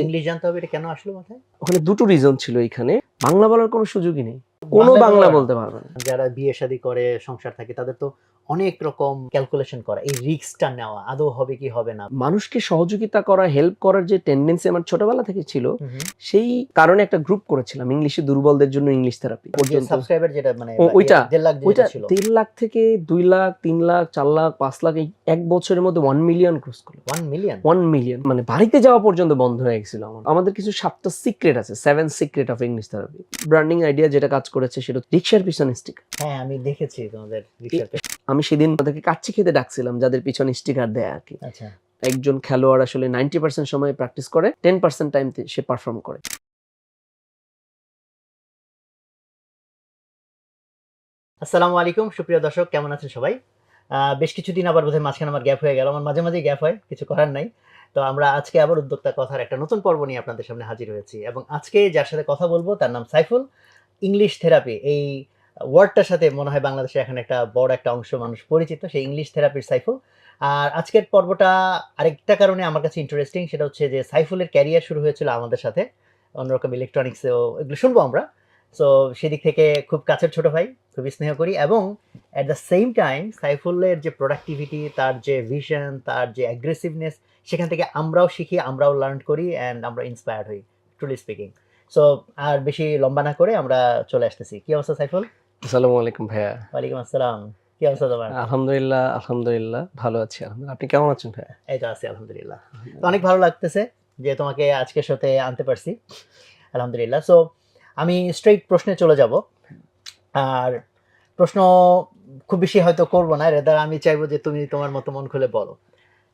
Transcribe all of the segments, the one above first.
English জানতে হবে, এটা কেন আসলো মাথায়? ওখানে দুটো রিজন ছিল। এখানে বাংলা বলার কোনো সুযোগই নেই, কোনো বাংলা বলতে পারবে না। যারা বিয়ে শাদী করে সংসার থাকে তাদের তো অনেক রকম ক্যালকুলেশন করা, এই রিস্কটা নেওয়া আদৌ হবে কি হবে না। মানুষকে সহযোগিতা করা, হেল্প করার যে টেন্ডেন্সি আমার ছোটবেলা থেকে ছিল, সেই কারণে একটা গ্রুপ করেছিলাম ইংলিশে দুর্বলদের জন্য ইংলিশ থেরাপি। সাবস্ক্রাইবার যেটা মানে ওইটা 1.5 লাখ থেকে 2 লাখ 3 লাখ 4 লাখ 5 লাখ এই এক বছরের মধ্যে 1 মিলিয়ন ক্রস করলো। 1 মিলিয়ন মানে বাড়িতে যাওয়া পর্যন্ত বন্ধ হয়ে গেছিল আমাদের কিছু 7টা সিক্রেট আছে, 7 secret of English therapy. Branding idea যেটা কাজ করেছে সেটা রিকশার পিছনে স্টিকার। হ্যাঁ, আমি দেখেছি তোমাদের রিকশার। আমি সেদিন তাদেরকে কাচ্চি খেতে ডাকছিলাম যাদের পিছনে স্টিকার দেয় আর কি। আচ্ছা, একজন খেলোয়াড় আসলে 90% সময় প্র্যাকটিস করে, 10% টাইম সে পারফর্ম করে। আসসালামু আলাইকুম সুপ্রিয় দর্শক, কেমন আছেন সবাই? বেশ কিছুদিন আবার বোধহয় মাঝখানে আমার গ্যাপ হয়ে গেল। আমার মাঝে মাঝেই গ্যাপ হয়, কিছু করার নাই। তো আমরা আজকে আবার উদ্যোক্তা কথার একটা নতুন পর্ব নিয়ে আপনাদের সামনে হাজির হয়েছি, এবং আজকে যার সাথে কথা বলবো তার নাম সাইফুল। ইংলিশ থেরাপি এই ওয়ার্ডটার সাথে মনে হয় বাংলাদেশে এখন একটা বড় একটা অংশ মানুষ পরিচিত, সেই ইংলিশ থেরাপির সাইফুল। আর আজকের পর্বটা আরেকটা কারণে আমার কাছে ইন্টারেস্টিং, সেটা হচ্ছে যে সাইফুলের ক্যারিয়ার শুরু হয়েছিল আমাদের সাথে, অন্যরকম ইলেকট্রনিক্সেও, এগুলো শুনবো আমরা। সো সেদিক থেকে খুব কাছের ছোট ভাই, খুবই স্নেহ করি, এবং অ্যাট দ্য সেম টাইম সাইফুলের যে প্রোডাক্টিভিটি, তার যে ভিশন, তার যে অ্যাগ্রেসিভনেস, সেখান থেকে আমরাও শিখি, আমরাও লার্ন করি, অ্যান্ড আমরা ইন্সপায়ার্ড হই, ট্রুলি স্পিকিং। সো আর বেশি লম্বা না করে আমরা চলে আসতেছি। কি অবস্থা সাইফুল? আসসালামু আলাইকুম ভাইয়া। ওয়ালাইকুম আসসালাম। কি অবস্থা তোমার? আলহামদুলিল্লাহ ভালো আছি। আপনি কেমন আছেন ভাইয়া? এই তো আছি আলহামদুলিল্লাহ। তো অনেক ভালো লাগতেছে যে তোমাকে আজকের সাথে আনতে পারছি, আলহামদুলিল্লাহ। সো আমি স্ট্রেইট প্রশ্নে চলে যাব, আর প্রশ্ন খুব বেশি হয়তো করবো না, রেদার আমি চাইবো যে তুমি তোমার মতো মন খুলে বলো।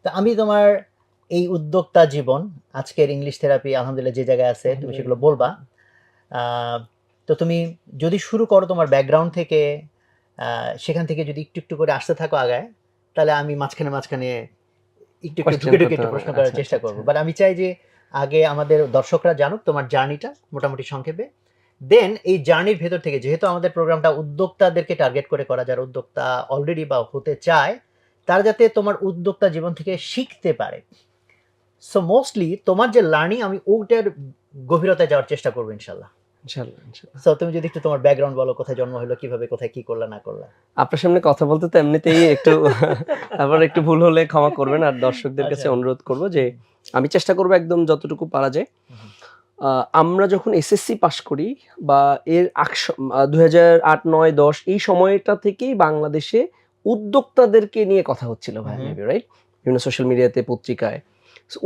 তো আমি তোমার এই উদ্যোক্তা জীবন, আজকের ইংলিশ থেরাপি আলহামদুলিল্লাহ যে জায়গায় আছে, তুমি সেগুলো বলবা। তো তুমি যদি শুরু করো তোমার ব্যাকগ্রাউন্ড থেকে, সেখান থেকে যদি একটু একটু করে আসতে থাকো আগায়, তাহলে আমি মাঝখানে মাঝখানে একটু একটু ঢুকে ঢুকে একটু প্রশ্ন করার চেষ্টা করবো। বাট আমি চাই যে আগে আমাদের দর্শকরা জানুক তোমার জার্নিটা মোটামুটি সংক্ষেপে। দেন এই জার্নির ভেতর থেকে, যেহেতু আমাদের প্রোগ্রামটা উদ্যোক্তাদেরকে টার্গেট করে করা, যারা উদ্যোক্তা অলরেডি বা হতে চায়, তারা যাতে তোমার উদ্যোক্তা জীবন থেকে শিখতে পারে। সো মোস্টলি তোমার যে লার্নিং, আমি ওটার গভীরতায় যাওয়ার চেষ্টা করবো ইনশাল্লাহ। সো তুমি যদি একটু তোমার ব্যাকগ্রাউন্ড বলো, কোথায় জন্ম হলো, কিভাবে, কোথায় কি করলা না করলা। আপনার সামনে কথা বলতে তো এমনিতেই একটু আবার একটু ভুল হলে ক্ষমা করবেন, আর দর্শকদের কাছে অনুরোধ করব যে আমি চেষ্টা করব একদম যতটুকু পারা যায়। আমরা যখন এসএসসি পাস করি বা এর 2008, 9, 10 এই সময়টা থেকেই বাংলাদেশে উদ্যোক্তাদেরকে নিয়ে কথা হচ্ছিল ভাই, মেবি রাইট, বিভিন্ন সোশ্যাল মিডিয়াতে, পত্রিকায়।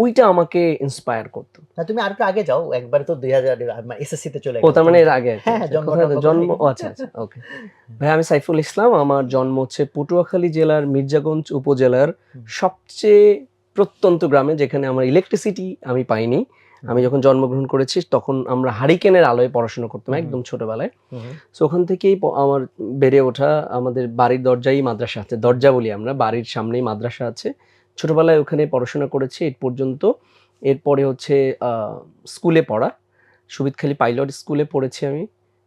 ওইটা আমাকে ইন্সপায়ার করতো। তুমি আর একটু আগে যাও, একবারে তো 2000 এসএসসি তে চলে গেল। তার মানে এর আগে? হ্যাঁ, জন্ম। আচ্ছা, ওকে ভাই, আমি সাইফুল ইসলাম। আমার জন্ম হচ্ছে পটুয়াখালী জেলার মির্জাগঞ্জ উপজেলার সবচেয়ে প্রত্যন্ত গ্রামে, যেখানে আমার ইলেকট্রিসিটি আমি পাইনি। আমি যখন জন্মগ্রহণ করেছি তখন আমরা হারিকেনের আলোয় পড়াশোনা করতাম একদম ছোটবেলায়। সো ওখান থেকেই আমার বেড়ে ওঠা। আমাদের বাড়ির দরজায় মাদ্রাসা আছে, দরজা বলি আমরা, বাড়ির সামনেই মাদ্রাসা আছে। ছোটবেলায় ওখানে পড়াশোনা করেছি 8 পর্যন্ত। এরপরে হচ্ছে স্কুলে পড়া, সুবিদখালী পাইলট স্কুলে পড়েছি আমি,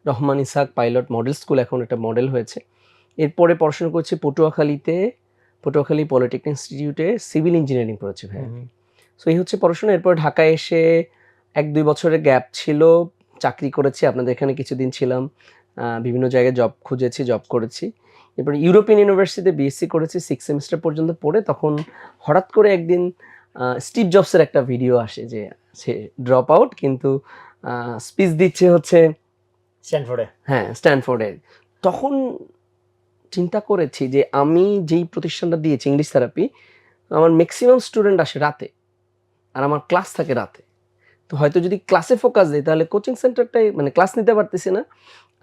Rahman Isaq pilot model school, এখন এটা মডেল হয়েছে। এরপরে পড়াশোনা করছি পটুয়াখালীতে, পটুয়াখালী পলিটেকনিক ইনস্টিটিউটে সিভিল ইঞ্জিনিয়ারিং পড়েছি ভাই। সো এই হচ্ছে পড়াশোনা। এরপর ঢাকায় এসে 1-2 বছরের গ্যাপ ছিল, চাকরি করেছি, আপনাদের এখানে কিছুদিন ছিলাম, বিভিন্ন জায়গায় জব খুঁজেছি, জব করেছি। এরপর ইউরোপিয়ান ইউনিভার্সিটিতে বিএসসি করেছি 6 সেমিস্টার পর্যন্ত পড়ে। তখন হঠাৎ করে একদিন স্টিভ জবসের একটা ভিডিও আসে যে সে ড্রপ আউট, কিন্তু স্পিচ দিচ্ছে হচ্ছে স্ট্যানফোর্ডে। হ্যাঁ, স্ট্যানফোর্ডে। তখন চিন্তা করেছি যে আমি যেই প্রতিষ্ঠানটা দিয়েছি ইংলিশ থেরাপি, আমার ম্যাক্সিমাম স্টুডেন্ট আসে রাতে, আর আমার ক্লাস থাকে রাতে। তো হয়তো যদি ক্লাসে ফোকাস দিই তাহলে কোচিং সেন্টারটাই, মানে ক্লাস নিতে পারতেছি না,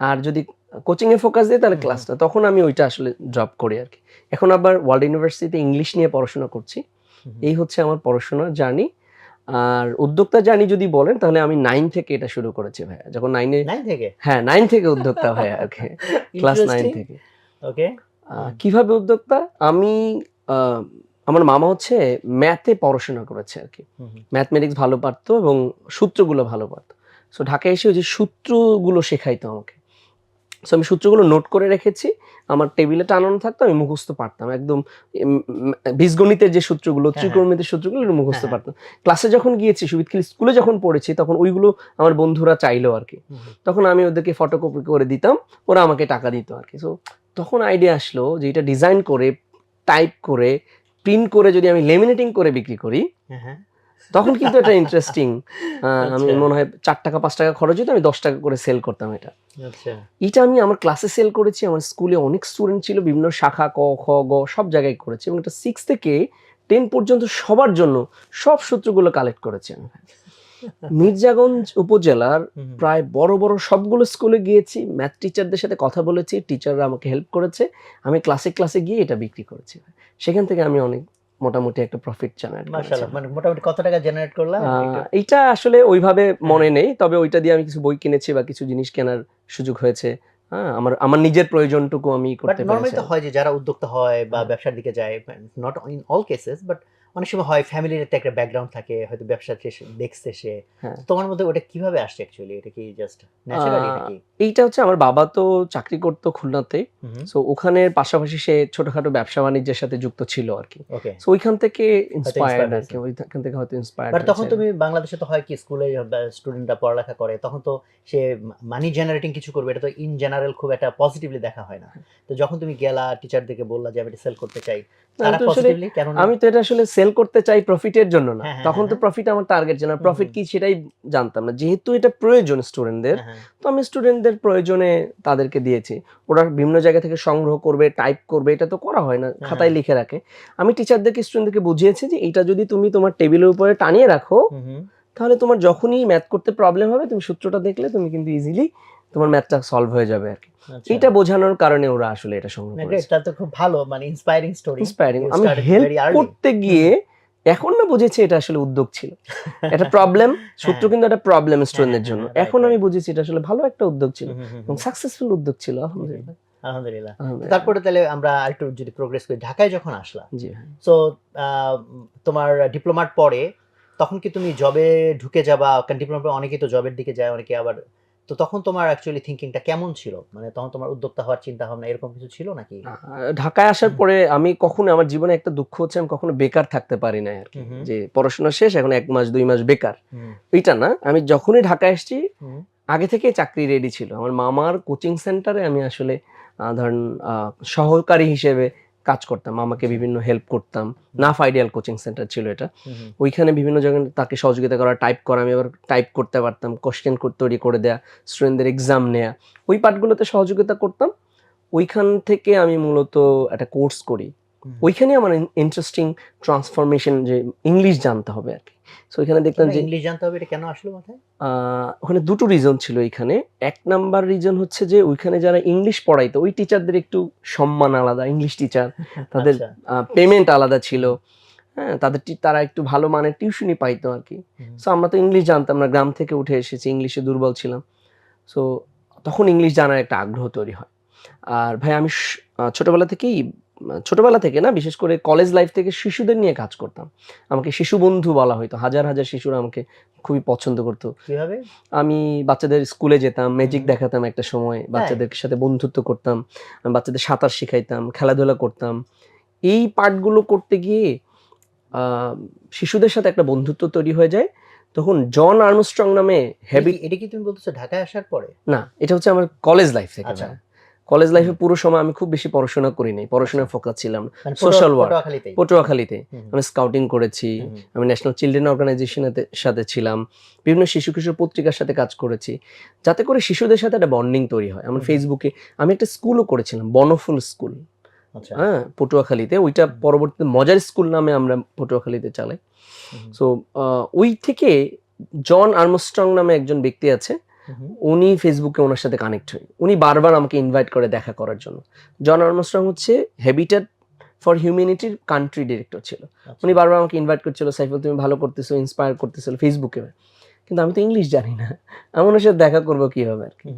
আর যদি কোচিংয়ে ফোকাস দিই তাহলে ক্লাসটা, তখন আমি ওইটা আসলে ড্রপ করি আর কি। এখন আবার ওয়ার্ল্ড ইউনিভার্সিটিতে ইংলিশ নিয়ে পড়াশোনা করছি। এই হচ্ছে আমার পড়াশোনার জার্নি। আর উদ্যোক্তা জার্নি যদি বলেন তাহলে আমি 9 থেকে এটা শুরু করেছি ভাইয়া। যখন 9 থেকে, হ্যাঁ 9 থেকে উদ্যোক্তা ভাইয়া আর কি, ক্লাস 9 থেকে। ওকে, কিভাবে উদ্যোক্তা? আমি আমার মামা হচ্ছে ম্যাথে পড়াশোনা করেছে আর কি, ম্যাথমেটিক্স ভালো পারতো এবং সূত্রগুলো ভালো পারতো। সো ঢাকায় এসে ওই যে সূত্রগুলো শেখাইতো আমাকে। সো আমি সূত্রগুলো নোট করে রেখেছি, আমার টেবিলে টানানো থাকতো, আমি মুখস্থ পারতাম একদম। বীজগণিতের যে সূত্রগুলো, ত্রিকোণমিতির সূত্রগুলো এগুলো মুখস্থ পারতাম। ক্লাসে যখন গিয়েছি, সুবিদখালী স্কুলে যখন পড়েছি, তখন ওইগুলো আমার বন্ধুরা চাইলো আর কি, তখন আমি ওদেরকে ফটোকপি করে দিতাম, ওরা আমাকে টাকা দিত আর কি। সো তখন আইডিয়া আসলো যে এটা ডিজাইন করে, টাইপ করে, প্রিন্ট করে যদি আমি লেমিনেটিং করে বিক্রি করি, তখন কিন্তু এটা ইন্টারেস্টিং। আমি মনে হয় 4 টাকা 5 টাকা খরচ হতো, আমি 10 টাকা করে সেল করতাম এটা। এটা আমি আমার ক্লাসে সেল করেছি, আমার স্কুলে অনেক স্টুডেন্ট ছিল, বিভিন্ন শাখা ক খ গ সব জায়গায় করেছি, এবং এটা 6 থেকে 10 পর্যন্ত সবার জন্য সব সূত্রগুলো কালেক্ট করেছি আমি। মির্জাগঞ্জ উপজেলার প্রায় বড় বড় সবগুলো স্কুলে গিয়েছি, ম্যাথ টিচারদের সাথে কথা বলেছি, টিচাররা আমাকে হেল্প করেছে, আমি ক্লাসে ক্লাসে গিয়ে এটা বিক্রি করেছি। সেখান থেকে আমি অনেক মোটামুটি একটা প্রফিট জেনারেট করেছি। মাশাআল্লাহ, মানে মোটামুটি কত টাকা জেনারেট করলা? এটা আসলে ওইভাবে মনে নেই, তবে ওইটা দিয়ে আমি কিছু বই কিনেছি বা কিছু জিনিস কেনার সুযোগ হয়েছে। হ্যাঁ, আমার নিজের প্রয়োজনটুকু আমি করতে পেরেছি। নরমালি তো হয় যে যারা উদ্যোক্তা হয় বা ব্যবসার দিকে যায়, not in all cases, but অনেক সময় হয় ফ্যামিলির একটা ব্যাকগ্রাউন্ড থাকে, হয়তো ব্যবসা দেখছে সে। তোমার মধ্যে ওটা কিভাবে আসছে অ্যাকচুয়ালি? এটা কি জাস্ট ন্যাচারালি নাকি? এইটা হচ্ছে, আমার বাবা তো চাকরি করতো খুলনাতে, সো ওখানের পাশাপাশি সে ছোটখাটো ব্যবসা বাণিজ্যের সাথে যুক্ত ছিল আর কি। সো ওইখান থেকে ইন্সপায়ার্ড আর কি, ওইখান থেকে হয়তো ইন্সপায়ার্ড। বাট তখন তুমি বাংলাদেশে তো হয় কি, স্কুলে স্টুডেন্টরা পড়ালেখা করে, তখন তো সে মানি জেনারেটিং কিছু করবে, এটা তো ইন জেনারেল খুব একটা পজিটিভলি দেখা হয় না। তো যখন তুমি গেলা টিচারদেরকে বললা যে আমি এটা সেল করতে চাই, তারা পজিটিভলি কেন? আমি তো এটা আসলে সেল করতে চাই প্রফিটের জন্য না, তখন তো প্রফিট আমার টার্গেট ছিল না, প্রফিট কি সেটাই জানতাম না। যেহেতু এটা প্রয়োজন স্টুডেন্টদের, তো আমি স্টুডেন্টদের প্রয়োজনে তাদেরকে দিয়েছি। ওরা বিভিন্ন জায়গা থেকে সংগ্রহ করবে, টাইপ করবে, এটা তো করা হয় না, খাতায় লিখে রাখে। আমি টিচারদেরকে স্টুডেন্টদেরকে বুঝিয়েছি যে এটা যদি তুমি তোমার টেবিলের উপরে টানিয়ে রাখো, তাহলে তোমার যখনই ম্যাথ করতে প্রবলেম হবে, তুমি সূত্রটা দেখলে তুমি কিন্তু ইজিলি তোমার ম্যাথটা সলভ হয়ে যাবে আর কি। এটা বোঝানোর কারণে ওরা আসলে এটা সংগ্রহ করেছে। এটা তো খুব ভালো, মানে ইন্সপায়ারিং স্টোরি। ইন্সপায়ারিং। আমি হেল্প করতে গিয়ে এখন না বুঝেছি এটা আসলে উদ্যোগ ছিল, এটা প্রবলেম, সূত্র কিন্তু একটা প্রবলেম স্টুডেন্টদের জন্য। এখন আমি বুঝেছি এটা আসলে ভালো একটা উদ্যোগ ছিল এবং সাকসেসফুল উদ্যোগ ছিল, আলহামদুলিল্লাহ। আলহামদুলিল্লাহ। তারপরে তাহলে আমরা একটু যদি প্রোগ্রেস করি, ঢাকায় যখন আসলা, জি, সো তোমার ডিপ্লোমার পরে তখন কি তুমি জবে ঢুকে যাবা? কারণ ডিপ্লোমার পরে অনেকেই তো জবের দিকে যায়, অনেকে আবার, তো তখন তোমার অ্যাকচুয়ালি থিংকিংটা কেমন ছিল? মানে তখন তোমার উদ্যোক্তা হওয়ার চিন্তা ভাবনা এরকম কিছু ছিল নাকি? ঢাকায় আসার পরে আমি কখনো, আমার জীবনে একটা দুঃখ হচ্ছে, আমি কখনো বেকার থাকতে পারি না আর কি, যে পড়াশোনা শেষ এখন 1 মাস 2 মাস বেকার, এটা না। আমি যখনই ঢাকায় এসেছি, আগে থেকে চাকরি রেডি ছিল। আমার মামার কোচিং সেন্টারে আমি আসলে ধরেন সহকারী হিসেবে কাজ করতাম, মামাকে বিভিন্ন হেল্প করতাম। নাফ আইডিয়াল কোচিং সেন্টার ছিল এটা, ওইখানে বিভিন্ন জায়গায় তাকে সহযোগিতা করা, টাইপ করা, আমি আবার টাইপ করতে পারতাম, কোশ্চেন তৈরি করে দেয়া, স্টুডেন্টদের এক্সাম নেয়া, ওই পার্টগুলোতে সহযোগিতা করতাম। ওইখান থেকে আমি মূলত একটা কোর্স করি, ওইখানে আমার ইন্টারেস্টিং ট্রান্সফরমেশন, যে ইংলিশ জানতে হবে আর কি। সো এখানে দেখলাম যে ইংলিশ জানতে হবে, এটা কেন আসলো মাথায়? ওখানে দুটো রিজন ছিল এখানে। 1 নাম্বার রিজন হচ্ছে যে ওইখানে যারা ইংলিশ পড়াইতো, ওই টিচারদের একটু সম্মান আলাদা, ইংলিশ টিচার, তাদের পেমেন্ট আলাদা ছিল। হ্যাঁ, তারা একটু ভালো মানের টিউশনি পাইতো আর কি। সো আমরা তো ইংলিশ জানতাম না, গ্রাম থেকে উঠে এসেছি, ইংলিশে দুর্বল ছিলাম। সো তখন ইংলিশ জানার একটা আগ্রহ তৈরি হয়। আর ভাই আমি ছোটবেলা থেকে না, বিশেষ করে কলেজ লাইফ থেকে শিশুদের নিয়ে কাজ করতাম। আমাকে শিশু বন্ধু বলা হয়তো, হাজার হাজার শিশুরা আমাকে খুবই পছন্দ করতো। কিভাবে? আমি বাচ্চাদের স্কুলে যেতাম, ম্যাজিক দেখাতাম, একটা সময় বাচ্চাদের সাথে বন্ধুত্ব করতাম, আমি বাচ্চাদের সাঁতার শিখাইতাম, খেলাধুলা করতাম। এই পার্টগুলো করতে গিয়ে শিশুদের সাথে একটা বন্ধুত্ব তৈরি হয়ে যায়। তখন জন আর্মস্ট্রং নামে এটা কি তুমি বলতেছো ঢাকায় আসার পরে? না, এটা হচ্ছে আমার কলেজ লাইফ থেকে। কলেজ লাইফে পুরো সময় আমি খুব বেশি পড়াশোনা করি নাই, পড়াশোনায় ফোকাস ছিলাম। সোশ্যাল ওয়ার্ক, পটুয়াখালীতে আমি স্কাউটিং করেছি, আমি ন্যাশনাল চিলড্রেন অর্গানাইজেশনের সাথে ছিলাম, বিভিন্ন শিশু কিশোর পত্রিকার সাথে কাজ করেছি, যাতে করে শিশুদের সাথে একটা বন্ডিং তৈরি হয়। আমার ফেসবুকে আমি একটা স্কুলও করেছিলাম, বনফুল স্কুল, হ্যাঁ, পটুয়াখালীতে। ওইটা পরবর্তীতে মজার স্কুল নামে আমরা পটুয়াখালীতে চালাই। সো ওই থেকে জন আর্মস্ট্রং নামে একজন ব্যক্তি আছে, উনি ফেসবুকে ওনার সাথে কানেক্ট হই, উনি বারবার আমাকে ইনভাইট করে দেখা করার জন্য। জন আর্মস্ট্রং হচ্ছে হ্যাবিটেট ফর হিউম্যানিটির কান্ট্রি ডিরেক্টর ছিল। উনি বারবার আমাকে ইনভাইট করছিল, সাইফুল তুমি ভালো করতেছো, ইন্সপায়ার করতেছিল ফেসবুকে। কিন্তু আমি তো ইংলিশ জানি না, আমি ওনার সাথে দেখা করবো কিভাবে আর কি।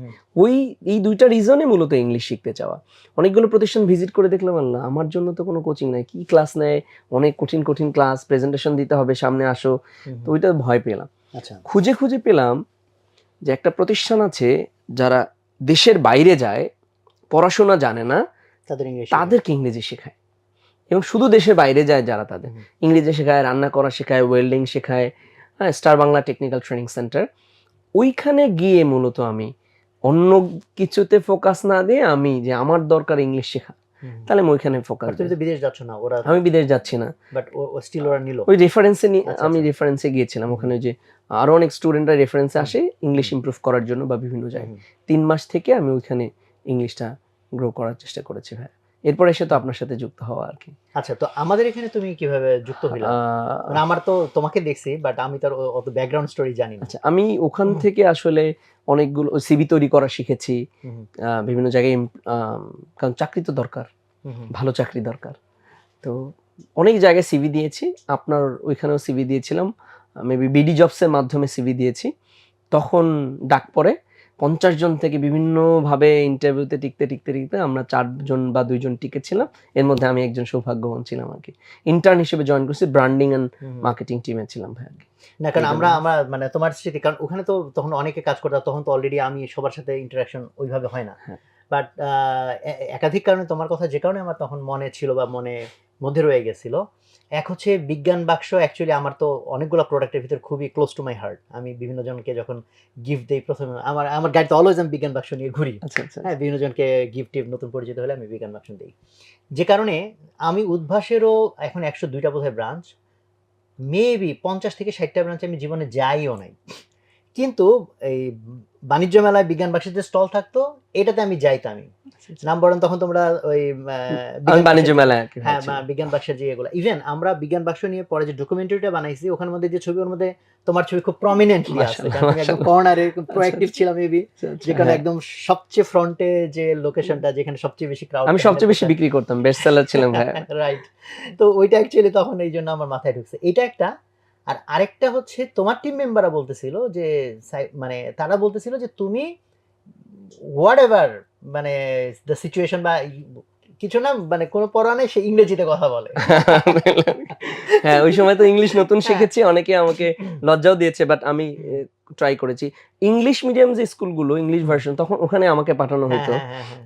এই দুইটা রিজনে মূলত ইংলিশ শিখতে চাওয়া। অনেকগুলো প্রতিষ্ঠান ভিজিট করে দেখলাম, আল্লাহ, আমার জন্য তো কোনো কোচিং নাই, কি ক্লাস নেয়, অনেক কঠিন কঠিন ক্লাস, প্রেজেন্টেশন দিতে হবে, সামনে আসো। তো ওইটা ভয় পেলাম। খুঁজে পেলাম যে একটা প্রতিষ্ঠান আছে যারা দেশের বাইরে যায় পড়াশোনা জানে না তাদের ইংলিশ তাদেরকে ইংরেজি শেখায়, এবং শুধু দেশের বাইরে যায় যারা তাদের ইংরেজি শেখায়, রান্না করা শেখায়, ওয়েল্ডিং শেখায়। হ্যাঁ, star Bangla technical training centre, ওইখানে গিয়ে মূলত আমি অন্য কিছুতে ফোকাস না দিয়ে আমি যে আমার দরকার ইংলিশ শেখা, তাহলে আমি ওইখানে ফোকাস। তুমি তো বিদেশ যাচ্ছ না, ওরা আমি বিদেশ যাচ্ছি না, বাট ও স্টিল ওরা নিল ওই রেফারেন্সে আচ্ছা, আমি আচ্ছা। রেফারেন্সে গিয়েছিলাম, ওখানে যে আরো অনেক স্টুডেন্টরা রেফারেন্সে আসে ইংলিশ ইমপ্রুভ করার জন্য বা বিভিন্ন জায়গায়। 3 মাস থেকে আমি ওইখানে ইংলিশটা গ্রো করার চেষ্টা করেছি ভাই। এরপর এসে তো আপনার সাথে যুক্ত হওয়া আর কি। আচ্ছা, তো আমাদের এখানে তুমি কিভাবে যুক্ত হইলা? মানে আমার তো তোমাকে দেখছি, বাট আমি তার অত ব্যাকগ্রাউন্ড স্টোরি জানি না। আচ্ছা, আমি ওখান থেকে আসলে অনেকগুলো সিভি তৈরি করা শিখেছি বিভিন্ন জায়গায়, কারণ চাকরি তো দরকার, ভালো চাকরি দরকার। তো অনেক জায়গায় সিভি দিয়েছি, আপনার ওইখানেও সিভি দিয়েছিলাম, মেবি বিডি জবসের মাধ্যমে সিভি দিয়েছি। তখন ডাক পড়ে 50 জন থেকে বিভিন্নভাবে ইন্টারভিউতে টিকতে টিকতে টিকতে আমরা 4 জন বা 2 জন টিকেছিলাম, এর মধ্যে আমি একজন সৌভাগ্যবান ছিলাম আর কি। ইন্টার্ন হিসেবে জয়েন করছি, ব্র্যান্ডিং এন্ড মার্কেটিং টিমে ছিলাম ভাই আর কি। না, কারণ আমরা মানে তোমার স্মৃতি, কারণ ওখানে তো তখন অনেকে কাজ করতো, তখন তো অলরেডি আমি সবার সাথে ইন্টারাকশন ওইভাবে হয় না, বাট একাধিক কারণে তোমার কথা যে কারণে আমার তখন মনে ছিল বা মনে মধ্যে রয়ে গেছিল। এক হচ্ছে বিজ্ঞান বাক্স, অ্যাকচুয়ালি আমার তো অনেকগুলো প্রোডাক্টের ভিতর খুবই ক্লোজ টু মাই হার্ট। আমি বিভিন্ন জনকে যখন গিফট দিই, প্রথমে আমার গাড়িতে অলওয়েজ আমি বিজ্ঞান বাক্স নিয়ে ঘুরি। হ্যাঁ, বিভিন্ন জনকে গিফট টিপ নতুন পরিচিত হলে আমি বিজ্ঞান বাক্স দিই, যে কারণে আমি উদ্ভাসেরও এখন 102টা বোধহয় ব্রাঞ্চ, মেবি 50 থেকে 60টা ব্রাঞ্চে আমি জীবনে যাইও নাই, কিন্তু এই বাণিজ্য মেলায় বিজ্ঞান বাক্সের যে স্টল থাকতো এটাতে আমি যাইতামই। নাম্বার ওয়ান তখন তোমরা ওই বাণিজ্য মেলায়, হ্যাঁ, বিজ্ঞান বাক্সের যে এগুলো, ইভেন আমরা বিজ্ঞান বাক্স নিয়ে পরে যে ডকুমেন্টারিটা বানাইছি ওখানের মধ্যে যে ছবি, ওর মধ্যে তোমার ছবি খুব প্রমিনেন্টলি আছে, কারণ আমি একদম কর্নারে প্রোঅ্যাক্টিভ ছিলাম মেবি, যেখানে একদম সবচেয়ে ফ্রন্টে যে লোকেশনটা, যেখানে সবচেয়ে বেশি ক্রাউড, আমি সবচেয়ে বেশি বিক্রি করতাম, বেস্ট সেলার ছিলাম ভাই। রাইট, তো ওইটা অ্যাকচুয়ালি তখন এই জন্য আমার মাথায় ঢুকছে এটা একটা। আর আরেকটা হচ্ছে তোমার টিম মেম্বাররা বলতেছিল যে মানে তারা বলতেছিল যে তুমি হোয়াট এভার, মানে দ্য সিচুয়েশন বা কিছু না, মানে কোনো পরোয়া নেই, সে ইংরেজিতে কথা বলে। হ্যাঁ, ওই সময় তো ইংলিশ নতুন শিখেছি, অনেকে আমাকে লজ্জাও দিয়েছে, বাট আমি ট্রাই করেছি। ইংলিশ মিডিয়াম যে স্কুলগুলো, ইংলিশ ভার্সন, তখন ওখানে আমাকে পাঠানো হতো,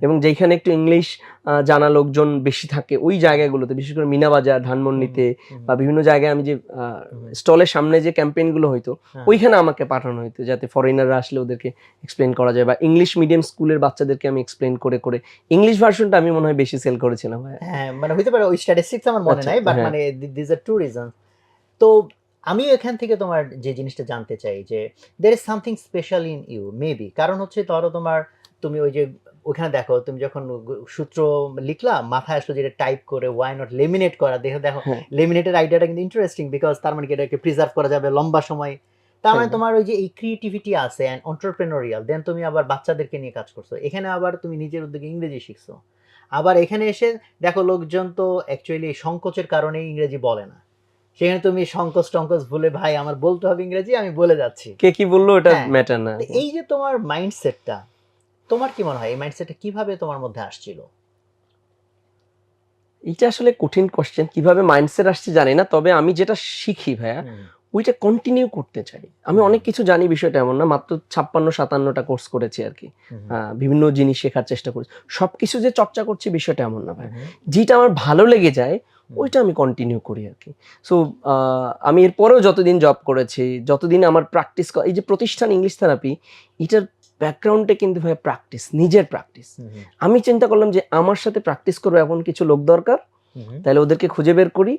এবং যেখানে একটু ইংলিশ জানা লোকজন বেশি থাকে ওই জায়গাগুলোতে, বিশেষ করে মিনাবাজার, ধানমন্ডিতে বা বিভিন্ন জায়গায় আমি যে স্টলের সামনে যে ক্যাম্পেইনগুলো হইতো ওইখানে আমাকে পাঠানো হইতো, যাতে ফরেনাররা আসলে ওদেরকে এক্সপ্লেন করা যায়, বা ইংলিশ মিডিয়াম স্কুলের বাচ্চাদেরকে আমি এক্সপ্লেন করে করে ইংলিশ ভার্সনটা আমি মনে হয় বেশি সেল করেছিলাম। হ্যাঁ, মানে হইতে পারে, ওই স্ট্যাটিস্টিক্স আমার মনে নাই, বাট মানে দিস আর টু রিজন। তো আমি এখান থেকে তোমার যে জিনিসটা জানতে চাই যে there is something special in you maybe, কারণ হচ্ছে ধরো তুমি ওই যে ওখানে দেখো, তুমি যখন সূত্র লিখলা মাথায় আসলো যেটা টাইপ করে ওয়াই নট লেমিনেট করা, দেখো লেমিনেটের আইডিয়াটা কিন্তু ইন্টারেস্টিং, বিকজ তার মানে কি এটাকে প্রিজার্ভ করা যাবে লম্বা সময়, তার মানে তোমার ওই যে এই ক্রিয়েটিভিটি আছে এন্ড এন্টারপ্রেনিউরিয়াল, দেন তুমি আবার বাচ্চাদেরকে নিয়ে কাজ করছো, এখানে আবার তুমি নিজের উদ্যোগে ইংরেজি শিখছো, আবার এখানে এসে দেখো লোকজন তো অ্যাকচুয়ালি সংকোচের কারণে ইংরেজি বলে না, সেখানে তুমি সংকোচ টঙ্কোচ ভুলে ভাই আমার বলতে হবে ইংরেজি, আমি বলে যাচ্ছি, কে কি বললো এটা ম্যাটার না। এই যে তোমার মাইন্ডসেটটা, তোমার কি মনে হয় এই মাইন্ডসেটটা কিভাবে তোমার মধ্যে আসছিল? এটা আসলে কঠিন কোশ্চেন, কিভাবে মাইন্ডসেট আসছে জানি না, তবে আমি যেটা শিখি ভাইয়া ওইটা কন্টিনিউ করতে চাই। আমি অনেক কিছু জানি, বিষয়টা এমন না, মাত্র 56-57টা কোর্স করেছি আর কি, বিভিন্ন জিনিস শেখার চেষ্টা করছি, সবকিছু যে চর্চা করছি বিষয়টা এমন না ভাই, যেটা আমার ভালো লেগে যায় ওইটা আমি কন্টিনিউ করি আর কি। সো আমি এরপরেও যতদিন জব করেছি, যতদিন আমার প্র্যাকটিস, এই যে প্রতিষ্ঠান ইংলিশ থেরাপি, এটার ব্যাকগ্রাউন্ডে কিন্তু ভাই প্র্যাকটিস, নিজের প্র্যাকটিস। আমি চিন্তা করলাম যে আমার সাথে প্র্যাকটিস করবো এমন কিছু লোক দরকার, তাহলে ওদেরকে খুঁজে বের করি।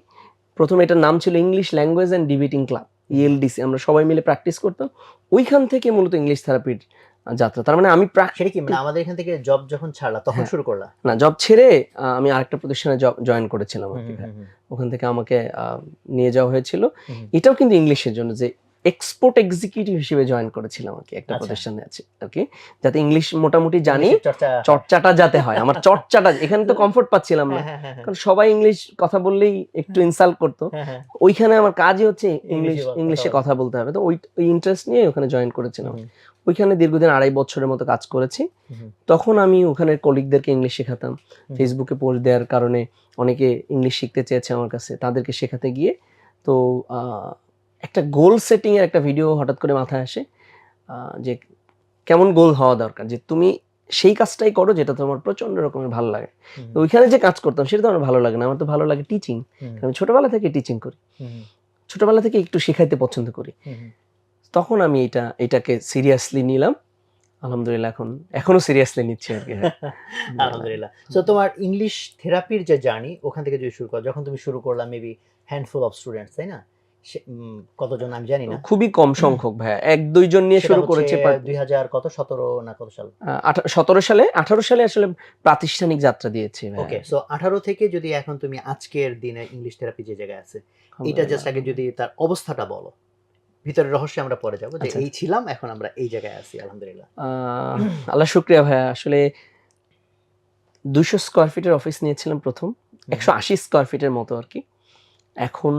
প্রথমে এটার নাম ছিল English language and debating club, ELDC, আমরা সবাই মিলে প্র্যাকটিস করতাম, ওইখান থেকে মূলত ইংলিশ থেরাপির যাত্রা। তার মানে আমি সেটা কি মানে আমাদের এখান থেকে জব যখন ছাড়লা তখন শুরু করলা? না, জব ছেড়ে আমি আরেকটা প্রতিষ্ঠানে জয়েন করেছিলাম আর কি, ওখান থেকে আমাকে নিয়ে যাওয়া হয়েছিল, এটাও কিন্তু ইংলিশের জন্য, যে এক্সপোর্ট এক্সিকিউটিভ হিসেবে জয়েন করেছিলাম আর কি একটা প্রতিষ্ঠানে আছে আর কি, যাতে ইংলিশ মোটামুটি জানি, চর্চাটা যাতে হয়, আমার চর্চাটা, এখানে তো কমফোর্ট পাচ্ছিলাম না, কারণ সবাই ইংলিশ কথা বললেই একটু ইনসাল্ট করতো, ওইখানে আমার কাজই হচ্ছে ইংলিশে কথা বলতে হবে, তো ওই ইন্টারেস্ট নিয়ে ওখানে জয়েন করেছিলাম। ওইখানে দীর্ঘদিন 2.5 বছরের মতো কাজ করেছি। তখন আমি ওখানে কলিগদেরকে ইংলিশ শেখাতাম, ফেসবুকে পোস্ট দেওয়ার কারণে অনেকে ইংলিশ শিখতে চেয়েছে আমার কাছে, তাদেরকে শেখাতে গিয়ে তো একটা গোল সেটিং এর একটা ভিডিও হঠাৎ করে মাথায় আসে, যে কেমন গোল হওয়া দরকার, যে তুমি সেই কাজটাই করো যেটা তোমার প্রচন্ড রকমের ভালো লাগে। হুম, তো ওইখানে যে কাজ করতাম সেটা তো আমার ভালো লাগে না, আমার তো ভালো লাগে টিচিং। হুম, আমি ছোটবেলা থেকে টিচিং করি, হুম, ছোটবেলা থেকে একটু শেখাইতে পছন্দ করি। হুম, তখন আমি এটাকে সিরিয়াসলি নিলাম। আলহামদুলিল্লাহ এখনো সিরিয়াসলি নিচ্ছি আর কি। হ্যাঁ, আলহামদুলিল্লাহ। সো তোমার ইংলিশ থেরাপির যে জার্নি ওখান থেকে যদি শুরু করো, যখন তুমি শুরু করলা মেবি হ্যান্ডফুল অফ স্টুডেন্টস, তাই না? কতজন আমি জানি না। খুবই কম সংখ্যক ভাইয়া, 1-2 জন নিয়ে সেটা শুরু হচ্ছে করেছে। 2000 কত 17 না কত সাল? 17 সালে 18 সালে আসলে প্রাতিষ্ঠানিক যাত্রা দিয়েছি ভাইয়া। ওকে, সো 18 থেকে যদি এখন তুমি আজকের দিনে ইংলিশ থেরাপি যে জায়গায় আছে, এটা আলহামদুলিল্লাহ। জাস্ট আগে যদি তার অবস্থাটা বলো, ভিতরের রহস্যে আমরা পরে যাবো যে আচ্ছা। এই ছিলাম, এখন আমরা এই জায়গায় আছি আলহামদুলিল্লাহ। আল্লাহ শুক্রিয়া ভাইয়া, আসলে 200 স্কয়ার ফিটের অফিস নিয়েছিলাম প্রথম, 180 স্কয়ার ফিটের মতো আর কি। এখন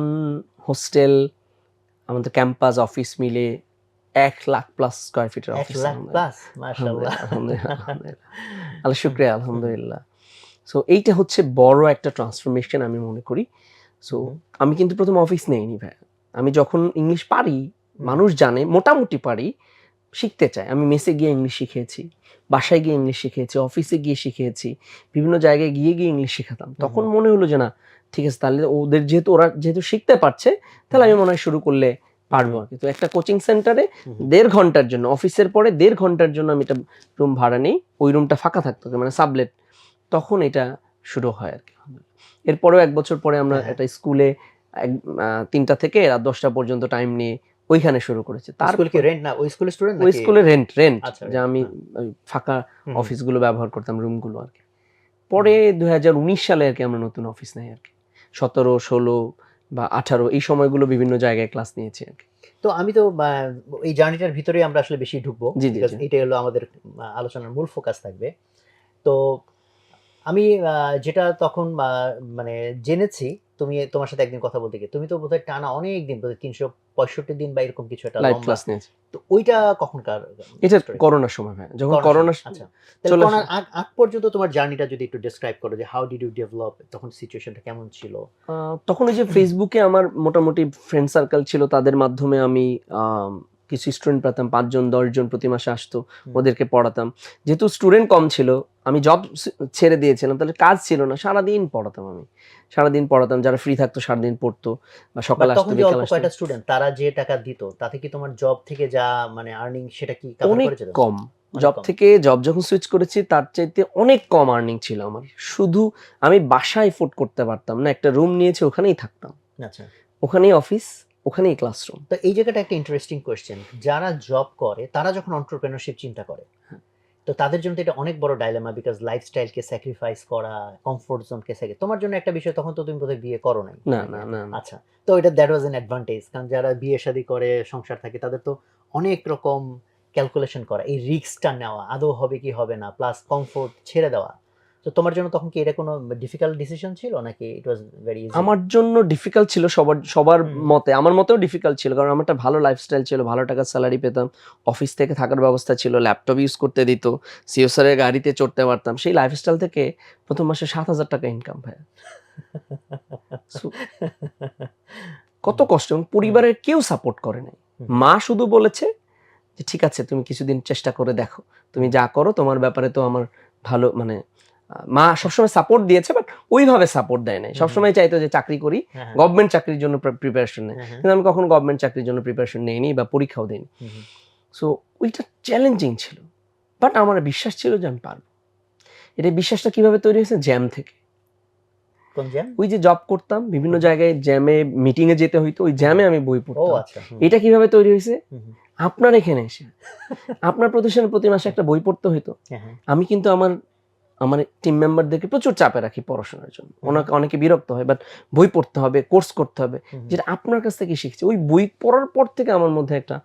হোস্টেল, আমাদের ক্যাম্পাস, অফিস মিলে 1 লাখ প্লাস স্কয়ার ফিটের 1 অফিস। লাখ প্লাস, মাশাআল্লাহ। আলহামদুলিল্লাহ। আল্লাহ শুক্রিয়া, আলহামদুলিল্লাহ। সো এইটা হচ্ছে বড় একটা ট্রান্সফরমেশন আমি মনে করি। সো আমি কিন্তু প্রথম অফিস নেইনি ভাই। আমি যখন ইংলিশ পারি, মানুষ জানে মোটামুটি পারি, শিখতে চায়, আমি মেসে গিয়ে ইংলিশ শিখেছি, বাসায় গিয়ে ইংলিশ শিখেছি, অফিসে গিয়ে শিখেছি, বিভিন্ন জায়গায় গিয়ে ইংলিশ শেখাতাম। তখন মনে হলো যে না ঠিক আছে, তাহলে ওরা যেহেতু শিখতে পারছে, তাহলে আমি মনে হয় শুরু করলে পারবো আর কি। তো একটা কোচিং সেন্টারে 1.5 ঘন্টার জন্য, অফিসের পরে 1.5 ঘন্টার জন্য আমি একটা রুম ভাড়া নিই। ওই রুমটা ফাঁকা থাকতো, মানে সাবলেট। তখন এটা শুরু হয় আর কি। এরপরেও 1 বছর পরে আমরা একটা স্কুলে 3টা থেকে রাত 10টা পর্যন্ত টাইম নিয়ে ওইখানে শুরু করেছি। স্কুল কি রেন্ট না ওই স্কুলের স্টুডেন্ট ওই নাকি? স্কুলে রেন্ট আচ্ছা, যে আমি ওই ফাঁকা হুম, অফিসগুলো ব্যবহার করতাম, রুমগুলো আর কি। পরে 2019 সালে আর কি আমরা নতুন অফিস নেই আর কি। 17, 16 বা 18 এই সময়গুলো বিভিন্ন জায়গায় ক্লাস নিয়েছি আর কি। তো আমি তো এই জার্নিটার ভিতরেই আমরা আসলে বেশি ঢুকবো, জি, জি, বিকজ জি। এটাই হলো আমাদের আলোচনার মূল ফোকাস থাকবে। তো আমি যেটা তখন মানে জেনেছি, তুমি তোমার সাথে একদিন কথা বলতে গিয়ে তুমি তো বোধহয় টানা অনেক দিন, বোধহয় 365 দিন বা এরকম কিছু একটা লাইভ লম্বা। ক্লাস নিয়েছি। তো ওইটা কখনকার এটা স্টোরি? করোনার সময় ভাই, যখন করোনার করোনা সময়, আচ্ছা। তাহলে চলে করোনার আগ পর্যন্ত তোমার জার্নিটা যদি একটু ডেসক্রাইব করো, যে হাউ ডিড ইউ ডেভেলপ, তখন সিচুয়েশনটা কেমন ছিল? তখন ওই যে ফেসবুকে আমার মোটামুটি ফ্রেন্ড সার্কেল ছিল, তাদের মাধ্যমে আমি কিছু স্টুডেন্ট পেতাম, 5 জন 10 জন প্রতি মাসে আসতো, ওদেরকে পড়াতাম। যেহেতু স্টুডেন্ট কম ছিল, আমি জব ছেড়ে দিয়েছিলাম, তাহলে কাজ ছিল না, সারাদিন পড়াতাম আমি, সারাদিন পড়াতাম। যারা ফ্রি থাকতো সারাদিন পড়তো, বা সকালে তখন আসতো যে বিকাল অল্প আসতো। কয়টা স্টুডেন্ট তারা যে টাকা দিত, তাতে কি তোমার জব থেকে যা মানে আর্নিং সেটা কি কভার অনেক করে যেত? কম। জব যখন সুইচ করেছি তার চাইতে অনেক কম আর্নিং ছিল আমার। শুধু আমি বাসায় এফোর্ড করতে পারতাম না, একটা রুম নিয়েছি ওখানেই থাকতাম, আচ্ছা। ওখানেই অফিস, ওখানেই ক্লাসরুম। তো এই জায়গাটা একটা ইন্টারেস্টিং কোয়েশ্চেন, যারা জব করে তারা যখন এন্টারপ্রেনারশিপ চিন্তা করে, তো তাদের জন্য তো এটা অনেক বড় ডাইলেমা, বিকজ লাইফস্টাইলকে স্যাক্রিফাইস করা, কমফোর্ট জোনকে স্যাক্রিফাইস। তোমার জন্য একটা বিষয়, তখন তো তুমি বোধহয় বিয়ে করো নাই। না, না, না, না। আচ্ছা, তো এটা দ্যাট ওয়াজ অ্যান অ্যাডভান্টেজ, কারণ যারা বিয়ে শাদী করে সংসার থাকে তাদের তো অনেক রকম ক্যালকুলেশন করা, এই রিস্কটা নেওয়া, আদৌ হবে কি হবে না, প্লাস কমফোর্ট ছেড়ে দেওয়া। তো তোমার জন্য তখন কি এটা কোনো ডিফিকাল্ট ডিসিশন ছিল নাকি ইট ওয়াজ ভেরি ইজি? আমার জন্য ডিফিকাল্ট ছিল, সবার মতে, আমার মতেও ডিফিকাল্ট ছিল, কারণ আমার একটা ভালো লাইফস্টাইল ছিল, ভালো টাকার স্যালারি পেতাম, অফিস থেকে থাকার ব্যবস্থা ছিল, ল্যাপটপ ইউজ করতে দিত, সিও স্যারের গাড়িতে চড়তে পারতাম। সেই লাইফস্টাইল থেকে প্রথম মাসে 7,000 টাকা ইনকাম ভাই। কত কষ্ট, এবং পরিবারের কেউ সাপোর্ট করে নাই। মা শুধু বলেছে যে ঠিক আছে, তুমি কিছুদিন চেষ্টা করে দেখো, তুমি যা করো তোমার ব্যাপারে তো আমার ভালো, মানে মা সবসময় সাপোর্ট দিয়েছে, বাট ওইভাবে সাপোর্ট দেয় নাই। সবসময় চাইতো যে চাকরি করি, গভর্নমেন্ট চাকরির জন্য প্রিপারেশন নেয়, কিন্তু আমি কখনো গভর্নমেন্ট চাকরির জন্য প্রিপারেশন নেইনি বা পরীক্ষাও দিইনি। সো ওইটা চ্যালেঞ্জিং ছিল, বাট আমার বিশ্বাস ছিল যে আমি পারবো। এটা বিশ্বাসটা কিভাবে তৈরি হয়েছে? জ্যাম থেকে। কোন জ্যাম? ওই যে জব করতাম, বিভিন্ন জায়গায় জ্যামে মিটিং এ যেতে হইতো, ওই জ্যামে আমি বই ও পড়তাম। আচ্ছা। এটা কিভাবে তৈরি হয়েছে? আপনার এখানে এসে আপনার প্রতিষ্ঠানে প্রতি মাসে একটা বই পড়তে হইতো। আমি কিন্তু আমার টিম মেম্বারদেরকে প্রচুর চাপে রাখি পড়াশোনার জন্য, অনেকে বিরক্ত হয়, বাট বই পড়তে হবে, কোর্স করতে হবে, যেটা আপনার কাছ থেকে শিখছি। ওই বই পড়ার পর থেকে আমার মধ্যে একটা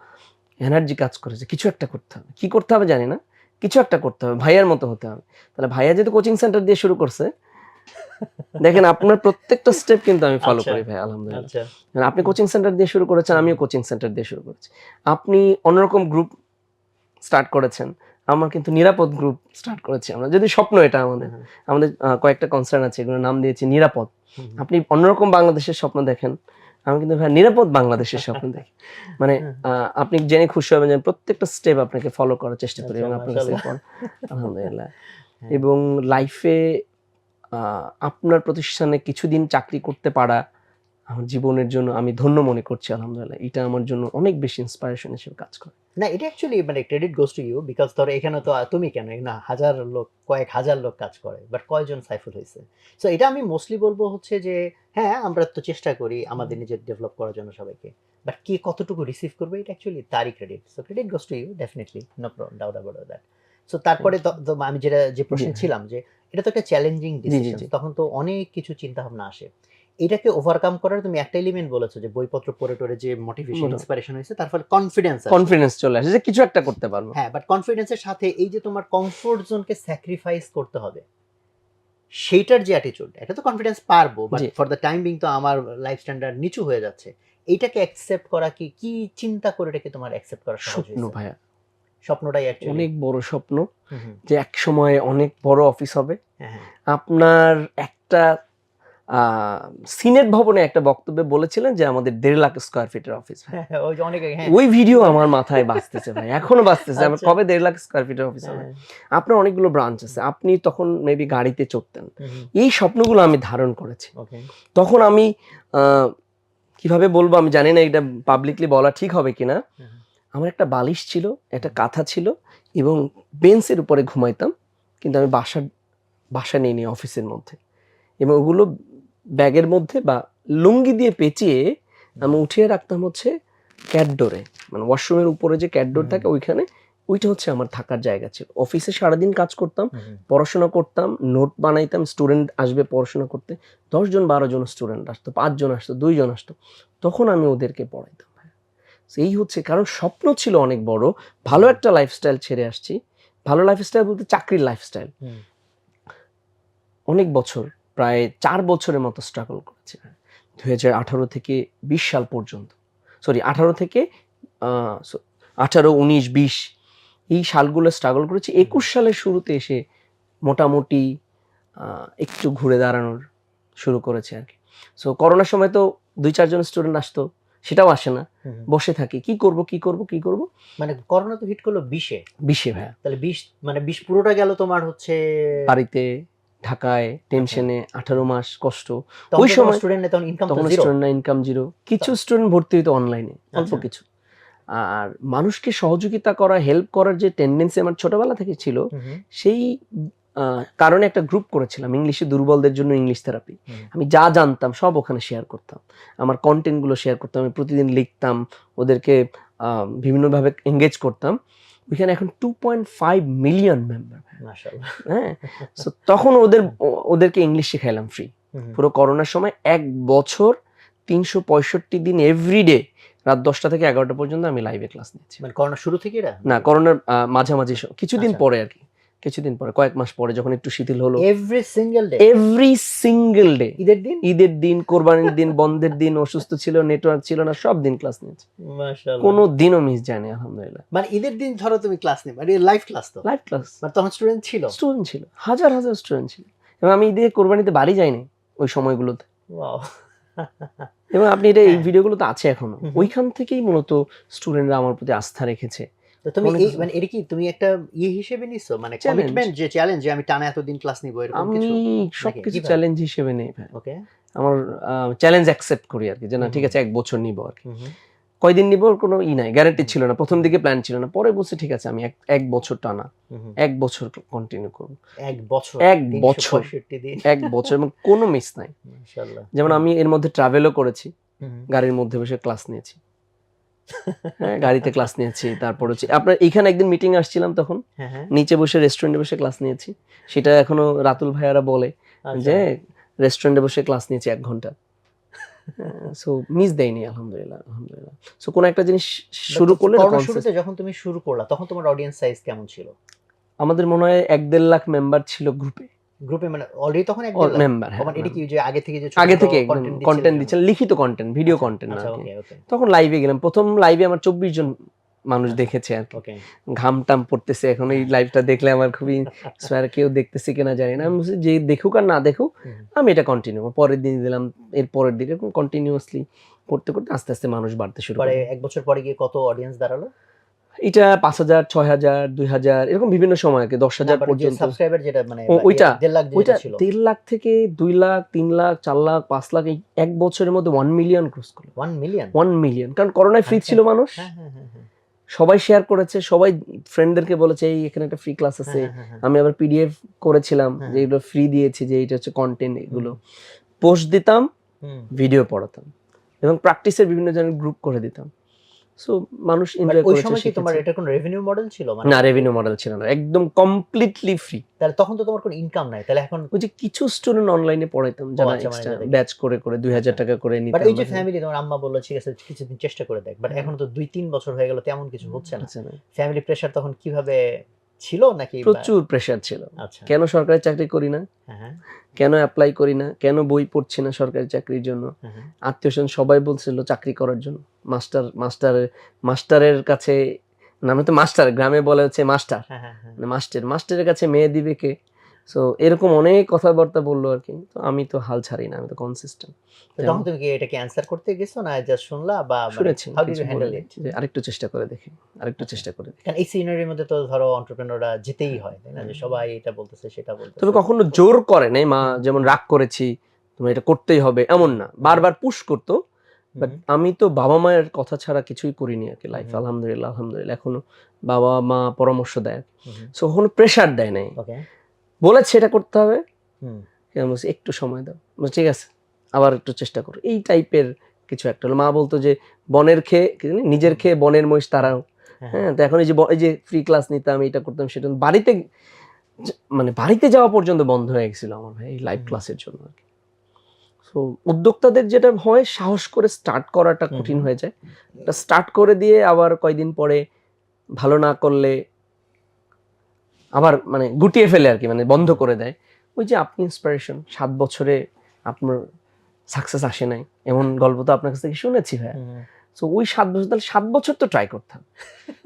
এনার্জি কাজ করেছে, কিছু একটা করতে হবে। কি করতে হবে জানি না, কিছু একটা করতে হবে, ভাইয়ার মতো হতে হবে। তাহলে ভাইয়া যেহেতু কোচিং সেন্টার দিয়ে শুরু করছে, দেখেন আপনার প্রত্যেকটা স্টেপ কিন্তু আমি ফলো করি ভাই, আলহামদুলিল্লাহ। আপনি কোচিং সেন্টার দিয়ে শুরু করেছেন, আমিও কোচিং সেন্টার দিয়ে শুরু করেছি। আপনি অন্যরকম গ্রুপ স্টার্ট করেছেন, আমার কিন্তু নিরাপদ গ্রুপ স্টার্ট করেছি আমরা। যদি স্বপ্ন এটা আমাদের কয়েকটা কনসার্ন আছে, এগুলোর নাম দিয়েছি নিরাপদ। আপনি অন্যরকম বাংলাদেশের স্বপ্ন দেখেন, আমি কিন্তু ভাই নিরাপদ বাংলাদেশের স্বপ্ন দেখি। মানে আপনি জেনে খুশি হবেন যে প্রত্যেকটা স্টেপ আপনাকে ফলো করার চেষ্টা করি এবং আপনার কাছে আলহামদুলিল্লাহ। এবং লাইফে আপনার প্রতিষ্ঠানে কিছুদিন চাকরি করতে পারা আমার জীবনের জন্য আমি ধন্য মনে করছি আলহামদুলিল্লাহ। এটা আমার জন্য অনেক বেশি ইন্সপিরেশন হিসেবে কাজ করে। না, এটা অ্যাকচুয়ালি মানে credit goes to you, because ধরো এখানে তো তুমি কেন, না হাজার লোক, কয়েক হাজার লোক কাজ করে, বাট কয়জন সাইফুল হয়েছে? সো এটা আমি মোস্টলি বলবো হচ্ছে যে হ্যাঁ আমরা তো চেষ্টা করি আমাদের নিজের ডেভেলপ করার জন্য সবাইকে, বাট কে কতটুকু রিসিভ করবে এটা অ্যাকচুয়ালি তারই credit. So credit goes to you definitely, no doubt about that. So তারপরে আমি যে প্রশ্নে ছিলাম যে এটা তো একটা চ্যালেঞ্জিং ডিসিশন, তখন তো অনেক কিছু চিন্তা ভাবনা আসে। এটাকে ওভারকাম করার তুমি একটা এলিমেন্ট বলেছো যে বইপত্র পড়ে টরে যে মোটিভেশন ইন্সপিরেশন হয়েছে, তার ফলে কনফিডেন্স চলে আসে যে কিছু একটা করতে পারবো। হ্যাঁ, বাট কনফিডেন্সের সাথে এই যে তোমার কমফোর্ট জোনকে স্যাক্রিফাইস করতে হবে, সেইটার যে অ্যাটিটিউড, এটা তো কনফিডেন্স পারবো, but for the time being তো আমার লাইফ স্ট্যান্ডার্ড নিচু হয়ে যাচ্ছে, এইটাকে অ্যাকসেপ্ট করা কি চিন্তা করে এটাকে তোমার অ্যাকসেপ্ট করা সহজ হয়েছে? স্বপ্ন ভাইয়া, স্বপ্নটাই অ্যাকচুয়ালি অনেক বড় স্বপ্ন যে এক সময় অনেক বড় অফিস হবে। হ্যাঁ, আপনার একটা সিনেট ভবনে একটা বক্তব্যে বলেছিলেন যে আমাদের 1.5 লাখ স্কয়ার ফিটের অফিস। ওই যে অনেক, হ্যাঁ ওই ভিডিও আমার মাথায় বাজতেছে ভাই, এখনো বাজতেছে। আমার কবে 1.5 লাখ স্কয়ার ফিটের অফিস হবে? আপনার অনেকগুলো ব্রাঞ্চ আছে, আপনি তখন মেবি গাড়িতে চড়তেন। এই স্বপ্নগুলো আমি ধারণ করেছি। তখন আমি কিভাবে বলবো আমি জানি না, এটা পাবলিকলি বলা ঠিক হবে কিনা। আমার একটা বালিশ ছিল, একটা কাঁথা ছিল এবং বেঞ্চের উপরে ঘুমাইতাম, কিন্তু আমি বাসা নিয়ে অফিসের মধ্যে, এবং ওগুলো ব্যাগের মধ্যে বা লুঙ্গি দিয়ে পেঁচিয়ে আমি উঠিয়ে রাখতাম হচ্ছে ক্যাটডোরে, মানে ওয়াশরুমের উপরে যে ক্যাটডোর থাকে ওইখানে। ওইটা হচ্ছে আমার থাকার জায়গা ছিল। অফিসে সারাদিন কাজ করতাম, পড়াশোনা করতাম, নোট বানাইতাম, স্টুডেন্ট আসবে পড়াশোনা করতে, 10 জন 12 জন স্টুডেন্ট আসতো, 5 জন আসতো, 2 জন আসতো, তখন আমি ওদেরকে পড়াইতাম। এই হচ্ছে কারণ স্বপ্ন ছিল অনেক বড়, ভালো একটা লাইফস্টাইল ছেড়ে আসছি। ভালো লাইফস্টাইল বলতে চাকরির লাইফস্টাইল। অনেক বছর, প্রায় 4 বছরের মতো স্ট্রাগল করেছি 2018 থেকে 20 সাল পর্যন্ত। সরি 18 থেকে 18, 19, 20 এই সালগুলো স্ট্রাগল করেছি। 21 সালের শুরুতে এসে মোটামুটি একটু ঘুরে দাঁড়ানোর শুরু করেছে আর কি। সো করোনার সময় তো 2-4 জন স্টুডেন্ট আসতো, সেটাও আসে না, বসে থাকি, কি করব। মানে করোনা তো হিট করলো 20-এ ভাইয়া, তাহলে 20 মানে 20 পুরোটা গেল তোমার হচ্ছে বাড়িতে ঢাকায় টেনশনে, 18 মাস কষ্ট। ওই সময় স্টুডেন্ট তখন ইনকাম জিরো, কিছু স্টুডেন্ট ভর্তি হইতো অনলাইনে, অল্প কিছু। আর মানুষকে সহযোগিতা করা, হেল্প করার যে টেন্ডেন্সি আমার ছোটবেলা থেকে ছিল, সেই কারণে একটা গ্রুপ করেছিলাম, ইংলিশে দুর্বলদের জন্য ইংলিশ থেরাপি। আমি যা জানতাম সব ওখানে শেয়ার করতাম, আমার কন্টেন্টগুলো শেয়ার করতাম, আমি প্রতিদিন লিখতাম, ওদেরকে বিভিন্নভাবে এঙ্গেজ করতাম। ওইখানে এখন 2.5 মিলিয়ন মেম্বার। মাশাআল্লাহ। হ্যাঁ, সো তখন ওদেরকে ইংলিশ শেখাইলাম ফ্রি। পুরো করোনার সময় 1 বছর 365 দিন এভরিডে রাত 10টা থেকে 11টা পর্যন্ত আমি লাইভে ক্লাস নিয়েছি। মানে করোনা শুরু থেকে? না, করোনার মাঝামাঝি কিছুদিন পরে আর কি, কিছুদিন পরে, কয়েক মাস পরে যখন একটু শিথিল হলো। এভরি সিঙ্গেল ডে ঈদের দিন, কোরবানির দিন, বন্ধের দিন, অসুস্থ ছিল, নেটওয়ার্ক ছিল না, সব দিন ক্লাস নিয়েছি। মাশাআল্লাহ, কোনো দিনও মিস যায়নি আলহামদুলিল্লাহ। মানে ঈদের দিন ধরো তুমি ক্লাস নিবে, মানে লাইভ ক্লাস মানে তখন স্টুডেন্ট ছিল হাজার হাজার স্টুডেন্ট ছিল। এবং আমি ঈদে কোরবানিতে বাড়ি যাইনি ওই সময়গুলোতে। ওয়াও। এবং আপনি এটা এই ভিডিওগুলো তো আছে এখনো, ওইখান থেকেই মূলত স্টুডেন্টরা আমার প্রতি আস্থা রেখেছে। তো তুমি মানে এটা কি তুমি একটা হিসেবে নিছো, মানে কমিটমেন্ট, যে চ্যালেঞ্জ, যে আমি টানা এতদিন ক্লাস নিব, এরকম কিছু? আমি সবকিছু চ্যালেঞ্জ হিসেবে নেই ভাই। ওকে, আমার চ্যালেঞ্জ অ্যাকসেপ্ট করি আর কি, যে না ঠিক আছে 1 বছর নিব আর কি। কয়দিন নিব কোনো নাই, গ্যারান্টি ছিল না, প্রথম দিকে প্ল্যান ছিল না, পরে বলছে ঠিক আছে আমি 1 বছর টানা 1 বছর কন্টিনিউ করব। 1 বছর 1 বছর এবং কোনো মিস নাই। মাশাআল্লাহ। যেমন আমি এর মধ্যে ট্রাভেলও করেছি, গাড়ির মধ্যে বসে ক্লাস নিয়েছি। হ্যাঁ, গাড়িতে ক্লাস নিয়েছি। তারপর হচ্ছে আপনার এখানে একদিন মিটিং আসছিলাম, তখন নিচে বসে রেস্টুরেন্টে বসে ক্লাস নিয়েছি। সেটা এখনো রাতুল ভাইয়ারা বলে যে রেস্টুরেন্টে বসে ক্লাস নিয়েছি 1 ঘন্টা। সো মিস দেয়নি আলহামদুলিল্লাহ। সো কোন একটা জিনিস শুরু করলে, শুরুতে যখন তুমি শুরু করলা তখন তোমার অডিয়েন্স সাইজ কেমন ছিল? আমাদের মনে হয় 1-1.5 লাখ মেম্বার ছিল গ্রুপে। মানে অলরেডি তখন 1.5 লাখ মেম্বার। মানে এটা কি যে আগে থেকে কন্টেন্ট দিচ্ছেন, লিখিত কন্টেন্ট, ভিডিও কন্টেন্ট না। তখন লাইভে গেলাম, প্রথম লাইভে আমার 24 জন মানুষ দেখেছে আর কি। ওকে ঘাম টাম পড়তেছে এখন এই লাইভটা দেখলে আমার খুবই আর কেউ দেখতেছে কিনা জানি না, আমি বলছি যে দেখুক আর না দেখুক আমি এটা কন্টিনিউ পরের দিন দিলাম, এর পরের দিন এরকম কন্টিনিউয়াসলি করতে করতে আস্তে আস্তে মানুষ বাড়তে শুরু পরে করে। 1 বছর পরে গিয়ে কত অডিয়েন্স দাঁড়ালো? এটা 5,000 6,000 2,000 এরকম বিভিন্ন সময় 10,000 পর্যন্ত। সাবস্ক্রাইবার যেটা মানে ওইটা 1.5 লাখ ওইটা যেটা ছিল 1.5 লাখ থেকে 2 লাখ 3 লাখ 4 লাখ 5 লাখ এই এক বছরের মধ্যে 1 মিলিয়ন ক্রস করলো। 1 মিলিয়ন। 1 মিলিয়ন, কারণ করোনায় ফ্রি ছিল মানুষ, হ্যাঁ হ্যাঁ হ্যাঁ হ্যাঁ সবাই শেয়ার করেছে, সবাই ফ্রেন্ডদেরকে বলেছে এই এখানে একটা ফ্রি ক্লাস আছে। আমি আবার পিডিএফ করেছিলাম যে এগুলো ফ্রি দিয়েছি, যে এটা হচ্ছে কন্টেন্ট, এগুলো পোস্ট দিতাম, ভিডিও পড়াতাম এবং প্র্যাকটিসের বিভিন্ন ধরনের গ্রুপ করে দিতাম। সো মানুষ এনজয় ওই করেছে। সময় কি তোমার এটা কোনো রেভিনিউ মডেল ছিল? না, রেভিনিউ মডেল ছিল না, একদম কমপ্লিটলি ফ্রি। তাহলে তখন তো তোমার কোনো ইনকাম নাই, তাহলে এখন ওই যে কিছু স্টুডেন্ট অনলাইনে পড়াইতাম যারা আচ্ছা, মানে এক্সট্রা যাদেরকে- ব্যাচ করে করে 2,000 টাকা করে বাট নিতাম। এই যে ফ্যামিলি, তোমার আম্মা বললো ঠিক আছে কিছুদিন চেষ্টা করে দেখ, বাট এখন তো 2-3 বছর হয়ে গেল তেমন কিছু হচ্ছে না, আচ্ছা না, ফ্যামিলি প্রেসার তখন কিভাবে ছিল নাকি? প্রচুর প্রেসার ছিল। আচ্ছা কেন সরকারি চাকরি করি না, হ্যাঁ হ্যাঁ কেন অ্যাপ্লাই করি না, কেন বই পড়ছি না সরকারি চাকরির জন্য। হ্যাঁ আত্মীয়স্বজন সবাই বলছিল চাকরি করার জন্য, মাস্টারের কাছে, নামে তো মাস্টার, গ্রামে বলে হচ্ছে মাস্টার, হ্যাঁ হ্যাঁ হ্যাঁ। মানে মাস্টারের কাছে মেয়ে দিবে কে। সো এরকম অনেক কথাবার্তা বললো আর কি। তো আমি তো হাল ছাড়ি না, আমি তো কনসিস্টেন্ট। তো তখন তুমি কি এটাকে অ্যানসার করতে গেছো না জাস্ট শুনলা বা শুনেছি হাউ ডিড কিছু ইউ হ্যান্ডেল বলে, ইট? যে আরেকটু চেষ্টা করে দেখি, আরেকটু চেষ্টা করে দেখি। কারণ এই সিনারির মধ্যে তো ধরো এন্টারপ্রেনাররা যেতেই হয়, তাই না? যে সবাই এটা বলতেছে সেটা বলতেছে। তবে কখনো জোর করে নাই মা, যেমন রাগ করেছি তুমি এটা করতেই হবে এমন না, বারবার পুশ করতো। বাট আমি তো বাবা মায়ের কথা ছাড়া কিছুই করিনি আর কি লাইফ। আলহামদুলিল্লাহ এখনো বাবা মা পরামর্শ দেয়, সো কখনো প্রেশার দেয় নাই। ওকে বলেছে এটা করতে হবে, আমি বলছি একটু সময় দাও, বলছি ঠিক আছে আবার একটু চেষ্টা করো, এই টাইপের কিছু একটা হলো। মা বলতো যে বনের খেয়ে নিজের খেয়ে বনের মহিষ তারাও। হ্যাঁ, তো এখন এই যে ফ্রি ক্লাস নিতাম, এটা করতাম সেটা, বাড়িতে মানে বাড়িতে যাওয়া পর্যন্ত বন্ধ হয়ে গেছিল আমার ভাই এই লাইভ ক্লাসের জন্য আর কি। সো উদ্যোক্তাদের যেটা হয় সাহস করে স্টার্ট করাটা কঠিন হয়ে যায়, স্টার্ট করে দিয়ে আবার কয়দিন পরে ভালো না করলে আবার মানে গুটিয়ে ফেলে আর কি, মানে বন্ধ করে দেয়। ওই যে আপনি ইন্সপিরেশন 7 বছরে আপনার সাকসেস আসে নাই, এমন গল্প তো আপনার কাছ থেকে শুনেছি ভাইয়া। সো ওই 7 বছর, তাহলে 7 বছর তো ট্রাই করতাম।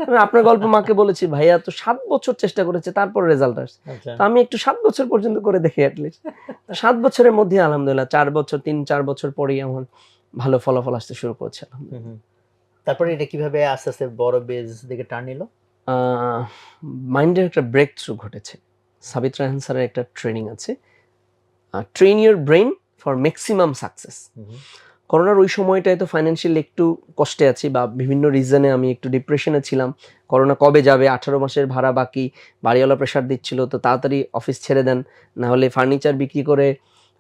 আমি আপনার গল্প মাকে বলেছি, ভাইয়া তো 7 বছর চেষ্টা করেছে তারপর রেজাল্ট আসছে, তো আমি একটু 7 বছর পর্যন্ত করে দেখি অ্যাটলিস্ট। 7 বছরের মধ্যে আলহামদুলিল্লাহ 4 বছর 3-4 বছর পরেই আমার ভালো ফলাফল আসতে শুরু করছে। তারপরে এটা কিভাবে আস্তে আস্তে বড় বেজ দিকে টার্ন নিল? মাইন্ডের একটা ব্রেক থ্রু ঘটেছে। সাবিত রায়হান স্যারের একটা ট্রেনিং আছে, train your brain for maximum success. করোনার ওই সময়টায় তো ফাইন্যান্সিয়ালি একটু কষ্টে আছি, বা বিভিন্ন রিজনে আমি একটু ডিপ্রেশনে ছিলাম। করোনা কবে যাবে, 18 মাসের ভাড়া বাকি, বাড়িওয়ালা প্রেশার দিচ্ছিল তো তাড়াতাড়ি অফিস ছেড়ে দেন, না হলে ফার্নিচার বিক্রি করে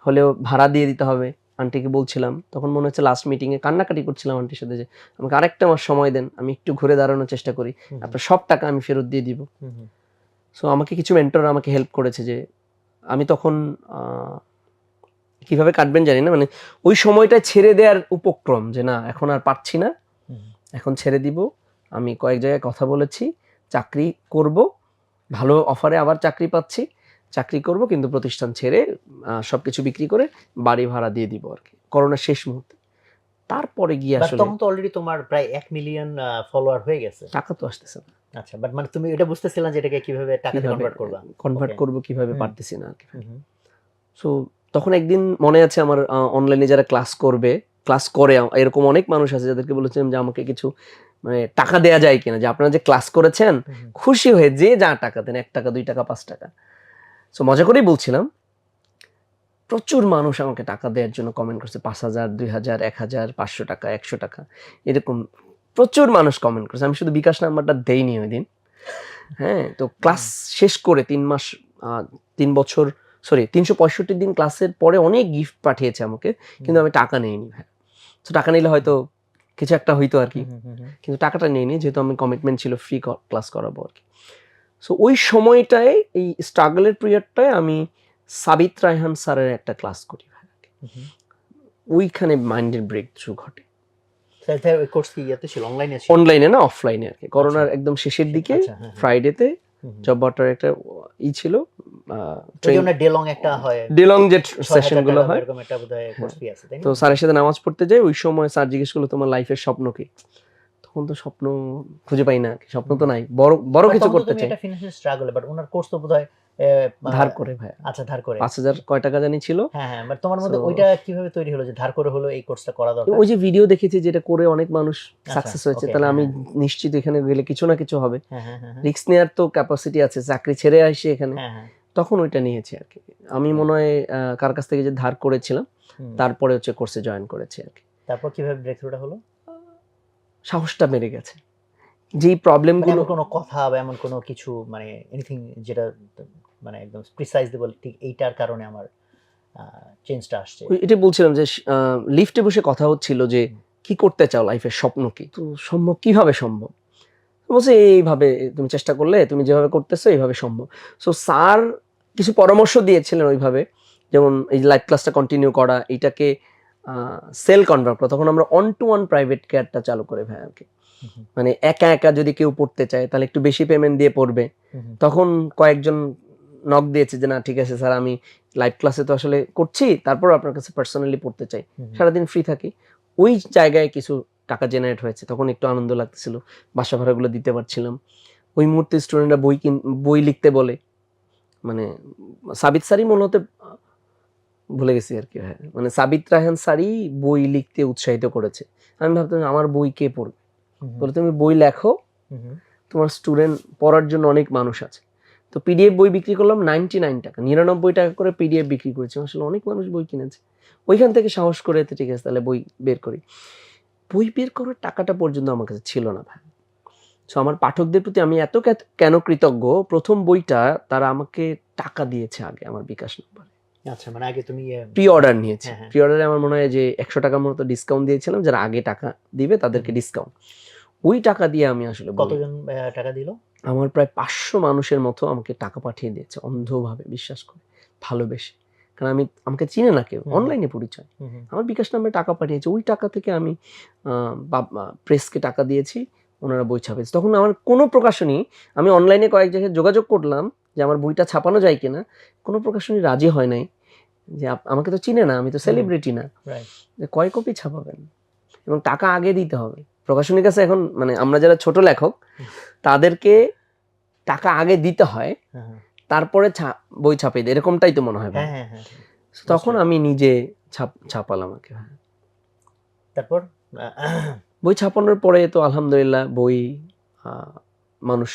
হলেও ভাড়া দিয়ে দিতে হবে। আন্টিকে বলছিলাম, তখন মনে হচ্ছে লাস্ট মিটিংয়ে কান্নাকাটি করছিলাম আন্টির সাথে, যে আমাকে আরেকটা মাস সময় দেন, আমি একটু ঘুরে দাঁড়ানোর চেষ্টা করি, আপনার সব টাকা আমি ফেরত দিয়ে দিব। সো আমাকে কিছু মেন্টর আমাকে হেল্প করেছে, যে আমি তখন কিভাবে কাটবেন জানি না, মানে ওই সময়টা ছেড়ে দেওয়ার উপক্রম, যে না এখন আর পারছি না, এখন ছেড়ে দিব। আমি কয়েক জায়গায় কথা বলেছি, চাকরি করব, ভালো অফারে আবার চাকরি পাচ্ছি, চাকরি করব, কিন্তু প্রতিষ্ঠান ছেড়ে সবকিছু বিক্রি করে বাড়ি ভাড়া দিয়ে দিব আর কি, করোনার শেষ মুহূর্তে। তারপরে গিয়ে আসলে তখন তো অলরেডি তোমার প্রায় 1 মিলিয়ন ফলোয়ার হয়ে গেছে, টাকা তো আসতেছে না। আচ্ছা, বাট মানে তুমি এটা বুঝতেছিলা যে এটাকে কিভাবে টাকাতে কনভার্ট করব কিভাবে পারতেছি না আর কি। সো তখন একদিন মনে আছে আমার, অনলাইনে যারা ক্লাস করে এরকম অনেক মানুষ আছে যাদেরকে বলেছিলাম যে আমাকে কিছু মানে টাকা দেয়া যায় কিনা, যে আপনারা যে ক্লাস করেছেন খুশি হয়ে যে যা টাকা দেন, 1 টাকা 2 টাকা 5 টাকা। সো মজা করেই বলছিলাম, প্রচুর মানুষ আমাকে টাকা দেওয়ার জন্য কমেন্ট করছে, 5,000 2,000 1,000 500 টাকা 100 টাকা এরকম প্রচুর মানুষ কমেন্ট করছে। আমি শুধু বিকাশ নাম্বারটা দেইনি ওই দিন। হ্যাঁ, তো ক্লাস শেষ করে 3 বছর 365 দিন ক্লাসের পরে অনেক গিফট পাঠিয়েছে আমাকে, কিন্তু আমি টাকা নেইনি ভাই। তো টাকা নিলে হয়তো কিছু একটা হইতো আর কি, কিন্তু টাকাটা নেইনি, যেহেতু আমি কমিটমেন্ট ছিল ফ্রি ক্লাস করাবো আর কি। সো ওই সময়টায়, এই স্ট্রাগলের পিরিয়ডটায় আমি সাবিত রায়হান স্যারের একটা ক্লাস করি ভাই, ওইখানে মাইন্ডের ব্রেক থ্রু ঘটে। কোর্স কি ইয়াতে ছিল, অনলাইনে ছিল? অনলাইনে না, অফলাইনে আর কি। করোনার একদম শেষের দিকে ফ্রাইডেতে জব বাটার একটা ছিল, ডেলং একটা হয়, ডেলং যে সেশনগুলো হয়, এরকম একটা বোধহয় কোর্স ফি আছে, তাই না? তো স্যারের সাথে নামাজ পড়তে যাই, ওই সময় স্যার জিজ্ঞেস করলো তোমার লাইফের স্বপ্ন কি? তখন তো স্বপ্ন খুঁজে পাই না, স্বপ্ন তো নাই, বড় বড় কিছু করতে চাই। একটা financial struggle, but owner course তো বোধহয় ধার করে ভাই, আচ্ছা ধার করে 5,000 কয় টাকা জানি ছিল। হ্যাঁ হ্যাঁ, বাট তোমার মধ্যে So, ওইটা কিভাবে তৈরি হলো যে ধার করে হলো এই কোর্সটা করা দরকার? ওই যে ভিডিও দেখেছি যেটা করে অনেক মানুষ সাকসেস হয়েছে, okay, তাহলে আমি হ্যাঁ। নিশ্চিত এখানে গেলে কিছু না কিছু হবে, হ্যাঁ হ্যাঁ হ্যাঁ রিস্ক নেওয়ার তো ক্যাপাসিটি আছে, চাকরি ছেড়ে আসি এখানে, হ্যাঁ হ্যাঁ। তখন ওইটা নিয়েছি আর কি। আমি মনে হয় কার কাছ থেকে যে ধার করেছিলাম, তারপরে হচ্ছে কোর্সে জয়েন করেছি আর কি। তারপর কিভাবে ব্রেকথ্রুটা হলো? সাহসটা বেড়ে গেছে, যেই প্রবলেমগুলো, এমন কোনো কথা বা এমন কোনো কিছু মানে এনিথিং যেটা মানে একদম প্রিসাইজলি বলে ঠিক এইটার কারণে আমার চেঞ্জটা আসছে? এটা বলছিলাম যে লিফটে বসে কথা হচ্ছিল যে কি করতে চাও লাইফের, স্বপ্ন কি, তো সম্ভব, কিভাবে সম্ভব, বলছে এইভাবে তুমি চেষ্টা করলে, তুমি যেভাবে করতেছো এইভাবে সম্ভব। সো স্যার কিছু পরামর্শ দিয়েছিলেন ওইভাবে, যেমন এই লাইভ ক্লাসটা কন্টিনিউ করা, এটাকে সেল কনভার্ট করা। তখন আমরা 1-to-1 প্রাইভেট কেয়ারটা চালু করে ভাই আর কি, মানে একা একা যদি কেউ পড়তে চায় তাহলে একটু বেশি পেমেন্ট দিয়ে পড়বে। তখন কয়েকজন নক দিয়েছে যে না ঠিক আছে স্যার, আমি লাইভ ক্লাসে তো আসলে করছি, তারপর আপনার কাছে পার্সোনালি পড়তে চাই, সারাদিন ফ্রি থাকি। ওই জায়গায় কিছু টাকা জেনারেট হয়েছে, তখন একটু আনন্দ লাগতেছিল, বাসা ভাড়াগুলো দিতে পারছিলাম। ওই মুহূর্তে স্টুডেন্টরা বই লিখতে বলে, মানে সাবিত স্যারই মূলত, ভুলে গেছি আর কি, হ্যাঁ মানে সাবিত রায়হান স্যারই বই লিখতে উৎসাহিত করেছে। আমি ভাবতাম আমার বই কে পড়বে, বলে তুমি বই লেখো, তোমার স্টুডেন্ট পড়ার জন্য অনেক মানুষ আছে। তো পিডিএফ বই বিক্রি করলাম 99 টাকা, 99 টাকা করে পিডিএফ বিক্রি করেছি, আসলে অনেক মানুষ বই কিনেছে। ওইখান থেকে সাহস করে ঠিক আছে তাহলে বই বের করি। বই বের করার টাকাটা পর্যন্ত আমার কাছে ছিল না ভাই। সো আমার পাঠকদের প্রতি আমি এত কেন কৃতজ্ঞ, প্রথম বইটা তারা আমাকে টাকা দিয়েছে আগে আমার বিকাশ নাম্বারে। আচ্ছা, মানে আগে তুমি প্রি অর্ডার নিয়েছি, প্রি অর্ডারে আমার মনে হয় যে 100 টাকার মতো ডিসকাউন্ট দিয়েছিলাম, যারা আগে টাকা দিবে তাদেরকে ডিসকাউন্ট। ওই টাকা দিয়ে আমি আসলে, কতজন টাকা দিল? আমার প্রায় 500 মানুষের মতো আমাকে টাকা পাঠিয়ে দিয়েছে, অন্ধভাবে বিশ্বাস করে, ভালোবেসে, কারণ আমাকে চিনে না কেউ, অনলাইনে পরিচয়, আমার বিকাশ নাম্বারে টাকা পাঠিয়েছে। ওই টাকা থেকে আমি প্রেসকে টাকা দিয়েছি, ওনারা বই ছাপিয়েছে। তখন আমার কোনো প্রকাশনী, আমি অনলাইনে কয়েক জায়গায় যোগাযোগ করলাম যে আমার বইটা ছাপানো যায় কিনা, কোনো প্রকাশনী রাজি হয় নাই, যে আমাকে তো চিনে না, আমি তো সেলিব্রিটি না, যে কয় কপি ছাপাবেন এবং টাকা আগে দিতে হবে প্রকাশনীর কাছে। এখন মানে আমরা যারা ছোট লেখক তাদেরকে টাকা আগে দিতে হয়, তারপরে বই ছাপিয়ে দেয়, এরকমটাই তো মনে হয়। তখন আমি নিজে ছাপালাম আর কি। তারপর বই ছাপানোর পরে তো আলহামদুলিল্লাহ বই মানুষ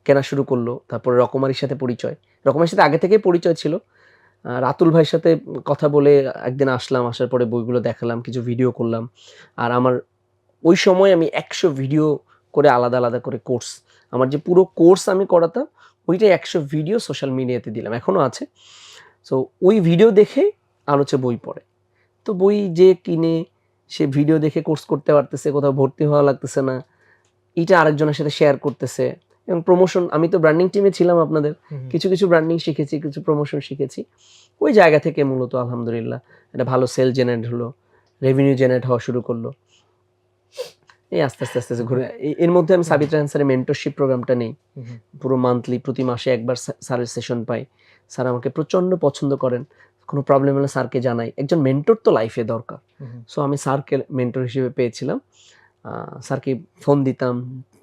কেনা শুরু করলো। তারপরে রকমারির সাথে পরিচয়, রকমারির সাথে আগে থেকেই পরিচয় ছিল। রাতুল ভাইয়ের সাথে কথা বলে একদিন আসলাম, আসার পরে বইগুলো দেখালাম, কিছু ভিডিও করলাম। আর আমার ওই সময় আমি 100 ভিডিও করে আলাদা আলাদা করে কোর্স, আমার যে পুরো কোর্স আমি করাতাম ওইটাই 100 ভিডিও সোশ্যাল মিডিয়াতে দিলাম, এখনো আছে। সো ওই ভিডিও দেখে আর হচ্ছে বই পড়ে, তো বই যে কিনে সে ভিডিও দেখে কোর্স করতে পারতেছে, কোথাও ভর্তি হওয়া লাগতেছে না, এটা আরেকজনের সাথে শেয়ার করতেছে। এবং প্রমোশন, আমি তো ব্র্যান্ডিং টিমে ছিলাম আপনাদের, কিছু কিছু ব্র্যান্ডিং শিখেছি, কিছু প্রমোশন শিখেছি। ওই জায়গা থেকে মূলত আলহামদুলিল্লাহ একটা ভালো সেল জেনারেট হলো, রেভিনিউ জেনারেট হওয়া শুরু করলো। এই আস্তে আস্তে আস্তে ঘুরে, এর মধ্যে আমি সাবিত রায়হান স্যারের মেন্টরশিপ প্রোগ্রামটা নেই, পুরো মান্থলি, প্রতি মাসে একবার স্যারের সেশন পাই। স্যার আমাকে প্রচন্ড পছন্দ করেন, কোনো প্রবলেম হলে স্যারকে জানাই, একজন মেন্টর তো লাইফে দরকার। সো আমি স্যারকে মেন্টর হিসেবে পেয়েছিলাম, স্যারকে ফোন দিতাম,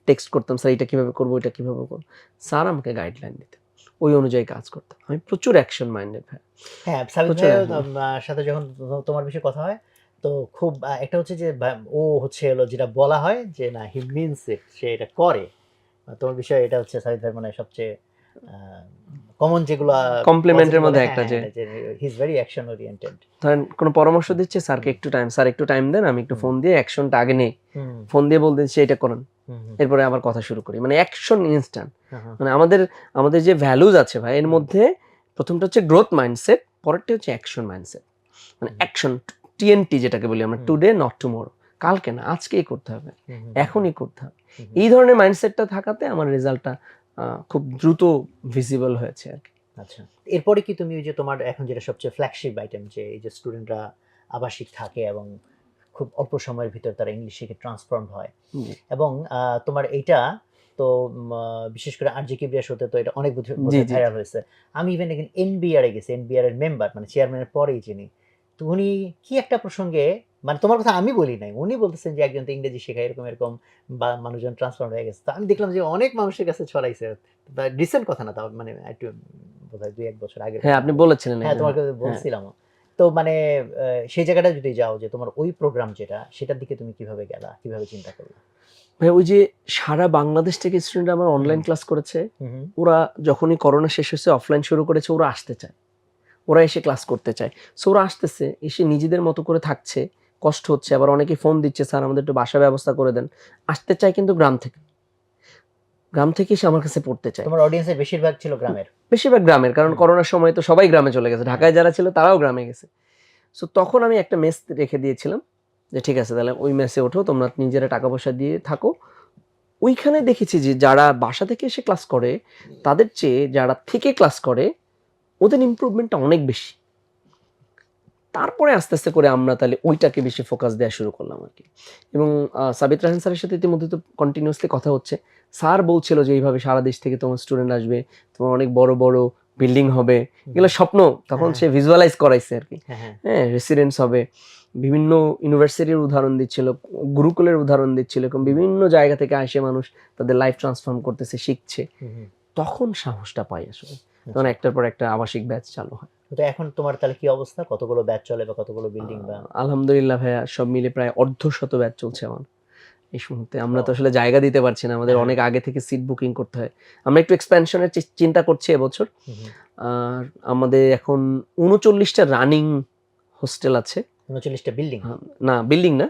টেক্সট করতাম, স্যার এটা কিভাবে করবো, এটা কিভাবে করবো, স্যার আমাকে গাইডলাইন দিতেন, ওই অনুযায়ী কাজ করতাম। আমি প্রচুর অ্যাকশন মাইন্ডেড। হ্যাঁ, সাবিত ভাইয়ের সাথে যখন তোমার বিষয়ে কথা হয় তো খুব একটা হচ্ছে যে ও হচ্ছে হলো যেটা বলা হয় যে না হি মিনস ইট, সে এটা করে। তোমার বিষয়ে এটা হচ্ছে সাবিত ভাই মানে সবচেয়ে কমন যেগুলো কমপ্লিমেন্টের মধ্যে একটা, যে he is very action oriented. ধরেন কোনো পরামর্শ দিচ্ছে, স্যারকে একটু টাইম, স্যার একটু টাইম দেন, আমি একটু ফোন দিয়ে অ্যাকশনটা আগে নেই, ফোন দিয়ে বলতে এটা করেন, এরপরে আবার কথা শুরু করি, মানে অ্যাকশন ইনস্ট্যান্ট। মানে আমাদের যে ভ্যালুজ আছে ভাই, এর মধ্যে প্রথমটা হচ্ছে গ্রোথ মাইন্ডসেট, পরেরটা হচ্ছে অ্যাকশন মাইন্ডসেট। মানে অ্যাকশন, টিএনটি যেটাকে বলি আমরা, টুডে নট টুমরো, কালকে না আজকেই করতে হবে, এখনই করতে হবে। এই ধরনের মাইন্ডসেটটা থাকাতে আমার রেজাল্টটা খুব দ্রুত ভিজিবল হয়েছে আর কি। আচ্ছা, এরপরে কি তুমি ওই যে তোমার এখন যেটা সবচেয়ে ফ্ল্যাগশিপ আইটেম, যে এই যে স্টুডেন্টরা আবাসিক থাকে এবং খুব অল্প সময়ের ভিতর তারা ইংলিশ শিখে ট্রান্সফর্ম হয়, এবং তোমার এইটা তো বিশেষ করে আরজি কিবরিয়া শোতে তো এটা অনেক বছর ভাইরাল হয়েছে। আমি ইভেন এনবিআর এ গেছি, এনবিআর এর মেম্বার মানে চেয়ারম্যানের পরেই যিনি, তো উনি কি একটা প্রসঙ্গে মানে তোমার কথা আমি বলি নাই, উনি বলতেছেন যে একজন তো ইংরেজি শেখায় এরকম এরকম বা মানুষজন ট্রান্সফর্ম হয়ে গেছে। তো আমি দেখলাম যে অনেক মানুষের কাছে ছড়াইছে, বা রিসেন্ট কথা না, তাও মানে একটু বোধহয় 2-1 বছর আগের হ্যাঁ কথা। আপনি বলেছিলেন হ্যাঁ, তোমাকে হ্যাঁ। বলছিলাম। তো মানে সেই জায়গাটা যদি যাও, যে তোমার ওই প্রোগ্রাম যেটা, সেটার দিকে তুমি কিভাবে গেলা, কিভাবে চিন্তা করলা? ভাই ওই যে সারা বাংলাদেশ থেকে স্টুডেন্ট আমার অনলাইন ক্লাস করেছে, হুম, ওরা যখনই করোনা শেষ হয়েছে অফলাইন শুরু করেছে, ওরা আসতে চায়, ওরা এসে ক্লাস করতে চায়। সো ওরা আসতেছে, এসে নিজেদের মতো করে থাকছে, কষ্ট হচ্ছে, আবার অনেকে ফোন দিচ্ছে স্যার আমাদের একটু বাসা ব্যবস্থা করে দেন। আসতে চায় কিন্তু গ্রাম থেকে, গ্রাম থেকে এসে আমার কাছে পড়তে চায়। তোমার অডিয়েন্সের বেশিরভাগ ছিল গ্রামের? বেশিরভাগ গ্রামের, কারণ হুম। করোনার সময় তো সবাই গ্রামে চলে গেছে, ঢাকায় যারা ছিল তারাও গ্রামে গেছে। সো তখন আমি একটা মেস রেখে দিয়েছিলাম যে ঠিক আছে তাহলে ওই মেসে ওঠো, তোমরা নিজেরা টাকা পয়সা দিয়ে থাকো। ওইখানে দেখেছি যে যারা বাসা থেকে এসে ক্লাস করে তাদের চেয়ে যারা থেকে ক্লাস করে ওদের ইমপ্রুভমেন্টটা অনেক বেশি। তারপরে আস্তে আস্তে করে আমরা তাহলে ওইটাকে বেশি ফোকাস দেওয়া শুরু করলাম আর কি। এবং সাবিত রাহান স্যারের সাথে ইতিমধ্যে তো কন্টিনিউয়াসলি কথা হচ্ছে। স্যার বলছিল যে এইভাবে সারা দেশ থেকে তোমার স্টুডেন্ট আসবে, তোমার অনেক বড় বড় বিল্ডিং হবে, এগুলো স্বপ্ন তখন সে ভিজুয়ালাইজ করাইছে আর কি। হ্যাঁ, রেসিডেন্টস হবে, বিভিন্ন ইউনিভার্সিটির উদাহরণ দিচ্ছিল, গুরুকুলের উদাহরণ দিচ্ছিল, এরকম বিভিন্ন জায়গা থেকে আসে মানুষ তাদের লাইফ ট্রান্সফর্ম করতেছে, শিখছে। তখন সাহসটা পাই আসলে, তখন একটার পর একটা আবাসিক ব্যাচ চালু হয়। তো এখন তোমার তাহলে কি অবস্থা, কতগুলো ব্যাচ চলে বা কতগুলো বিল্ডিং? বা আলহামদুলিল্লাহ ভাইয়া সব মিলে প্রায় 150 ব্যাচ চলছে আমার এই মুহূর্তে। আমরা তো আসলে জায়গা দিতে পারছি না, আমাদের অনেক আগে থেকে সিট বুকিং করতে হয়। আমরা একটু এক্সপ্যানশনের চিন্তা করছি এবছর। আর আমাদের এখন 39টা রানিং হোস্টেল আছে। 39টা বিল্ডিং? না বিল্ডিং না,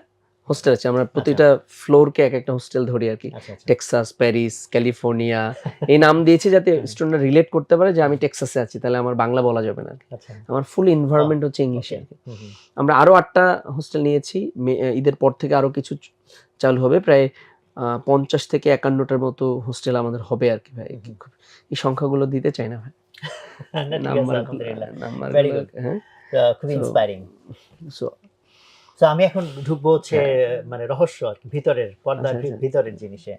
হোস্টেল আছে। আমরা প্রতিটা ফ্লোরকে এক একটা হোস্টেল ধরি আর কি। টেক্সাস, প্যারিস, ক্যালিফোর্নিয়া এই নাম দিয়েছি যাতে স্টুডেন্টরা রিলেট করতে পারে যে আমি টেক্সাসে আছি, তাহলে আমার বাংলা বলা যাবে না। আমার ফুল এনভায়রনমেন্ট হচ্ছে ইংলিশে আর কি। আমরা আরো 8টা হোস্টেল নিয়েছি, ঈদের পর থেকে আরো কিছু চালু হবে। প্রায় 50 থেকে 51টার মতো হোস্টেল আমাদের হবে আর কি ভাই। এই সংখ্যাগুলো দিতে চাই না ভাই, খুব ইন্সপায়ারিং। তো আমি এখন ঢুকবো হচ্ছে মানে রহস্য আর কি, ভিতরের পর্দার ভিতরের জিনিসে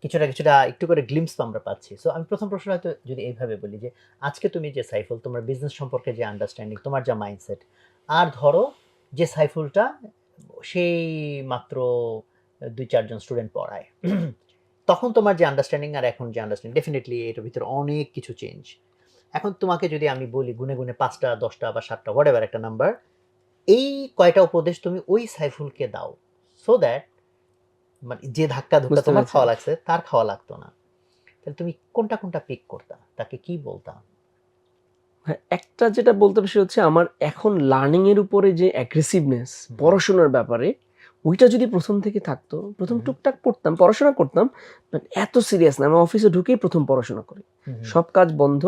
কিছুটা কিছুটা একটু করে গ্লিম্পস তো আমরা পাচ্ছি। সো আমি প্রথম প্রশ্ন হয়তো যদি এইভাবে বলি যে আজকে তুমি যে সাইফুল, তোমার বিজনেস সম্পর্কে যে আন্ডারস্ট্যান্ডিং, তোমার যা মাইন্ডসেট, আর ধরো যে সাইফুলটা সেই মাত্র 2-4 জন স্টুডেন্ট পড়ায়, তখন তোমার যে আন্ডারস্ট্যান্ডিং আর এখন যে আন্ডারস্ট্যান্ডিং, ডেফিনেটলি এটার ভিতরে অনেক কিছু চেঞ্জ। এখন তোমাকে যদি আমি বলি গুনে গুনে 5টা 10টা বা 7টা হোয়াটএভার একটা নাম্বার, এই কয়টা উপদেশ তুমি ওই সাইফুলকে দাও সো দ্যাট মানে যে ধাক্কা তোমার খাওয়া লাগছে তার খাওয়া লাগতো না, তাহলে তুমি কোনটা কোনটা পিক করতা, তাকে কি বলতা? একটা যেটা বলতে পারি হচ্ছে আমার এখন লার্নিং এর উপরে যে অ্যাগ্রেসিভনেস পড়াশোনার ব্যাপারে, ওইটা যদি প্রথম থেকে থাকতো, প্রথম টুকটাক পড়তাম, পড়াশোনা করতাম, বাট এত সিরিয়াস না। আমি অফিসে ঢুকেই প্রথম পড়াশোনা করি, সব কাজ বন্ধ,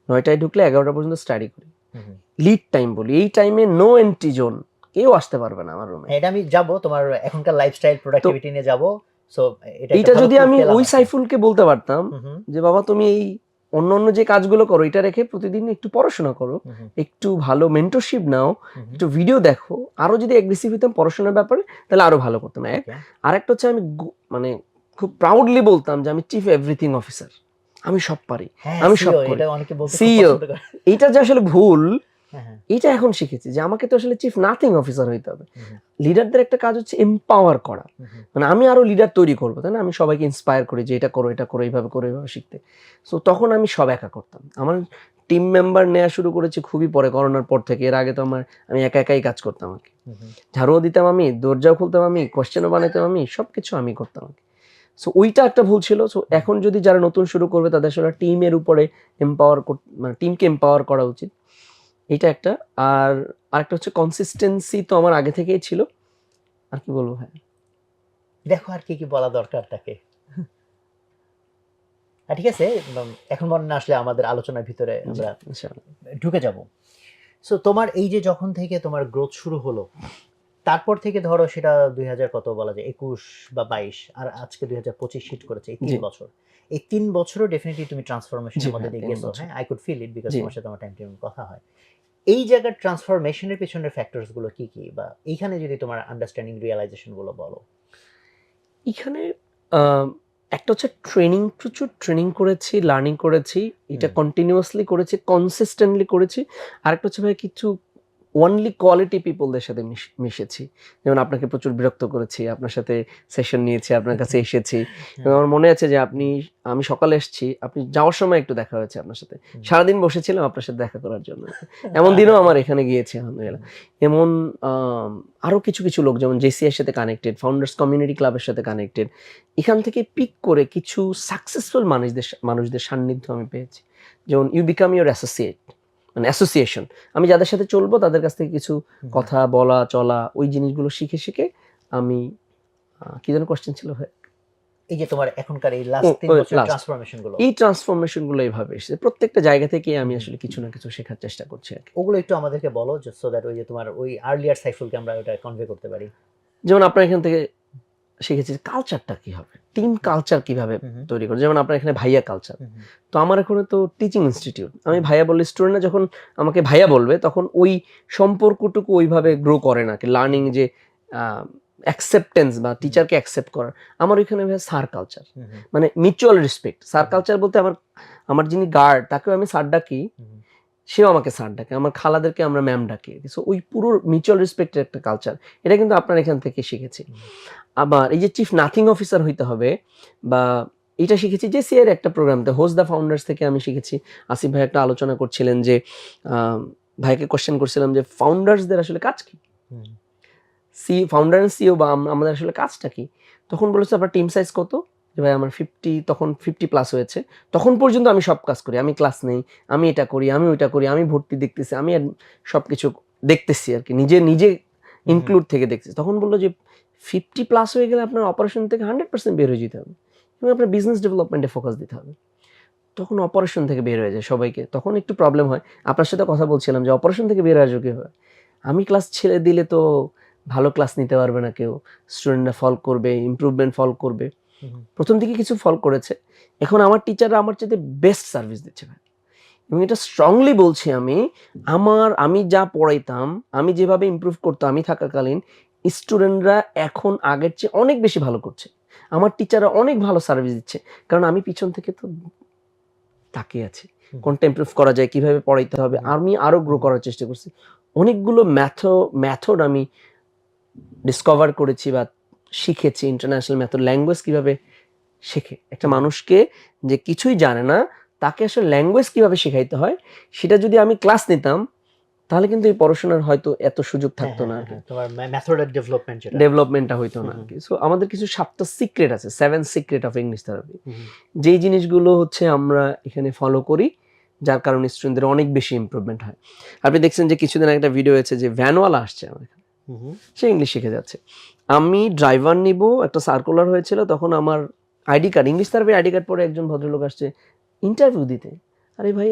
9টায় ঢুকলে 11টা পর্যন্ত স্টাডি করি। লিড টাইম বলি, এই টাইমে নো এন্ট্রি জোন, কেউ আসতে পারবে না আমার রুমে। এটা আমি যাব তোমার এখনকার লাইফস্টাইল প্রোডাক্টিভিটি নিয়ে যাব। সো এটা যদি আমি ওই সাইফুলকে বলতে পারতাম যে বাবা তুমি এই অন্য অন্য যে কাজগুলো করো এটা রেখে প্রতিদিন একটু পড়াশোনা করো, একটু ভালো মেন্টরশিপ নাও, একটু ভিডিও দেখো, আরো যদি অ্যাগ্রেসিভ হতাম পড়াশোনার ব্যাপারে তাহলে আরো ভালো করতাম। আরেকটা হচ্ছে আমি মানে খুব প্রাউডলি বলতাম যে আমি চিফ এভরিথিং অফিসার, আমি সব পারি, আমি সব করি, সিইও। এইটা যে আসলে ভুল, এটা এখন শিখেছি যে আমাকে তো আসলে চিফ নাথিং অফিসার হইতে হবে। লিডারদের একটা কাজ হচ্ছে এম্পাওয়ার করা, মানে আমি আরো লিডার তৈরি করবো, তাই না? আমি সবাইকে ইন্সপায়ার করি যে এটা করো, এটা করো, এইভাবে করো, এইভাবে শিখতে। সো তখন আমি সব একা করতাম। আমার টিম মেম্বার নেওয়া শুরু করেছি খুবই পরে, করোনার পর থেকে। এর আগে তো আমি একা একাই কাজ করতাম আর কি। ঝাড়ুও দিতাম আমি, দরজাও খুলতাম আমি, কোয়েশ্চেনও বানাইতাম আমি, সবকিছু আমি করতাম আর কি। সো ওইটা একটা ভুল ছিল। সো এখন যদি যারা নতুন শুরু করবে তাদের আসলে টিমের উপরে এম্পাওয়ার, মানে টিমকে এম্পাওয়ার করা উচিত, এটা একটা। আর আরেকটা হচ্ছে কনসিস্টেন্সি তো আমার আগে থেকেই ছিল। আর কি বলবো ভাই, দেখো আর কি কি বলা দরকার তাকে। ঠিক আছে, এখন মনে না আসলে আমাদের আলোচনার ভিতরে আমরা ঢুকে যাব। সো তোমার এই যে যখন থেকে তোমার গ্রোথ শুরু হলো, তারপর থেকে ধরো সেটা 2000 কত বলা যায় 21 বা 22, আর আজকে 2025 হিট করেছে, এই 3 বছর। এই 3 বছরও ডেফিনেটলি তুমি ট্রান্সফরমেশনের মধ্যে দিয়ে গেছো। হ্যাঁ, I could feel it because তোমার সাথে আমার টাইম কথা হয়। এই জায়গার ট্রান্সফরমেশনের পিছনের ফ্যাক্টরস গুলো কি কি, বা এইখানে যদি তোমার আন্ডারস্ট্যান্ডিং রিয়েলাইজেশন গুলো বলো। এখানে একটা হচ্ছে ট্রেনিং, প্রচুর ট্রেনিং করেছি, লার্নিং করেছি, এটা কন্টিনিউয়াসলি করেছি, কনসিস্টেন্টলি করেছি। আরেকটা হচ্ছে ভাই কিছু অনলি কোয়ালিটি পিপলদের সাথে মিশেছি। যেমন আপনাকে প্রচুর বিরক্ত করেছি, আপনার সাথে সেশন নিয়েছি, আপনার কাছে এসেছি। এবং আমার মনে আছে যে আমি সকালে এসেছি, আপনি যাওয়ার সময় একটু দেখা হয়েছে আপনার সাথে। সারাদিন বসেছিলাম আপনার সাথে দেখা করার জন্য। এমন দিনও আমার এখানে গিয়েছে আলহামদুলিল্লাহ। এমন আরো কিছু কিছু লোক যেমন জেসিআই এর সাথে কানেক্টেড, ফাউন্ডার্স কমিউনিটি ক্লাবের সাথে কানেক্টেড, এখান থেকে পিক করে কিছু সাকসেসফুল মানুষদের সান্নিধ্য আমি পেয়েছি। যেমন ইউ বিকাম ইউর অ্যাসোসিয়েট, মানে অ্যাসোসিয়েশন। আমি যাদের সাথে চলবো তাদের কাছ থেকে কিছু কথা বলা চলা ওই জিনিসগুলো শিখে শিখে আমি কি যেন কোশ্চেন ছিল ভাই, এই যে তোমার এখনকার এই লাস্ট 3 বছরের ট্রান্সফরমেশন গুলো, এই ট্রান্সফরমেশন গুলো এইভাবে এসেছে। প্রত্যেকটা জায়গা থেকে আমি আসলে কিছু না কিছু শেখার চেষ্টা করছি আর কি। ওগুলো একটু আমাদেরকে বলো, সো দ্যাট ওই যে তোমার ওই আর্লিয়ার সাইফুলকে আমরা ওটা কনভে করতে পারি। যেমন আপনার এখান থেকে শিখেছি কালচারটা কি হবে, টিম কালচার কিভাবে তৈরি করে। যেমন আপনার এখানে ভাইয়া কালচার, তো আমার এখানে তো টিচিং ইনস্টিটিউট, আমি ভাইয়া বললে স্টুডেন্টরা যখন আমাকে ভাইয়া বলবে তখন ওই সম্পর্কটুকু ওইভাবে গ্রো করে না, লার্নিং যে অ্যাকসেপ্টেন্স বা টিচারকে অ্যাকসেপ্ট করার। আমার ওইখানে স্যার কালচার, মানে মিউচুয়াল রেসপেক্ট। স্যার কালচার বলতে আমার যিনি গার্ড তাকেও আমি স্যার ডাকি, সেও আমাকে স্যার ডাকে, আমার খালাদেরকে আমরা ম্যাম ডাকি। সো ওই পুরো মিউচুয়াল রেসপেক্টের একটা কালচার, এটা কিন্তু আপনার এখান থেকে শিখেছি। আবার এই যে চিফ নাথিং অফিসার হইতে হবে বা এটা শিখেছি যে সিআর একটা প্রোগ্রামতে হোস্ট দ্য ফাউন্ডার্স থেকে আমি শিখেছি। আসিফ ভাই একটা আলোচনা করছিলেন যে ভাইকে কোশ্চেন করছিলাম যে ফাউন্ডার্সদের আসলে কাজ কি, ফাউন্ডার এন্ড সিও বা আমাদের আসলে কাজটা কি। তখন বলেছে আপনার টিম সাইজ কত, যে ভাই আমার 50 প্লাস হয়েছে, তখন পর্যন্ত আমি সব কাজ করি, আমি ক্লাস নেই, আমি এটা করি, আমি ওইটা করি, আমি ভর্তি দেখতেছি, আমি সব কিছু দেখতেছি আর কি, নিজে ইনক্লুড থেকে দেখতেছি। তখন বললো যে 50 প্লাস হয়ে গেলে আপনার অপারেশন থেকে 100% বের হয়ে যেতে হবে এবং আপনার বিজনেস ডেভেলপমেন্টে ফোকাস দিতে হবে। তখন অপারেশন থেকে বের হয়ে যায় সবাইকে, তখন একটু প্রবলেম হয়। আপনার সাথে কথা বলছিলাম যে অপারেশন থেকে বের আসবে কীভাবে, আমি ক্লাস ছেড়ে দিলে তো ভালো ক্লাস নিতে পারবে না কেউ, স্টুডেন্টরা ফল করবে, ইমপ্রুভমেন্ট ফল করবে। প্রথম দিকে কিছু ফল করেছে, এখন আমার টিচাররা আমার চাইতে বেস্ট সার্ভিস দিচ্ছে ভাই। এবং এটা স্ট্রংলি বলছি, আমি যা পড়াইতাম, আমি যেভাবে ইমপ্রুভ করতাম আমি থাকাকালীন, স্টুডেন্টরা এখন আগের চেয়ে অনেক বেশি ভালো করছে। আমার টিচাররা অনেক ভালো সার্ভিস দিচ্ছে, কারণ আমি পিছন থেকে তো তাকিয়ে আছি কোনটা ইমপ্রুভ করা যায়, কিভাবে পড়াইতে হবে, আমি আরো গ্রো করার চেষ্টা করছি। অনেকগুলো মেথড আমি ডিসকভার করেছি বা শিখেছি, ইন্টারন্যাশনাল মেথড। ল্যাঙ্গুয়েজ কিভাবে শেখে একটা মানুষকে, যে কিছুই জানে না তাকে আসলে ল্যাঙ্গুয়েজ কিভাবে শেখাইতে হয়, সেটা যদি আমি ক্লাস নিতাম তাহলে কিন্তু এই পড়াশোনার হয়তো এত সুযোগ থাকতো না, তোমার মেথডের ডেভেলপমেন্টটা হইতো না। সো আমাদের কিছু 7টা সিক্রেট আছে, 7 সিক্রেট অফ ইংলিশ থেরাপি, যেই জিনিসগুলো হচ্ছে আমরা এখানে ফলো করি, যার কারণে স্টুডেন্টদের অনেক বেশি ইমপ্রুভমেন্ট হয়। আপনি দেখছেন যে কিছুদিন একটা ভিডিও হয়েছে যে ভ্যানওয়ালা আসছে আমার এখানে, সে ইংলিশ শিখে যাচ্ছে। আমি ড্রাইভার নিব, একটা সার্কুলার হয়েছিল, তখন আমার ID card, English therapy ID card পরে একজন ভদ্রলোক আসছে ইন্টারভিউ দিতে। আরে ভাই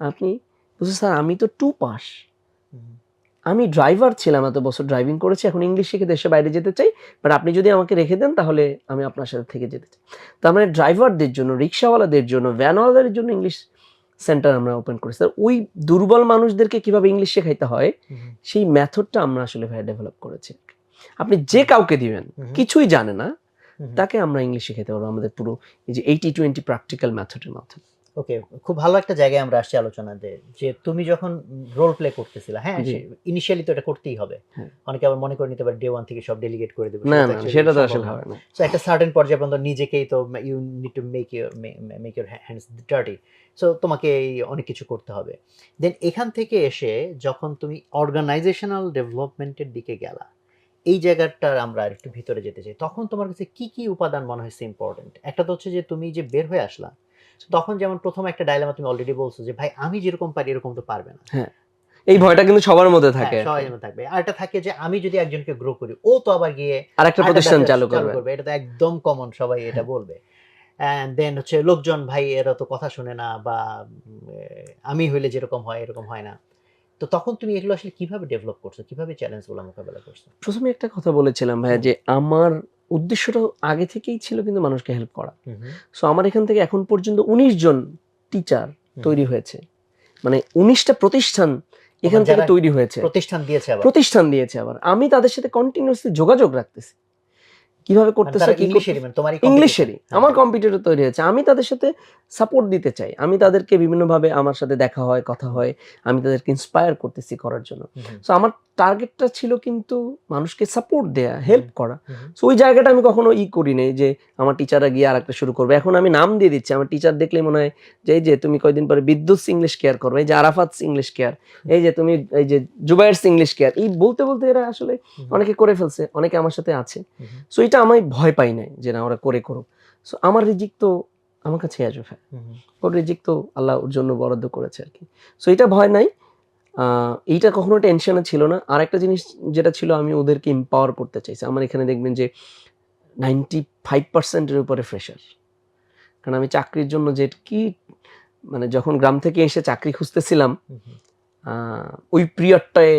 আপনি বলছে স্যার আমি তো 2 পাস, আমি ড্রাইভার ছিলাম, এত বছর ড্রাইভিং করেছি, এখন ইংলিশ শিখে দেশে বাইরে যেতে চাই, বাট আপনি যদি আমাকে রেখে দেন তাহলে আমি আপনার সাথে থেকে যেতে চাই। তার মানে ড্রাইভারদের জন্য, রিক্সাওয়ালাদের জন্য, ভ্যানওয়ালাদের জন্য ইংলিশ সেন্টার আমরা ওপেন করেছি। ওই দুর্বল মানুষদেরকে কিভাবে ইংলিশ শেখাইতে হয় সেই মেথডটা আমরা আসলে ভাই ডেভেলপ করেছি। আপনি যে কাউকে দিবেন কিছুই জানে না, তাকে আমরা ইংলিশ শেখাতে পারবো আমাদের পুরো এই যে 80-20 প্র্যাকটিক্যাল মেথডের মাধ্যমে। ওকে, খুব ভালো একটা জায়গায় আমরা আসছি আলোচনাতে, যে তুমি যখন রোল প্লে করতেছিলা, হ্যাঁ ইনিশিয়ালি তো এটা করতেই হবে, অনেকে আবার মনে করে নিতে পারে ডে 1 থেকে সব ডেলিগেট করে দেবে, না সেটা তো আসলে হবে না। সো একটা সার্টেন পর্যায়ে পর্যন্ত নিজেকেই তো you need to make your hands dirty, so তোমাকে অনেক কিছু করতে হবে। দেন এখান থেকে এসে যখন তুমি অর্গানাইজেশনাল ডেভেলপমেন্টের দিকে গেলা, এই জায়গাটার আমরা একটু ভিতরে যেতে চাই, তখন তোমার কাছে কি কি উপাদান মনে হয়েছে ইম্পর্টেন্ট? একটা তো হচ্ছে যে তুমি যে বের হয়ে আসলা, তখন যেমন প্রথম একটা ডায়লেমা তুমি অলরেডি বলছো যে ভাই আমি যেরকম পারি এরকম তো পারবে না, হ্যাঁ এই ভয়টা কিন্তু সবার মধ্যে থাকে, সবার মধ্যে থাকবে। আর এটা থাকে যে আমি যদি একজনকে গ্রো করি, ও তো আবার গিয়ে আরেকটা প্রতিষ্ঠান চালু করবে, এটা তো একদম কমন, সবাই এটা বলবে। এন্ড দেন হচ্ছে লোকজন ভাই এরা তো কথা শুনে না, বা আমি হইলে যেরকম হয় এরকম হয় না। তো তখন তুমি এগুলো আসলে কিভাবে ডেভেলপ করছো, কিভাবে চ্যালেঞ্জগুলো মোকাবেলা করছো? প্রথমে একটা কথা বলেছিলাম ভাইয়া যে আমার উদ্দেশ্যটা আগে থেকেই ছিল কিন্তু মানুষকে হেল্প করা। সো আমার এখান থেকে এখন পর্যন্ত 19 জন টিচার তৈরি হয়েছে, মানে 19টা প্রতিষ্ঠান এখান থেকে তৈরি হয়েছে, প্রতিষ্ঠান দিয়েছে আবার আমি তাদের সাথে কন্টিনিউয়াসলি যোগাযোগ রাখতেছি। কিভাবে করতেছে, কি ইংলিশেরই, মানে তোমারই ইংলিশেরই competition। আমার কম্পিউটার তৈরি হয়েছে, আমি তাদের সাথে সাপোর্ট দিতে চাই, আমি তাদেরকে বিভিন্নভাবে আমার সাথে দেখা হয়, কথা হয়, আমি তাদেরকে ইন্সপায়ার করতেছি করার জন্য। সো আমার টার্গেটটা ছিল কিন্তু মানুষকে সাপোর্ট দেয়া, হেল্প করা। সো ওই জায়গাটা আমি কখনো করি নাই যে আমার টিচাররা গিয়ে আর একটা শুরু করবে। এখন আমি নাম দিয়ে দিচ্ছি, আমার টিচার দেখলেই মনে হয় যে এই যে তুমি কয়দিন পরে বিদ্যুৎ ইংলিশ কেয়ার করবে, এই যে আরাফাত ইংলিশ কেয়ার, এই যে তুমি এই যে জুবাইর ইংলিশ কেয়ার, এই বলতে বলতে এরা আসলে অনেকে করে ফেলছে, অনেকে আমার সাথে আছে। সো এটা আমি ভয় পাই নাই যে না ওরা করে করুক। সো আমার রিজিক তো আমার কাছে আসবে, ওর রিজিক তো আল্লাহ ওর জন্য বরাদ্দ করেছে আর কি। সো এটা ভয় নাই, এইটা কখনো টেনশনে ছিল না। আর একটা জিনিস যেটা ছিল, আমি ওদেরকে এম্পাওয়ার করতে চাইছি। আমার এখানে দেখবেন যে 95%-এর উপরে ফ্রেশার, কারণ আমি চাকরির জন্য যে কি মানে যখন গ্রাম থেকে এসে চাকরি খুঁজতেছিলাম ওই পিরিয়ডটায়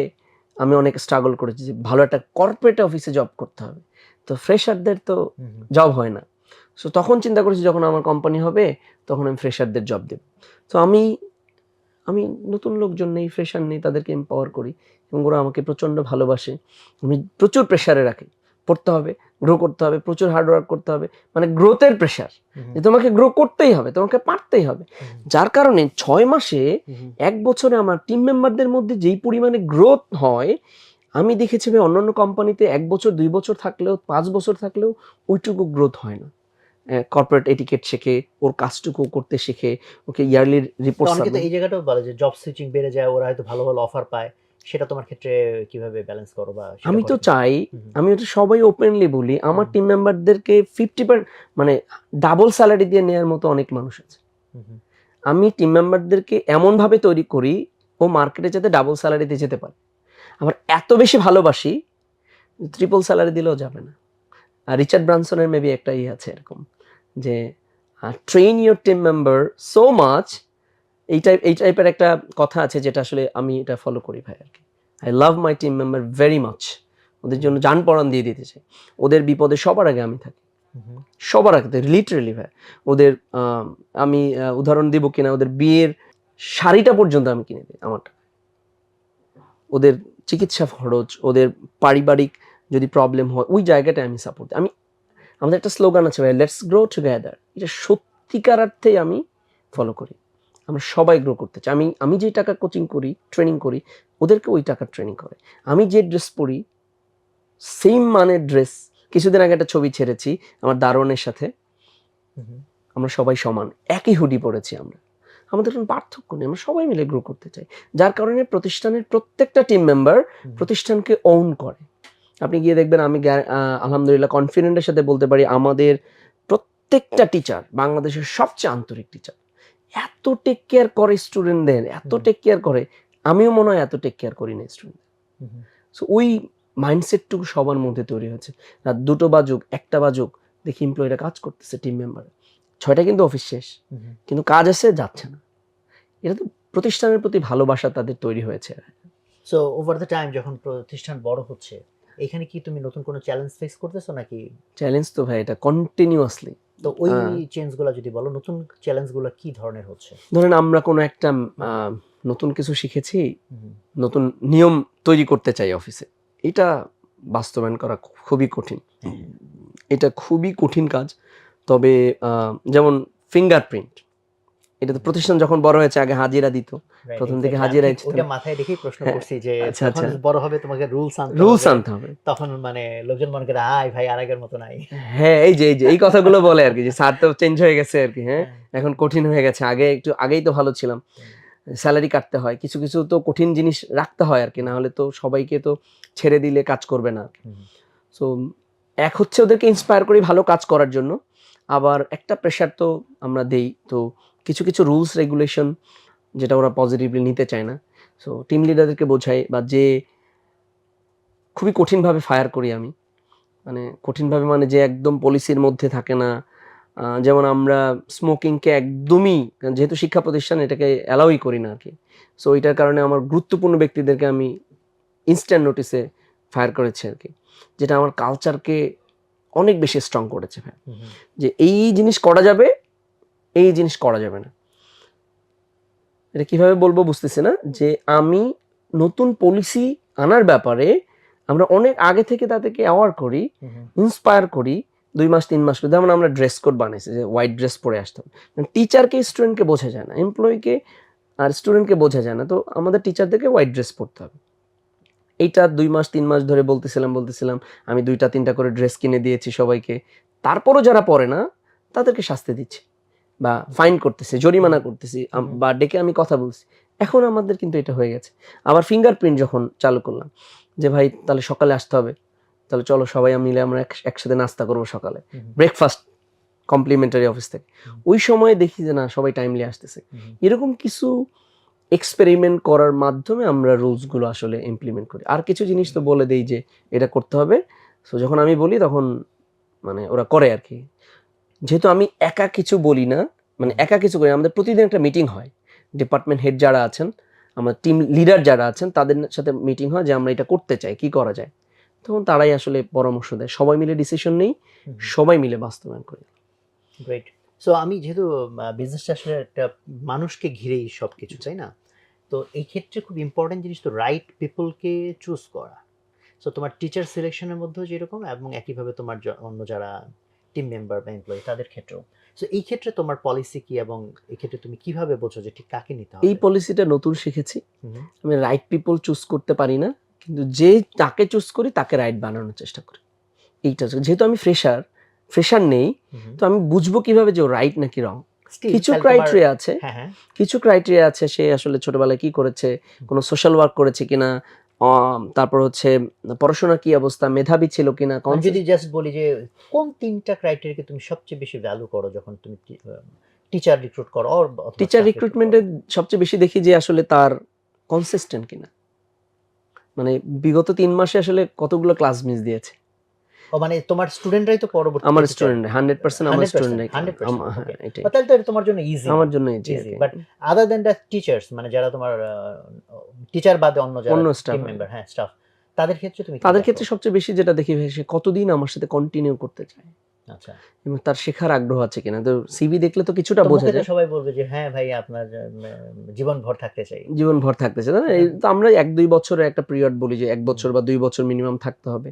আমি অনেক স্ট্রাগল করেছি যে ভালো একটা কর্পোরেট অফিসে জব করতে হবে, তো ফ্রেশারদের তো জব হয় না। সো তখন চিন্তা করেছি যখন আমার কোম্পানি হবে তখন আমি ফ্রেশারদের জব দেব। তো আমি নতুন লোকজন নেই, ফ্রেশার নেই, তাদেরকে এম্পাওয়ার করি এবং ওরা আমাকে প্রচণ্ড ভালোবাসে। আমি প্রচুর প্রেশারে রাখি, পড়তে হবে, গ্রো করতে হবে, প্রচুর হার্ডওয়ার্ক করতে হবে, মানে গ্রোথের প্রেশার, যে তোমাকে গ্রো করতেই হবে, তোমাকে পারতেই হবে। যার কারণে 6 মাসে 1 বছরে আমার টিম মেম্বারদের মধ্যে যেই পরিমাণে গ্রোথ হয়, আমি দেখেছি ভাই অন্যান্য কোম্পানিতে 1 বছর 2 বছর থাকলেও 5 বছর থাকলেও ওইটুকু গ্রোথ হয় না। কর্পোরেট এটিকেট শেখে, ওর কাজটুকু করতে শেখে, ওকে ইয়ারলি রিপোর্ট অনেকে তো এই জায়গাটাও বলে যে জব সুইচিং বেড়ে যায়, ওরা হয়তো ভালো ভালো অফার পায়, সেটা তোমার ক্ষেত্রে কিভাবে ব্যালেন্স করো? বা আমি তো চাই, আমি এটা সবাই ওপেনলি বলি, আমার টিম মেম্বারদেরকে 50% মানে ডাবল স্যালারি দিয়ে নেওয়ার মতো অনেক মানুষ আছে। আমি টিম মেম্বারদেরকে এমনভাবে তৈরি করি ও মার্কেটে যাতে ডাবল স্যালারিতে যেতে পারে। আবার এত বেশি ভালোবাসি, ট্রিপল স্যালারি দিলেও যাবে না। আর রিচার্ড ব্রানসনের মেবি একটা আছে এরকম যে train your team member so much, এই টাইপের একটা কথা আছে যেটা আসলে আমি এটা ফলো করি ভাই আর কি। I love my team member very much, ওদের জন্য জান পরাণ দিয়ে দিতে চাই, ওদের বিপদে সবার আগে আমি থাকি, সবার আগে লিটারেলি ভাই। ওদের আমি উদাহরণ দিব কিনা, ওদের বিয়ের শাড়িটা পর্যন্ত আমি কিনে দিই আমার টাকা, ওদের চিকিৎসা খরচ, ওদের পারিবারিক যদি প্রবলেম হয় ওই জায়গাটা আমি সাপোর্ট দিই। আমাদের একটা স্লোগান আছে ভাই, লেটস গ্রো টুগেদার, এটা সত্যিকার অর্থেই আমি ফলো করি। আমরা সবাই গ্রো করতে চাই। আমি যে টাকা কোচিং করি, ট্রেনিং করি, ওদেরকে ওই টাকা ট্রেনিং করে। আমি যে ড্রেস পরি সেম মানের ড্রেস, কিছুদিন আগে একটা ছবি ছেড়েছি আমার দারোয়ানের সাথে, আমরা সবাই সমান, একই হুডি পরেছি আমরা, আমাদের কোনো পার্থক্য নেই, আমরা সবাই মিলে গ্রো করতে চাই। যার কারণে প্রতিষ্ঠানের প্রত্যেকটা টিম মেম্বার প্রতিষ্ঠানকে ওন করে। আপনি গিয়ে দেখবেন আমি আলহামদুলিল্লাহ কনফিডেন্টের সাথে বলতে পারি আমাদের প্রত্যেকটা টিচার বাংলাদেশের সবচেয়ে আন্তরিক টিচার, এত টেক কেয়ার করে স্টুডেন্টদের, এত টেক কেয়ার করে, আমিও মনে হয় এত টেক কেয়ার করি না স্টুডেন্ট। সো ওই মাইন্ডসেটটুকু সবার মধ্যে তৈরি হয়েছে। রাত 2টো বাজুক 1টা বাজুক দেখি এমপ্লয়িরা কাজ করতেছে, টিম মেম্বার 6টা কিন্তু অফিস শেষ, কিন্তু কাজ এসে যাচ্ছে না। এটা তো প্রতিষ্ঠানের প্রতি ভালোবাসা তাদের তৈরি হয়েছে। সো ওভার দ্য টাইম যখন প্রতিষ্ঠান বড় হচ্ছে, এখানে কি তুমি নতুন কোনো চ্যালেঞ্জ ফেস করতেছো নাকি? চ্যালেঞ্জ তো ভাই এটা কন্টিনিউয়াসলি। তো ওই চেঞ্জগুলো যদি বলো, নতুন চ্যালেঞ্জগুলো কি ধরনের হচ্ছে? ধরেন আমরা কোনো একটা নতুন কিছু শিখেছি, নতুন নিয়ম তৈরি করতে চাই অফিসে, এটা বাস্তবায়ন করা খুবই কঠিন, এটা খুবই কঠিন কাজ। তবে যেমন ফিঙ্গারপ্রিন্ট, এটা তো প্রতিষ্ঠান যখন বড় হয়েছে আগে হাজিরা দিত, প্রথম থেকে হাজিরা ওটা মাথায় রেখেই প্রশ্ন করছি যে আচ্ছা, যখন আচ্ছা। বড় হবে তোমাকে রুলস আনতে হবে, তখন মানে লোকজন মনে করে আয় ভাই আর আগের মতো নাই। হ্যাঁ এই যে এই কথাগুলো বলে আর কি, যে স্যার তো চেঞ্জ হয়ে গেছে আর কি, হ্যাঁ এখন কঠিন হয়ে গেছে, আগেই তো ভালো ছিলাম, স্যালারি কাটতে হয়, কিছু কিছু তো কঠিন জিনিস রাখতে হয় আর কি, না হলে তো সবাইকে তো ছেড়ে দিলে কাজ করবে না। সো এক হচ্ছে ওদেরকে ইন্সপায়ার করি ভালো কাজ করার জন্য, আবার একটা প্রেশার তো আমরা দেই, তো কিছু কিছু রুলস রেগুলেশন যেটা ওরা পজিটিভলি নিতে চায় না, সো টিম লিডারদেরকে বোঝাই, বা যে খুবই কঠিনভাবে ফায়ার করি আমি, মানে কঠিনভাবে মানে যে একদম পলিসির মধ্যে থাকে না, যেমন আমরা স্মোকিংকে একদমই, যেহেতু শিক্ষা প্রতিষ্ঠান এটাকে অ্যালাউই করি না আর কি, সো এটার কারণে আমার গুরুত্বপূর্ণ ব্যক্তিদেরকে আমি ইনস্ট্যান্ট নোটিসে ফায়ার করেছি আর কি, যেটা আমার কালচারকে অনেক বেশি স্ট্রং করেছে ভাই, যে এই জিনিস করা যাবে, এই জিনিস করা যাবে না। এটা কিভাবে বলবো বুঝতেছি না, যে আমি নতুন পলিসি আনার ব্যাপারে আমরা অনেক আগে থেকে তাদেরকে অ্যাওয়ার করি, ইন্সপায়ার করি, 2 মাস 3 মাস করে। যেমন আমরা ড্রেস কোড বানাইছি যে হোয়াইট ড্রেস পরে আসতে হবে। টিচারকে স্টুডেন্টকে বোঝা যায় না, এমপ্লয়িকে আর স্টুডেন্টকে বোঝা যায় না, তো আমাদের টিচারদেরকে হোয়াইট ড্রেস পরতে হবে। এইটা 2 মাস 3 মাস ধরে বলতেছিলাম, আমি 2টা 3টা করে ড্রেস কিনে দিয়েছি সবাইকে। তারপরও যারা পরে না তাদেরকে শাস্তি দিচ্ছি বা ফাইন করতেছি, জরিমানা করতেছি, বা ডেকে আমি কথা বলছি। এখন আমাদের কিন্তু এটা হয়ে গেছে। আবার ফিঙ্গারপ্রিন্ট যখন চালু করলাম যে ভাই তাহলে সকালে আসতে হবে, তাহলে চলো সবাই মিলে আমরা একসাথে নাস্তা করবো সকালে, ব্রেকফাস্ট কমপ্লিমেন্টারি অফিস থেকে। ওই সময়ে দেখি যে না সবাই টাইমলি আসতেছে। এরকম কিছু এক্সপেরিমেন্ট করার মাধ্যমে আমরা রুলসগুলো আসলে ইমপ্লিমেন্ট করি। আর কিছু জিনিস তো বলে দেই যে এটা করতে হবে, সো যখন আমি বলি তখন মানে ওরা করে আর কি। যেহেতু আমি একা কিছু বলি না, মানে একা কিছু করি, আমাদের প্রতিদিন একটা মিটিং হয়, ডিপার্টমেন্ট হেড যারা আছেন, আমার টিম লিডার যারা আছেন তাদের সাথে মিটিং হয় যে আমরা এটা করতে চাই, কি করা যায়। তখন তারাই আসলে পরামর্শ দেয়, সবাই মিলে ডিসিশন নেই, সবাই মিলে বাস্তবায়ন করি। গ্রেট। সো আমি যেহেতু বিজনেসটা আসলে একটা মানুষকে ঘিরেই সব কিছু, তাই না? তো এই ক্ষেত্রে খুব ইম্পর্টেন্ট জিনিস তো রাইট পিপলকে চুজ করা। সো তোমার টিচার সিলেকশনের মধ্যেও যেরকম, এবং একইভাবে তোমার অন্য যারা টিম মেম্বার বা এমপ্লয়ি তাদের ক্ষেত্রেও। সো এই ক্ষেত্রে তোমার পলিসি কি, এবং এই ক্ষেত্রে তুমি কিভাবে বোঝো যে ঠিক কাকে নিতে হবে? এই পলিসিটা নতুন শিখেছি। আমি রাইট পিপল চুজ করতে পারি না, কিন্তু যে তাকে চুজ করি তাকে রাইট বানানোর চেষ্টা করি। এইটা যেহেতু আমি ফ্রেশার নেই, তো আমি বুঝবো কিভাবে যে ও রাইট নাকি রং। কিছু ক্রাইটেরিয়া আছে, সে আসলে ছোটবেলায় কি করেছে, কোনো সোশ্যাল ওয়ার্ক করেছে কিনা, তারপর হচ্ছে পড়াশোনা কি অবস্থা, মেধাবী ছিল কিনা। যদি জাস্ট বলি যে কোন 3টা ক্রাইটেরিয়াকে তুমি সবচেয়ে বেশি ভ্যালু করো যখন তুমি টিচার রিক্রুট করো? টিচার রিক্রুটমেন্টে সবচেয়ে বেশি দেখি যে আসলে তার কনসিস্টেন্ট কিনা, মানে বিগত 3 মাসে আসলে কতগুলো ক্লাস মিস দিয়েছে। মানে তোমার স্টুডেন্টরাই তো পরবর্তী আমার স্টুডেন্ট 100% আমার স্টুডেন্ট। এটাই তাহলে তো এটা তোমার জন্য ইজি, আমার জন্য easy. But other than the teachers, মানে যারা তোমার টিচার বাদে অন্য যারা টিম মেম্বার, হ্যাঁ স্টাফ, তাদের ক্ষেত্রে তুমি তাদের ক্ষেত্রে সবচেয়ে বেশি যেটা দেখি সে কতদিন আমার সাথে কন্টিনিউ করতে চায়। আচ্ছা, এবং তার শেখার আগ্রহ আছে কিনা। তো সিভি দেখলে তো কিছুটা বোঝা যায়। সবাই বলবে যে হ্যাঁ ভাই আপনার জীবনভর থাকতে চাই, জীবনভর থাকতে চাই। তো আমরা 1-2 বছরের একটা পিরিয়ড বলি যে 1 বছর বা 2 বছর মিনিমাম থাকতে হবে।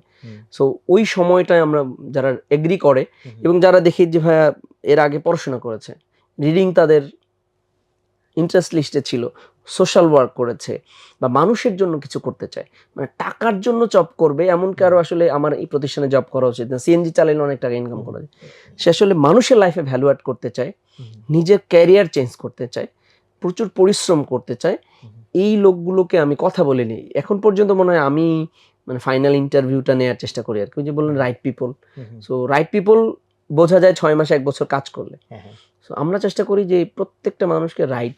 সো ওই সময়টায় আমরা যারা এগ্রি করে এবং যারা দেখি যে ভাইয়া এর আগে পড়াশোনা করেছে, রিডিং তাদের ইন্টারেস্ট লিস্টে ছিল, সোশ্যাল ওয়ার্ক করেছে বা মানুষের জন্য কিছু করতে চায়, মানে টাকার জন্য জব করবে এমন কারো আসলে আমার এই প্রতিষ্ঠানে জব করা উচিত না। সিএনজি চালালে অনেক টাকা ইনকাম করা যায়। সে আসলে মানুষের লাইফে ভ্যালু অ্যাড করতে চায়, নিজের ক্যারিয়ার চেঞ্জ করতে চায়, প্রচুর পরিশ্রম করতে চায়। এই লোকগুলোকে আমি কথা বলে নিই। এখন পর্যন্ত মনে হয় আমি মানে ফাইনাল ইন্টারভিউটা নেওয়ার চেষ্টা করি আর কি। যে বললেন right people, so right people বোঝা যায় 6 মাসে 1 বছর কাজ করলে। সো আমরা চেষ্টা করি যে প্রত্যেকটা মানুষকে রাইট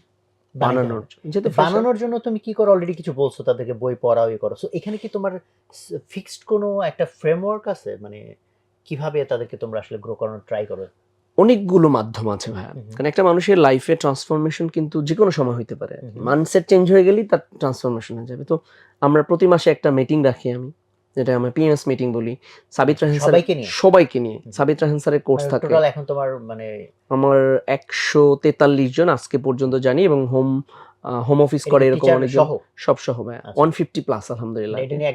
বানানোর জন্য তুমি কি করো? অলরেডি কিছু বলছো, তাদেরকে বই পড়াও করো। সো এখানে কি তোমার ফিক্সড কোনো একটা ফ্রেমওয়ার্ক আছে, মানে কিভাবে তাদেরকে তোমরা আসলে গ্রো করানোর ট্রাই করো? অনেকগুলো মাধ্যম আছে ভাইয়া, কারণ একটা মানুষের লাইফে ট্রান্সফরমেশন কিন্তু যে কোনো সময় হইতে পারে। মাইন্ডসেট চেঞ্জ হয়ে গেলেই তার ট্রান্সফরমেশন হয়ে যাবে। তো আমরা প্রতি মাসে একটা মিটিং রাখি, আমি যেটা আমরা পিএমএস মিটিং বলি, সাবিত রাহান স্যার সবাইকে নিয়ে। সাবিত রাহান স্যারের কোর্স থাকে। টোটাল এখন তোমার মানে আমার 143 জন আজকে পর্যন্ত জানি, এবং হোম অফিস করে এরকম অনেকজন, সব সহ ভাই 150 প্লাস আলহামদুলিল্লাহ। এটা নিয়ে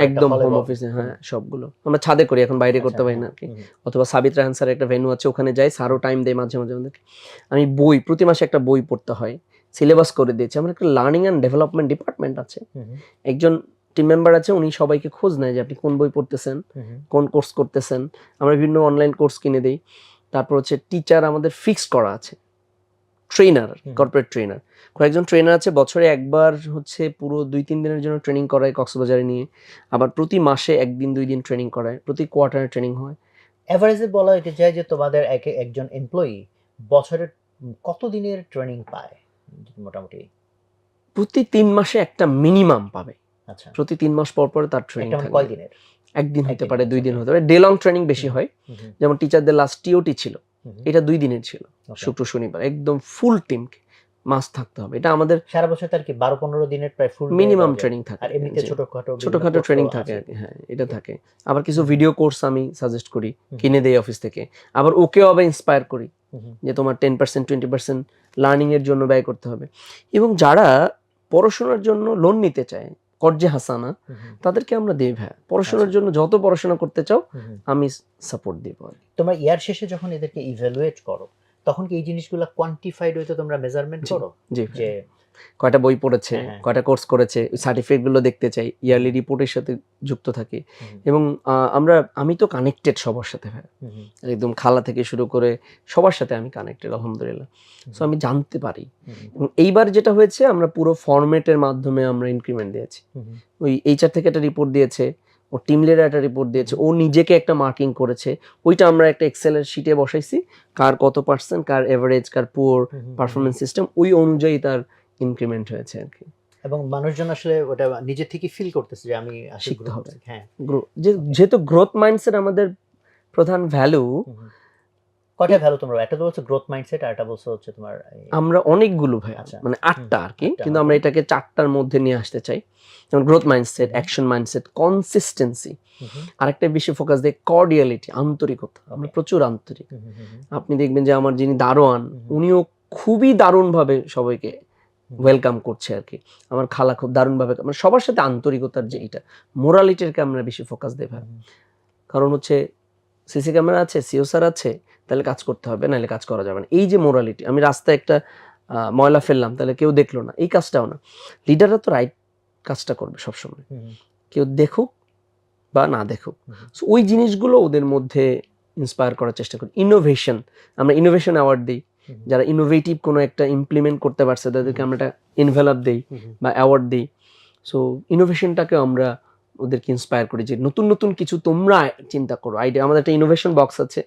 একদম হোম অফিসে, হ্যাঁ সবগুলো আমরা ছাদে করি, এখন বাইরে করতে পারি না আর কি। অথবা সাবিত রাহান স্যারের একটা ভেন্যু আছে, ওখানে যাই, স্যারও টাইম দেয় মাঝে মাঝে আমাদেরকে। আমি বই প্রতি মাসে একটা বই পড়তে হয়, সিলেবাস করে দিয়েছি। আমার একটা লার্নিং অ্যান্ড ডেভেলপমেন্ট ডিপার্টমেন্ট আছে, একজন টিম মেম্বার আছে, উনি সবাইকে খোঁজ নেয় যে আপনি কোন বই পড়তেছেন, কোন কোর্স করতেছেন। আমরা বিভিন্ন অনলাইন কোর্স কিনে দিই। তারপর হচ্ছে টিচার আমাদের ফিক্স করা আছে, ট্রেনার, কর্পোরেট ট্রেনার, কয়েকজন ট্রেনার আছে, বছরে একবার হচ্ছে পুরো 2-3 দিনের জন্য ট্রেনিং করায় কক্সবাজারে নিয়ে, আবার প্রতি মাসে 1 দিন 2 দিন ট্রেনিং করায়, প্রতি কোয়ার্টারে ট্রেনিং হয়। এভারেজে বলা হইতে চাই যে তোমাদের একজন এমপ্লয়ি বছরে কত দিনের ট্রেনিং পায় মোটামুটি? প্রতি 3 মাসে একটা মিনিমাম পাবে। আচ্ছা, প্রতি 3 মাস পর পর তার ট্রেনিং থাকে। কয় দিনের? 1 দিন হতে পারে, 2 দিন হতে পারে, ডে লং ট্রেনিং বেশি হয়। যেমন টিচারদের লাস্ট টিওটি ছিল, এটা 2 দিনের ছিল, শুক্র শনিবার, একদম ফুল টিমকে মাস্ট থাকতে হবে। এটা আমাদের সারা বছর তার কি 12-15 দিনের প্রায় ফুল মিনিমাম ট্রেনিং থাকে, আর এমনিতে ছোটখাটো ট্রেনিং থাকে আর কি। হ্যাঁ, এটা থাকে। আবার কিছু ভিডিও কোর্স আমি সাজেস্ট করি, কিনে দেই অফিস থেকে। আবার ওকেও আবার ইন্সপায়ার করি যে তোমার 10% 20% লার্নিং এর জন্য ব্যয় করতে হবে। এবং যারা পড়াশোনার জন্য লোন নিতে চায়, কর্জে হাসানা, তাদেরকে আমরা দিই ভাইয়া। পড়াশোনার জন্য যত পড়াশোনা করতে চাও আমি সাপোর্ট দিব। তোমার ইয়ার শেষে যখন এদেরকে ইভ্যালুয়েট করো তখন কি এই জিনিসগুলো কোয়ান্টিফাইড হইতে তোমরা মেজারমেন্ট করো? জি, যে কয়টা বই পড়েছে, হ্যাঁ। কয়টা কোর্স করেছে, সার্টিফিকেট গুলো দেখতে চাই, ইয়ারলি রিপোর্টের সাথে যুক্ত থাকে। এবং আমি তো কানেক্টেড সবার সাথে ভাই, একদম খালা থেকে শুরু করে সবার সাথে আমি কানেক্টেড আলহামদুলিল্লাহ। সো আমি জানতে পারি। এবং এইবার যেটা হয়েছে, আমরা পুরো ফরম্যাটের মাধ্যমে আমরা ইনক্রিমেন্ট দিয়েছি। ওই এইচআর থেকে একটা রিপোর্ট দিয়েছে, ও টিম লিডার একটা রিপোর্ট দিয়েছে, ও নিজেকে একটা মার্কিং করেছে, ওইটা আমরা একটা এক্সেলের শিটে বসাইছি, কার কত পার্সেন্ট, কার এভারেজ, কার পুয়ার পারফরমেন্স সিস্টেম, ওই অনুযায়ী তার ইনক্রিমেন্ট হয়েছে আর কি। এবং মানুষজন আসলে ওটা নিজে থেকে ফিল করতেছে যে আমি শিখতে হবে। হ্যাঁ, যেহেতু গ্রোথ মাইন্ডসেট আমাদের প্রধান ভ্যালু। কয়টা ভ্যালু তোমরা? একটা তো হচ্ছে গ্রোথ মাইন্ডসেট, আর একটা বলছো হচ্ছে তোমার আমরা অনেকগুলো ভাই, মানে 8টা আর কি, কিন্তু আমরা এটাকে 4টার মধ্যে নিয়ে আসতে চাই। যেমন growth mindset, action mindset, consistency, আরেকটা বেশি ফোকাস দেয় কর্ডিয়ালিটি, আন্তরিকতা। আমরা প্রচুর আন্তরিক। আপনি দেখবেন যে আমার যিনি দারোয়ান, উনিও খুবই দারুণভাবে সবাইকে ওয়েলকাম করছে আর কি। আমার খালা খুব দারুণভাবে, মানে সবার সাথে আন্তরিকতার যে এটা মোরালিটিরকে আমরা বেশি ফোকাস দেই ভাই। কারণ হচ্ছে সিসি ক্যামেরা আছে, সিও স্যার আছে, তাহলে কাজ করতে হবে, নাহলে কাজ করা যাবে না। এই যে মোরালিটি, আমি রাস্তায় একটা ময়লা ফেললাম, তাহলে কেউ দেখলো না, এই কাজটাও না। লিডাররা তো রাইট কাজটা করবে সবসময়, কেউ দেখুক বা না দেখুক। সো ওই জিনিসগুলো ওদের মধ্যে ইন্সপায়ার করার চেষ্টা করি। ইনোভেশন, আমরা ইনোভেশন অ্যাওয়ার্ড দিই। যারা ইনোভেটিভ কোনো একটা ইমপ্লিমেন্ট করতে পারছে তাদেরকে আমরা একটা এনভেলপ দিই বা অ্যাওয়ার্ড দিই। সো ইনোভেশনটাকে আমরা ওদেরকে ইন্সপায়ার করি যে নতুন নতুন কিছু তোমরা চিন্তা করো, আইডিয়া। আমাদের একটা ইনোভেশন বক্স আছে,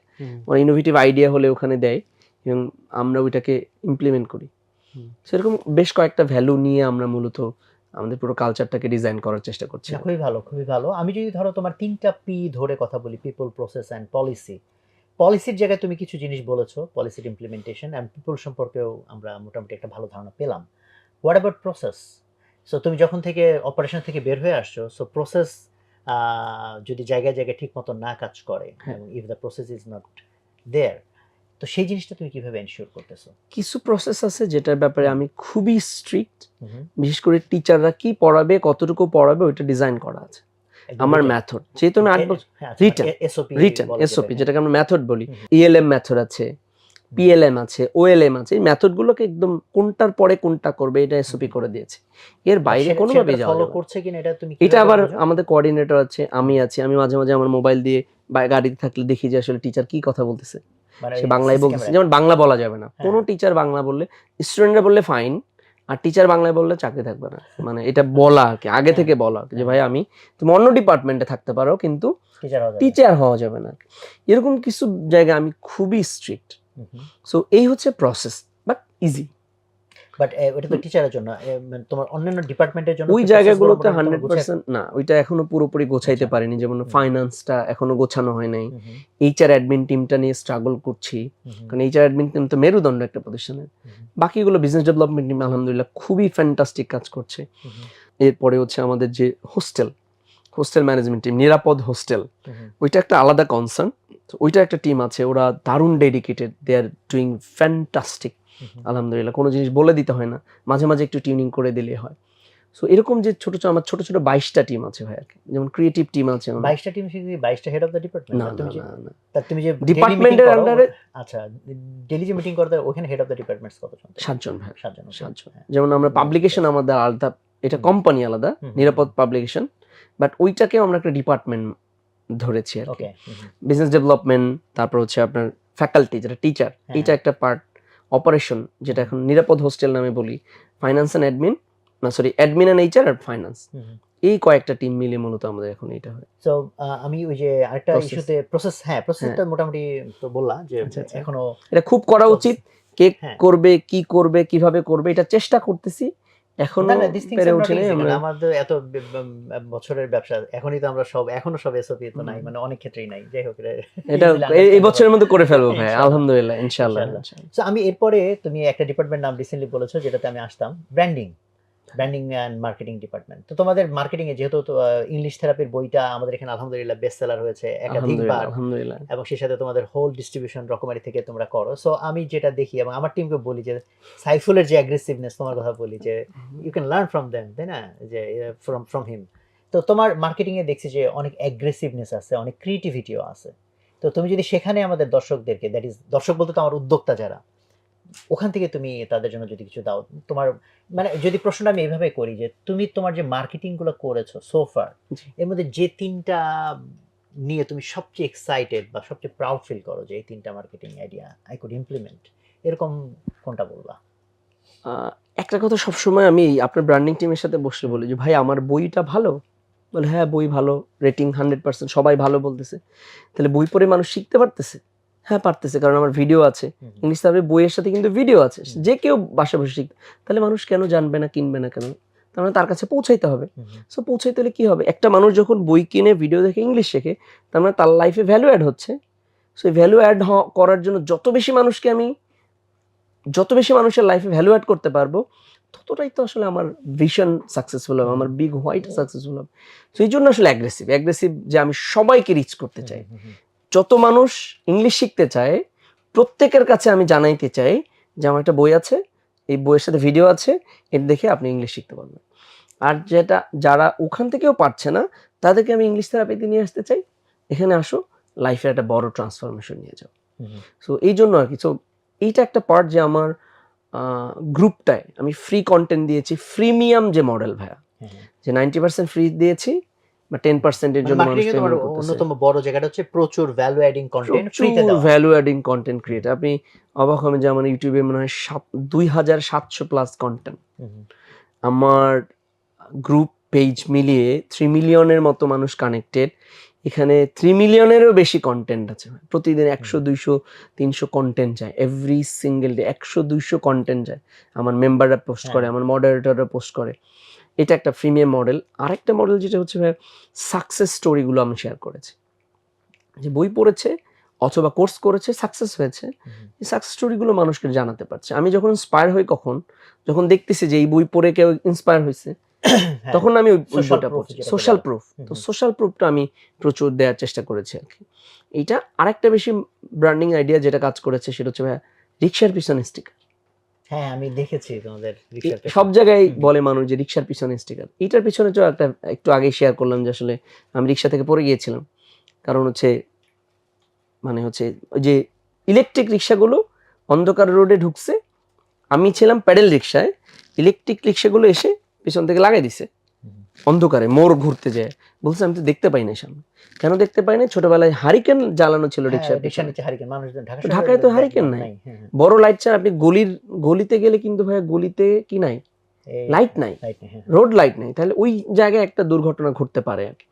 মানে ইনোভেটিভ আইডিয়া হলে ওখানে দেয় এবং আমরা ওইটাকে ইমপ্লিমেন্ট করি। সেরকম বেশ কয়েকটা ভ্যালু নিয়ে আমরা মূলত আমাদের পুরো কালচারটাকে ডিজাইন করার চেষ্টা করছি। খুবই ভালো, খুবই ভালো। আমি যদি ধরো তোমার 3টা পি ধরে কথা বলি, পিপল, প্রসেস অ্যান্ড পলিসি। পলিসির জায়গায় তুমি কিছু জিনিস বলেছো, পলিসির ইমপ্লিমেন্টেশন অ্যান্ড পিপল সম্পর্কেও আমরা মোটামুটি একটা ভালো ধারণা পেলাম। What about process? সো তুমি যখন থেকে অপারেশন থেকে বের হয়ে আসছো, সো প্রসেস যদি জায়গায় জায়গায় ঠিক মতো না কাজ করে, if the process is not there, তো সেই জিনিসটা তুমি কিভাবে এনশিওর করতেছো? কিছু প্রসেস আছে যেটার ব্যাপারে আমি খুবই স্ট্রিক্ট। বিশেষ করে টিচাররা কি পড়াবে, কতটুকু পড়াবে, ওইটা ডিজাইন করা আছে। আমার মেথড, যেহেতু আমি 8 বছর রিটেন এসওপি যেটাকে আমরা মেথড বলি, ইএলএম মেথড আছে, পিএলএম আছে, ওএলএম আছে। এই মেথডগুলোকে একদম কোনটার পরে কোনটা করবে এটা এসওপি করে দিয়েছে। এর বাইরে কোনোভাবেই যাওয়া যাবে না। এটা আবার আমাদের কোঅর্ডিনেটর আছে, আমি আছি। আমি মাঝে মাঝে আমার মোবাইল দিয়ে বা গাড়িতে থাকলে দেখি যে আসলে টিচার কি কথা বলতেছে, সে বাংলায় বলতেছে। যেমন বাংলা বলা যাবে না, কোনো টিচার বাংলা বললে, স্টুডেন্টরা বললে ফাইন, আর টিচার বাংলায় বললে চাকরি থাকবে না। মানে এটা বলা আর কি, আগে থেকে বলা যে ভাই তুমি অন্য ডিপার্টমেন্টে থাকতে পারো, কিন্তু টিচার হওয়া যাবে না। এরকম কিছু জায়গায় আমি খুবই স্ট্রিক্ট। সো এই হচ্ছে প্রসেস, বাট ইজি। বাট এটা তো টিচারের জন্য, মানে তোমার অন্যান্য ডিপার্টমেন্টের জন্য ওই জায়গাগুলোতে 100% না, ওইটা এখনো পুরোপুরি গোছাইতে পারিনি। যেমন ফাইন্যান্সটা এখনো গোছানো হয় নাই, এইচআর অ্যাডমিন টিমটা নিয়ে স্ট্রাগল করছি, কারণ এইচআর অ্যাডমিন টিম তো মেরুদণ্ড একটা প্রতিষ্ঠানের। বাকিগুলো বিজনেস ডেভেলপমেন্ট টিম আলহামদুলিল্লাহ খুবই ফ্যান্টাস্টিক কাজ করছে। এরপরে হচ্ছে আমাদের যে হোস্টেল ম্যানেজমেন্ট টিম, নিরাপদ হোস্টেল, ওইটা একটা আলাদা কনসার্ন। ওইটা একটা টিম আছে, ওরা দারুণ dedicated, they are doing fantastic আলহামদুলিল্লাহ। কোনো জিনিস বলে দিতে হয় না, মাঝে মাঝে একটু টিউনিং করে দিলে হয়। সো এরকম যে ছোট আমার ছোট 22টা টিম আছে ভাই আর কি। যেমন ক্রিয়েটিভ টিম আছে 22টা টিম, 22টা হেড অফ দ্য ডিপার্টমেন্ট। না, তুমি যে ডিপার্টমেন্টের আন্ডারে, আচ্ছা, ডেইলি যে মিটিং করতে ওখানে হেড অফ দ্য ডিপার্টমেন্টস কতজন? 7 জন ভাই, 7 জন। যেমন আমরা পাবলিকেশন আমাদের আলাদা, এটা কোম্পানি আলাদা, নিরাপদ পাবলিকেশন, বাট ওইটাকেও আমরা একটা ডিপার্টমেন্ট ধরেছি আর কি। বিজনেস ডেভেলপমেন্ট, তারপর হচ্ছে আপনার ফ্যাকাল্টি যেটা টিচার, এটা একটা পার্ট। অপারেশন যেটা এখন নিরাপদ হোস্টেল নামে বলি, ফাইন্যান্স এন্ড অ্যাডমিন, না সরি, অ্যাডমিন এন্ড এইচআর আর ফাইন্যান্স, এই কয়েকটা টিম মিলে মূলত আমাদের এখন এটা হয়। সো আমি ওই যে আরেকটা ইস্যুতে প্রসেসটা মোটামুটি তো বললাম যে এখনো এটা খুব করা উচিত। কে করবে, কি করবে, কিভাবে করবে, এটা চেষ্টা করতেছি। এখনো পেরে উঠিনি। আমাদের এত বছরের ব্যবসা, এখনই তো আমরা এখনো সব এসওপি তো নাই, মানে অনেক ক্ষেত্রেই নাই। যাই হোক, এটা এই বছরের মধ্যে করে ফেলবো ভাই আলহামদুলিল্লাহ, ইনশাআল্লাহ। সো আমি এরপরে, তুমি একটা ডিপার্টমেন্ট নাম রিসেন্টলি বলেছো যেটাতে আমি আসতাম, branding. Branding and marketing department. তো তোমাদের মার্কেটিং এ যেহেতু ইংলিশ থেরাপির বইটা আমাদের এখানে আলহামদুলিল্লাহ বেস্ট সেলার হয়েছে একাধিকবার, আলহামদুলিল্লাহ। এবং সেই সাথে তোমাদের হোল ডিস্ট্রিবিউশন রকমারি থেকে তোমরা করো। সো আমি যেটা দেখি এবং আমার টিমকে বলি যে সাইফুলের যে অ্যাগ্রেসিভনেস তোমার কথা বলি যে you can learn from them, তাই না, যে ফ্রম হিম। তো তোমার মার্কেটিং এ দেখছি যে অনেক অ্যাগ্রেসিভনেস আছে, অনেক ক্রিয়েটিভিটিও আছে। তো তুমি যদি সেখানে আমাদের দর্শকদেরকে, দ্যাট ইজ দর্শক বলতে তো আমার উদ্যোক্তা যারা, ওখান থেকে তুমি তাদের জন্য যদি কিছু দাও, তোমার মানে যদি প্রশ্নটা আমি এইভাবে করি যে তুমি তোমার যে মার্কেটিং গুলো করেছো সোফার, জি। এর মধ্যে যে তিনটা নিয়ে তুমি সবচেয়ে এক্সাইটেড বা সবচেয়ে প্রাউড ফিল করো যে এই তিনটা marketing idea I could implement, এরকম কোনটা বলবা? আহ, একটা কথা সবসময় আমি আপনার ব্র্যান্ডিং টিমের সাথে বসে বলি যে ভাই আমার বইটা ভালো, বলে হ্যাঁ বই ভালো, রেটিং 100%, সবাই ভালো বলতেছে। তাহলে বই পড়ে মানুষ শিখতে পারতেছে? হ্যাঁ পারতেছে, কারণ আমার ভিডিও আছে। ইংলিশ তারপরে বইয়ের সাথে কিন্তু ভিডিও আছে, যে কেউ বাসা বসে শিখতে। তাহলে মানুষ কেন জানবে না, কিনবে না কেন? তার মানে তার কাছে পৌঁছাইতে হবে। সো পৌঁছাইতে হলে কি হবে, একটা মানুষ যখন বই কিনে ভিডিও দেখে ইংলিশ শেখে, তার মানে তার লাইফে ভ্যালু অ্যাড হচ্ছে। সো ভ্যালু অ্যাড করার জন্য যত বেশি মানুষের লাইফে ভ্যালু অ্যাড করতে পারবো, ততটাই তো আসলে আমার ভিশন সাকসেসফুল হবে, আমার বিগ হোয়াইট সাকসেসফুল হবে। তো এই জন্য আসলে অ্যাগ্রেসিভ যে আমি সবাইকে রিচ করতে চাই। যত মানুষ ইংলিশ শিখতে চায় প্রত্যেকের কাছে আমি জানাইতে চাই যে আমার একটা বই আছে, এই বইয়ের সাথে ভিডিও আছে, এর দেখে আপনি ইংলিশ শিখতে পারবেন। আর যারা ওখান থেকেও পারছে না, তাদেরকে আমি ইংলিশ থেরাপিতে নিয়ে আসতে চাই, এখানে আসো, লাইফের একটা বড় ট্রান্সফরমেশন নিয়ে যাও। সো এই জন্য আর কি। সো এইটা একটা পার্ট যে আমার গ্রুপটায় আমি ফ্রি কন্টেন্ট দিয়েছি, ফ্রিমিয়াম যে মডেল ভাইয়া, যে 90% ফ্রি দিয়েছি বা 10%-এর জন্য মানুষ মার্কেটিং এ তোমার পেমেন্ট করতেছে। অন্যতম বড় জায়গাটা হচ্ছে প্রচুর ভ্যালু অ্যাডিং কন্টেন্ট ফ্রিতে দাও। ভ্যালু অ্যাডিং কন্টেন্ট ক্রিয়েট, আপনি অবাক হবেন যে আমার ইউটিউবে মনে হয় 2700 প্লাস কন্টেন্ট। আমার গ্রুপ পেজ মিলিয়ে 3 মিলিয়নের মতো মানুষ কানেক্টেড, এখানে 3 মিলিয়নেরও বেশি কন্টেন্ট আছে। প্রতিদিন 100, 200, 300 কন্টেন্ট যায়, এভরি সিঙ্গেল ডে 100, 200 কন্টেন্ট যায়। আমার মেম্বাররা পোস্ট করে, আমার মডারেটররা পোস্ট করে। এটা একটা প্রিমিয়াম মডেল। আরেকটা মডেল যেটা হচ্ছে সাকসেস স্টোরিগুলো আমি শেয়ার করেছি, যে বই পড়েছে অথবা কোর্স করেছে, সাকসেস হয়েছে, এই সাকসেস স্টোরিগুলো মানুষকে জানাতে পারছে। আমি যখন ইন্সপায়ার হই, যখন দেখতেছি যে এই বই পড়ে কেউ ইন্সপায়ার হয়েছে, তখন আমি ওই বইটা পড়ছি, সোশ্যাল প্রুফ। তো সোশ্যাল প্রুফটা আমি প্রচুর দেওয়ার চেষ্টা করেছি আর কি। এইটা আরেকটা বেশি ব্র্যান্ডিং আইডিয়া যেটা কাজ করেছে সেটা হচ্ছে রিক্সার পিছনে স্টিকার। হ্যাঁ আমি দেখেছি তোমাদের রিক্সার সব জায়গায় বলে মানুষ যে রিক্সার পিছনে স্টিকার। এটার পিছনে তো একটু আগে শেয়ার করলাম যে আসলে আমি রিক্সা থেকে পড়ে গিয়েছিলাম, কারণ হচ্ছে ওই যে ইলেকট্রিক রিক্সাগুলো অন্ধকার রোডে ঢুকছে, আমি ছিলাম প্যাডেল রিক্সায়, ইলেকট্রিক রিক্সাগুলো এসে পিছন থেকে লাগাই দিছে অন্ধকারে, মোড় ঘুরতে যায়। বলছে আমি তো দেখতে পাই না সামনে। কেন দেখতে পাই না? ছোটবেলায় হারিকেন জ্বালানো ছিল রিক্সার রিক্সার পিছনে। নিচে হারিকেন, মানুষজন ঢাকায় তো হারিকেন নাই, বড় লাইট ছাড়া আপনি গলিতে গেলে কিন্তু ভাইয়া গলিতে কি নাই, লাইট নাই, রোড লাইট নাই। তাহলে ওই জায়গায় একটা দুর্ঘটনা ঘটতে পারে আর কি।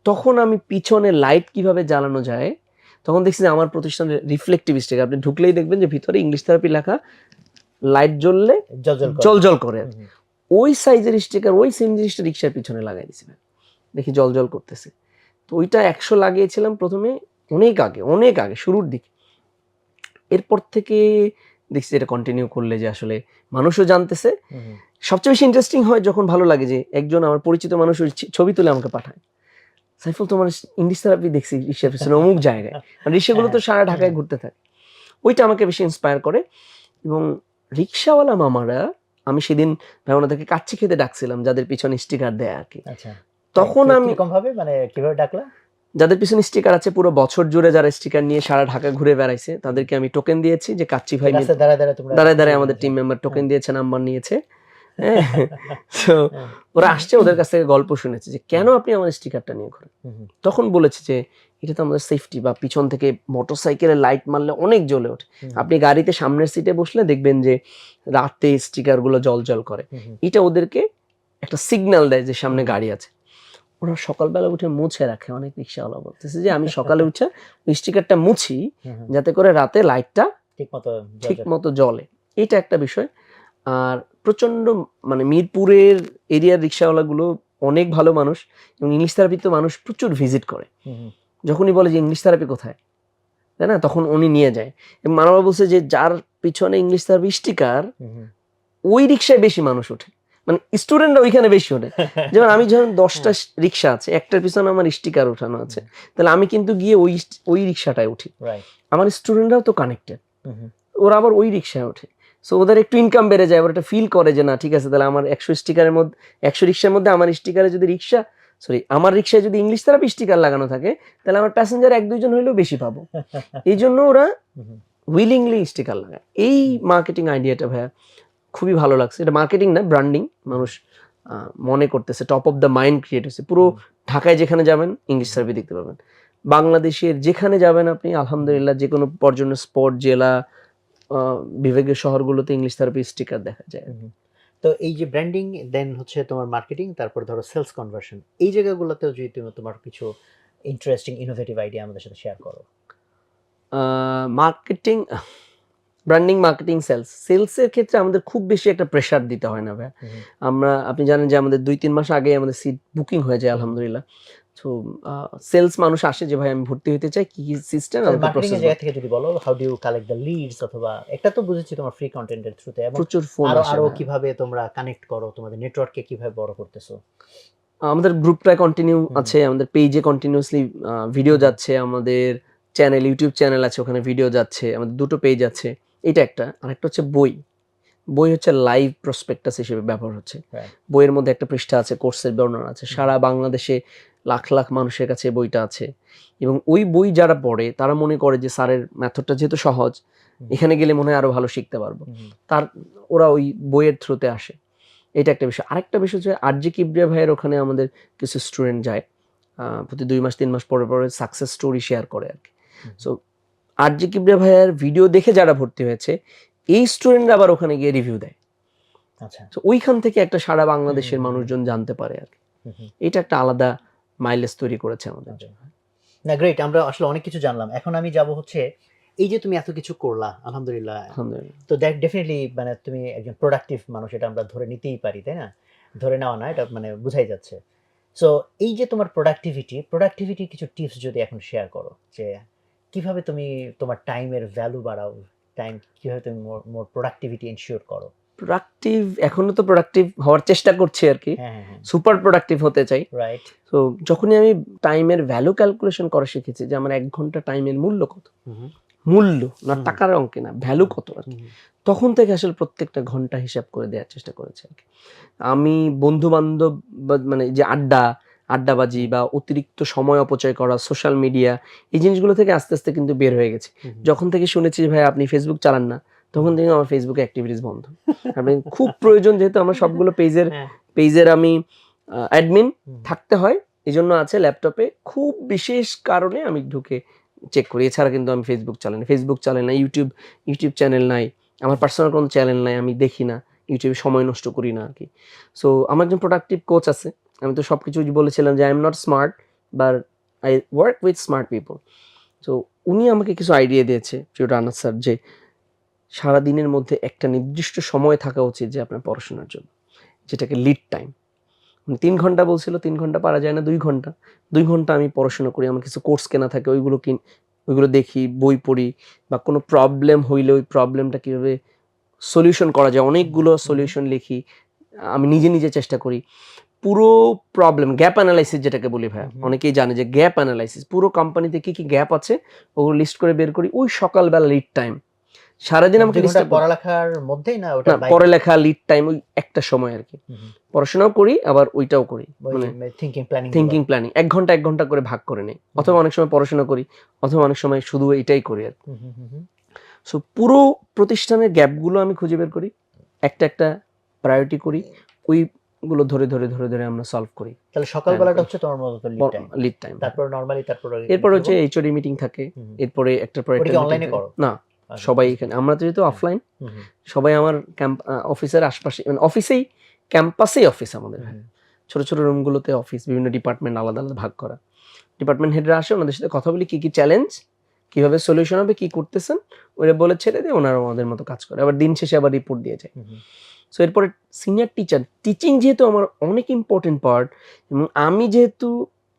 তখন আমি পিছনে লাইট কিভাবে জ্বালানো যায়, তখন দেখছি যে আমার প্রতিষ্ঠানের রিফ্লেকটিভ স্টিকার, আপনি ঢুকলেই দেখবেন যে ভিতরে ইংলিশ থেরাপি লেখা, লাইট জ্বললে জল করে। ওই সাইজের স্টিকার, ওই সেম জিনিসটা রিক্সার পিছনে লাগাই দিয়েছি, দেখি জল করতেছে। তো ওইটা 100 লাগিয়েছিলাম প্রথমে, অনেক আগে শুরুর দিকে। এরপর থেকে দেখছি এটা কন্টিনিউ করলে যে আসলে মানুষও জানতেছে। সবচেয়ে বেশি ইন্টারেস্টিং হয় যখন ভালো লাগে যে একজন আমার পরিচিত মানুষ ছবি তুলে আমাকে পাঠায়, সাইফুল তোমার ইংলিশ থেরাপি দেখছি রিক্সার পিছনে অমুক জায়গায়। রিক্সাগুলো তো সারা ঢাকায় ঘুরতে থাকে, ওইটা আমাকে বেশি ইন্সপায়ার করে। এবং রিক্সাওয়ালা মামারা, আমি সেদিন ভাই ওনাদেরকে কাচ্চি খেতে ডাকছিলাম, যাদের পিছনে স্টিকার দেয় আর কি। তখন আমি কিভাবে ডাকলাম, যাদের পিছনে স্টিকার আছে পুরো বছর জুড়ে, যারা স্টিকার নিয়ে সারা ঢাকা ঘুরে বেড়াইছে, তাদেরকে আমি টোকেন দিয়েছি যে কাচ্চি ভাই দাঁড়ায় আমাদের টিম মেম্বার টোকেন দিয়েছে, নাম্বার নিয়েছে। ওরা আসছে, ওদের কাছ থেকে গল্প শুনেছে যে কেন আপনি আমাদের স্টিকারটা নিয়ে ঘুরেন। তখন বলেছে যে এটা তো আমাদের সেফটি, বা পিছন থেকে মোটরসাইকেলের লাইট মারলে অনেক জ্বলে ওঠে, আপনি গাড়িতে সামনের সিটে বসলে দেখবেন যে রাতে স্টিকার গুলো জল করে। এটা ওদেরকে একটা সিগন্যাল দেয় যে সামনে গাড়ি আছে। ওরা সকালবেলা উঠে মুছে রাখে, অনেক রিক্সাওয়ালা বলতেছে যে আমি সকালে উঠে ওই স্টিকারটা মুছি যাতে করে রাতে লাইটটা ঠিক মতো জ্বলে। এটা একটা বিষয়। আর প্রচন্ড মিরপুরের এরিয়ার রিক্সাওয়ালাগুলো অনেক ভালো মানুষ, এবং ইংলিশ থেরাপি তো মানুষ প্রচুর ভিজিট করে। যখনই বলে যে ইংলিশ থেরাপি কোথায়, তাই না, তখন উনি নিয়ে যায়। এবং মানবা বলছে যে যার পিছনে ইংলিশ থেরাপি স্টিকার, ওই রিক্সায় বেশি মানুষ ওঠে। মানে স্টুডেন্টরা ওইখানে বেশি ওঠে। যেমন আমি যখন 10টা রিক্সা আছে, একটার পিছনে আমার স্টিকার ওঠানো আছে, তাহলে আমি কিন্তু গিয়ে ওই রিক্সাটায় উঠি। আমার স্টুডেন্টরাও তো কানেক্টেড, ওরা আবার ওই রিক্সায় ওঠে। সো ওদের একটু ইনকাম বেড়ে যায়, ওরা একটা ফিল করে যে না ঠিক আছে, তাহলে আমার 100 স্টিকারের মধ্যে 100 রিক্সার মধ্যে আমার স্টিকারে যদি আমার রিক্সায় যদি ইংলিশ থেরাপি স্টিকার লাগানো থাকে, তাহলে আমার প্যাসেঞ্জার 1-2 জন হইলেও বেশি পাবো। এই জন্য ওরা উইলিংলি স্টিকার লাগায়। এই মার্কেটিং আইডিয়াটা ভাইয়া খুবই ভালো লাগছে। এটা মার্কেটিং না, ব্র্যান্ডিং। মানুষ মনে করতেছে top of the mind create হয়েছে। পুরো ঢাকায় যেখানে যাবেন ইংলিশ থেরাপি দেখতে পাবেন, বাংলাদেশের যেখানে যাবেন আপনি আলহামদুলিল্লাহ যে কোনো পর্যটন স্পট, জেলা, বিভাগীয় শহরগুলোতে ইংলিশ থেরাপি স্টিকার দেখা যায়। তো এই যে ব্র্যান্ডিং, দেন হচ্ছে তোমার মার্কেটিং, তারপর ধরো সেলস কনভার্সন, এই জায়গাগুলোতেও যদি তুমি তোমার কিছু ইন্টারেস্টিং ইনোভেটিভ আইডিয়া আমাদের সাথে শেয়ার করো। মার্কেটিং, ব্র্যান্ডিং, মার্কেটিং, সেলসের ক্ষেত্রে আমাদের খুব বেশি একটা প্রেশার দিতে হয় না ভাই। আপনি জানেন যে আমাদের 2-3 মাস আগে আমাদের সিট বুকিং হয়ে যায় আলহামদুলিল্লাহ। তো সেলস মানুষ আসে যে ভাই আমি ভর্তি হতে চাই, কি কি সিস্টেম, মার্কেটিং এর জায়গা থেকে যদি বলো, how do you collect the leads, অথবা একটা তো বুঝেছি তোমার ফ্রি কন্টেন্টের থ্রুতে, এবং প্রচুর ফোন আসে, আরো কিভাবে তোমরা কানেক্ট করো, তোমাদের নেটওয়ার্ককে কিভাবে বড় করতেছো? আমাদের গ্রুপটা কন্টিনিউ আছে, আমাদের পেজে কন্টিনিউয়াসলি ভিডিও যাচ্ছে, আমাদের চ্যানেল, ইউটিউব চ্যানেল আছে, ওখানে ভিডিও যাচ্ছে, আমাদের 2টো পেজ আছে। এটা একটা। আরেকটা হচ্ছে বই হচ্ছে লাইভ প্রসপেক্টাস হিসেবে ব্যবহার হচ্ছে। বইয়ের মধ্যে একটা পৃষ্ঠা আছে, কোর্সের বর্ণনা আছে, সারা বাংলাদেশে লাখ লাখ মানুষের কাছে বইটা আছে, এবং ওই বই যারা পড়ে তারা মনে করে যে স্যারের মেথডটা যেহেতু সহজ, এখানে গেলে মনে হয় আরো ভালো শিখতে পারবো, ওরা ওই বইয়ের থ্রুতে আসে। এটা একটা বিষয়। আরেকটা বিষয় হচ্ছে আরজি কিবরিয়া ভাইয়ের ওখানে আমাদের কিছু স্টুডেন্ট যায়, প্রতি 2 মাস 3 মাস পরে পরে সাকসেস স্টোরি শেয়ার করে আর কি। সো আরজি কিবরিয়া ভাইয়ের ভিডিও দেখে যারা ভর্তি হয়েছে, এই স্টুডেন্টরা আবার ওখানে গিয়ে রিভিউ দেয়। আচ্ছা, তো ওইখান থেকে একটা সারা বাংলাদেশের মানুষজন জানতে পারে আর কি। এটা একটা আলাদা মাইলেজ তৈরি করেছে আমাদের জন্য। না, গ্রেট। আমরা আসলে অনেক কিছু জানলাম। এখন আমি যাব হচ্ছে, এই যে তুমি এত কিছু করলা আলহামদুলিল্লাহ, তো দ্যাট ডেফিনেটলি মানে তুমি একজন প্রোডাক্টিভ মানুষ, এটা আমরা ধরে নিতেই পারি, তাই না? ধরে নেওয়া না, এটা মানে বোঝাই যাচ্ছে। সো এই যে তোমার প্রোডাক্টিভিটি কিছু টিপস যদি এখন শেয়ার করো, যে কিভাবে তুমি তোমার টাইমের ভ্যালু বাড়াও, টাইম কিভাবে তুমি মোর প্রোডাক্টিভিটি এনশিওর করো? প্রোডাক্টিভ, এখনো তো প্রোডাক্টিভ হওয়ার চেষ্টা করছি আর কি, সুপার প্রোডাক্টিভ হতে চাই। রাইট। তো যখনই আমি টাইমের ভ্যালু ক্যালকুলেশন করা শিখেছি, যে আমার 1 ঘন্টা টাইমের মূল্য কত, মূল্য না টাকার অঙ্কে না, ভ্যালু কত আর কি, তখন থেকে আসলে প্রত্যেকটা ঘন্টা হিসাব করে দেওয়ার চেষ্টা করেছি আর কি। আমি বন্ধু বান্ধব মানে যে আড্ডাবাজি বা অতিরিক্ত সময় অপচয় করা, সোশ্যাল মিডিয়া, এই জিনিসগুলো থেকে আস্তে আস্তে কিন্তু বের হয়ে গেছি। যখন থেকে শুনেছি ভাই আপনি ফেসবুক চালান না, তখন থেকে আমার ফেসবুকে অ্যাক্টিভিটিস বন্ধ। আমি খুব প্রয়োজন, যেহেতু আমার সবগুলো পেজের আমি অ্যাডমিন থাকতে হয়, এই জন্য আছে ল্যাপটপে, খুব বিশেষ কারণে আমি ঢুকে চেক করি। এছাড়া কিন্তু আমি ফেসবুক চালাই না, ইউটিউব চ্যানেল নাই, আমার পার্সোনাল কোনো চ্যানেল নাই, আমি দেখি না, ইউটিউবে সময় নষ্ট করি না আর কি। সো আমার একজন প্রোডাক্টিভ কোচ আছে, আমি তো সবকিছু বলেছিলাম যে I am not smart, but I work with smart people. So উনি আমাকে কিছু আইডিয়া দিয়েছে, রানা স্যার, যে সারাদিনের মধ্যে একটা নির্দিষ্ট সময় থাকা উচিত যে আপনার পড়াশোনার জন্য, যেটাকে লিড টাইম। 3 ঘন্টা বলছিল, 3 ঘন্টা পারা যায় না, 2 ঘন্টা আমি পড়াশোনা করি। আমার কিছু কোর্স কেনা থাকে, ওইগুলো দেখি, বই পড়ি, বা কোনো প্রবলেম হইলে ওই প্রবলেমটা কীভাবে সলিউশন করা যায়, অনেকগুলো সলিউশন লিখি, আমি নিজে চেষ্টা করি। পুরো প্রবলেম গ্যাপ অ্যানালাইসিস যেটাকে বলি ভাই, অনেকেই জানে যে গ্যাপ অ্যানালাইসিস, পুরো কোম্পানিতে কি কি গ্যাপ আছে ওগুলো লিস্ট করে বের করি। ওই সকালবেলা লিড টাইম, সারাদিন আমাকে পড়ালেখার মধ্যেই না, ওটা পড়ালেখা লিড টাইম ওই একটা সময় আর কি, পড়াশোনাও করি আবার ওইটাও করি, মানে থিঙ্কিং প্ল্যানিং 1 ঘন্টা করে ভাগ করে নেই, অথবা অনেক সময় পড়াশোনা করি, অথবা অনেক সময় শুধু এটাই করি আর কি। সো পুরো প্রতিষ্ঠানের গ্যাপগুলো আমি খুঁজে বের করি, একটা প্রায়োরিটি করি, ওইগুলো ধরে আমরা সলভ করি। তাহলে সকালবেলাটা হচ্ছে তোমার মূলত লিড টাইম। এরপর হচ্ছে এইচওডি মিটিং থাকে, এরপরে একটার পর একটা অনলাইনে করো না, সবাই এখানে, আমরা তো যেহেতু অফলাইন, সবাই আমার অফিসের আশপাশে, মানে অফিসেই, ক্যাম্পাসেই অফিস আমাদের, ছোট ছোট রুমগুলোতে অফিস, বিভিন্ন ডিপার্টমেন্ট আলাদা আলাদা ভাগ করা, ডিপার্টমেন্ট হেডরা আসে, ওনাদের সাথে কথা বলি, কি কি চ্যালেঞ্জ, কিভাবে সলিউশন হবে, কি করতেছেন, ওরা বলে ছেড়ে দিয়ে ওনারা আমাদের মতো কাজ করে, আবার দিন শেষে আবার রিপোর্ট দিয়ে যায়। সো এরপরে সিনিয়র টিচার, টিচিং যেহেতু আমার অনেক ইম্পর্টেন্ট পার্ট, এবং আমি যেহেতু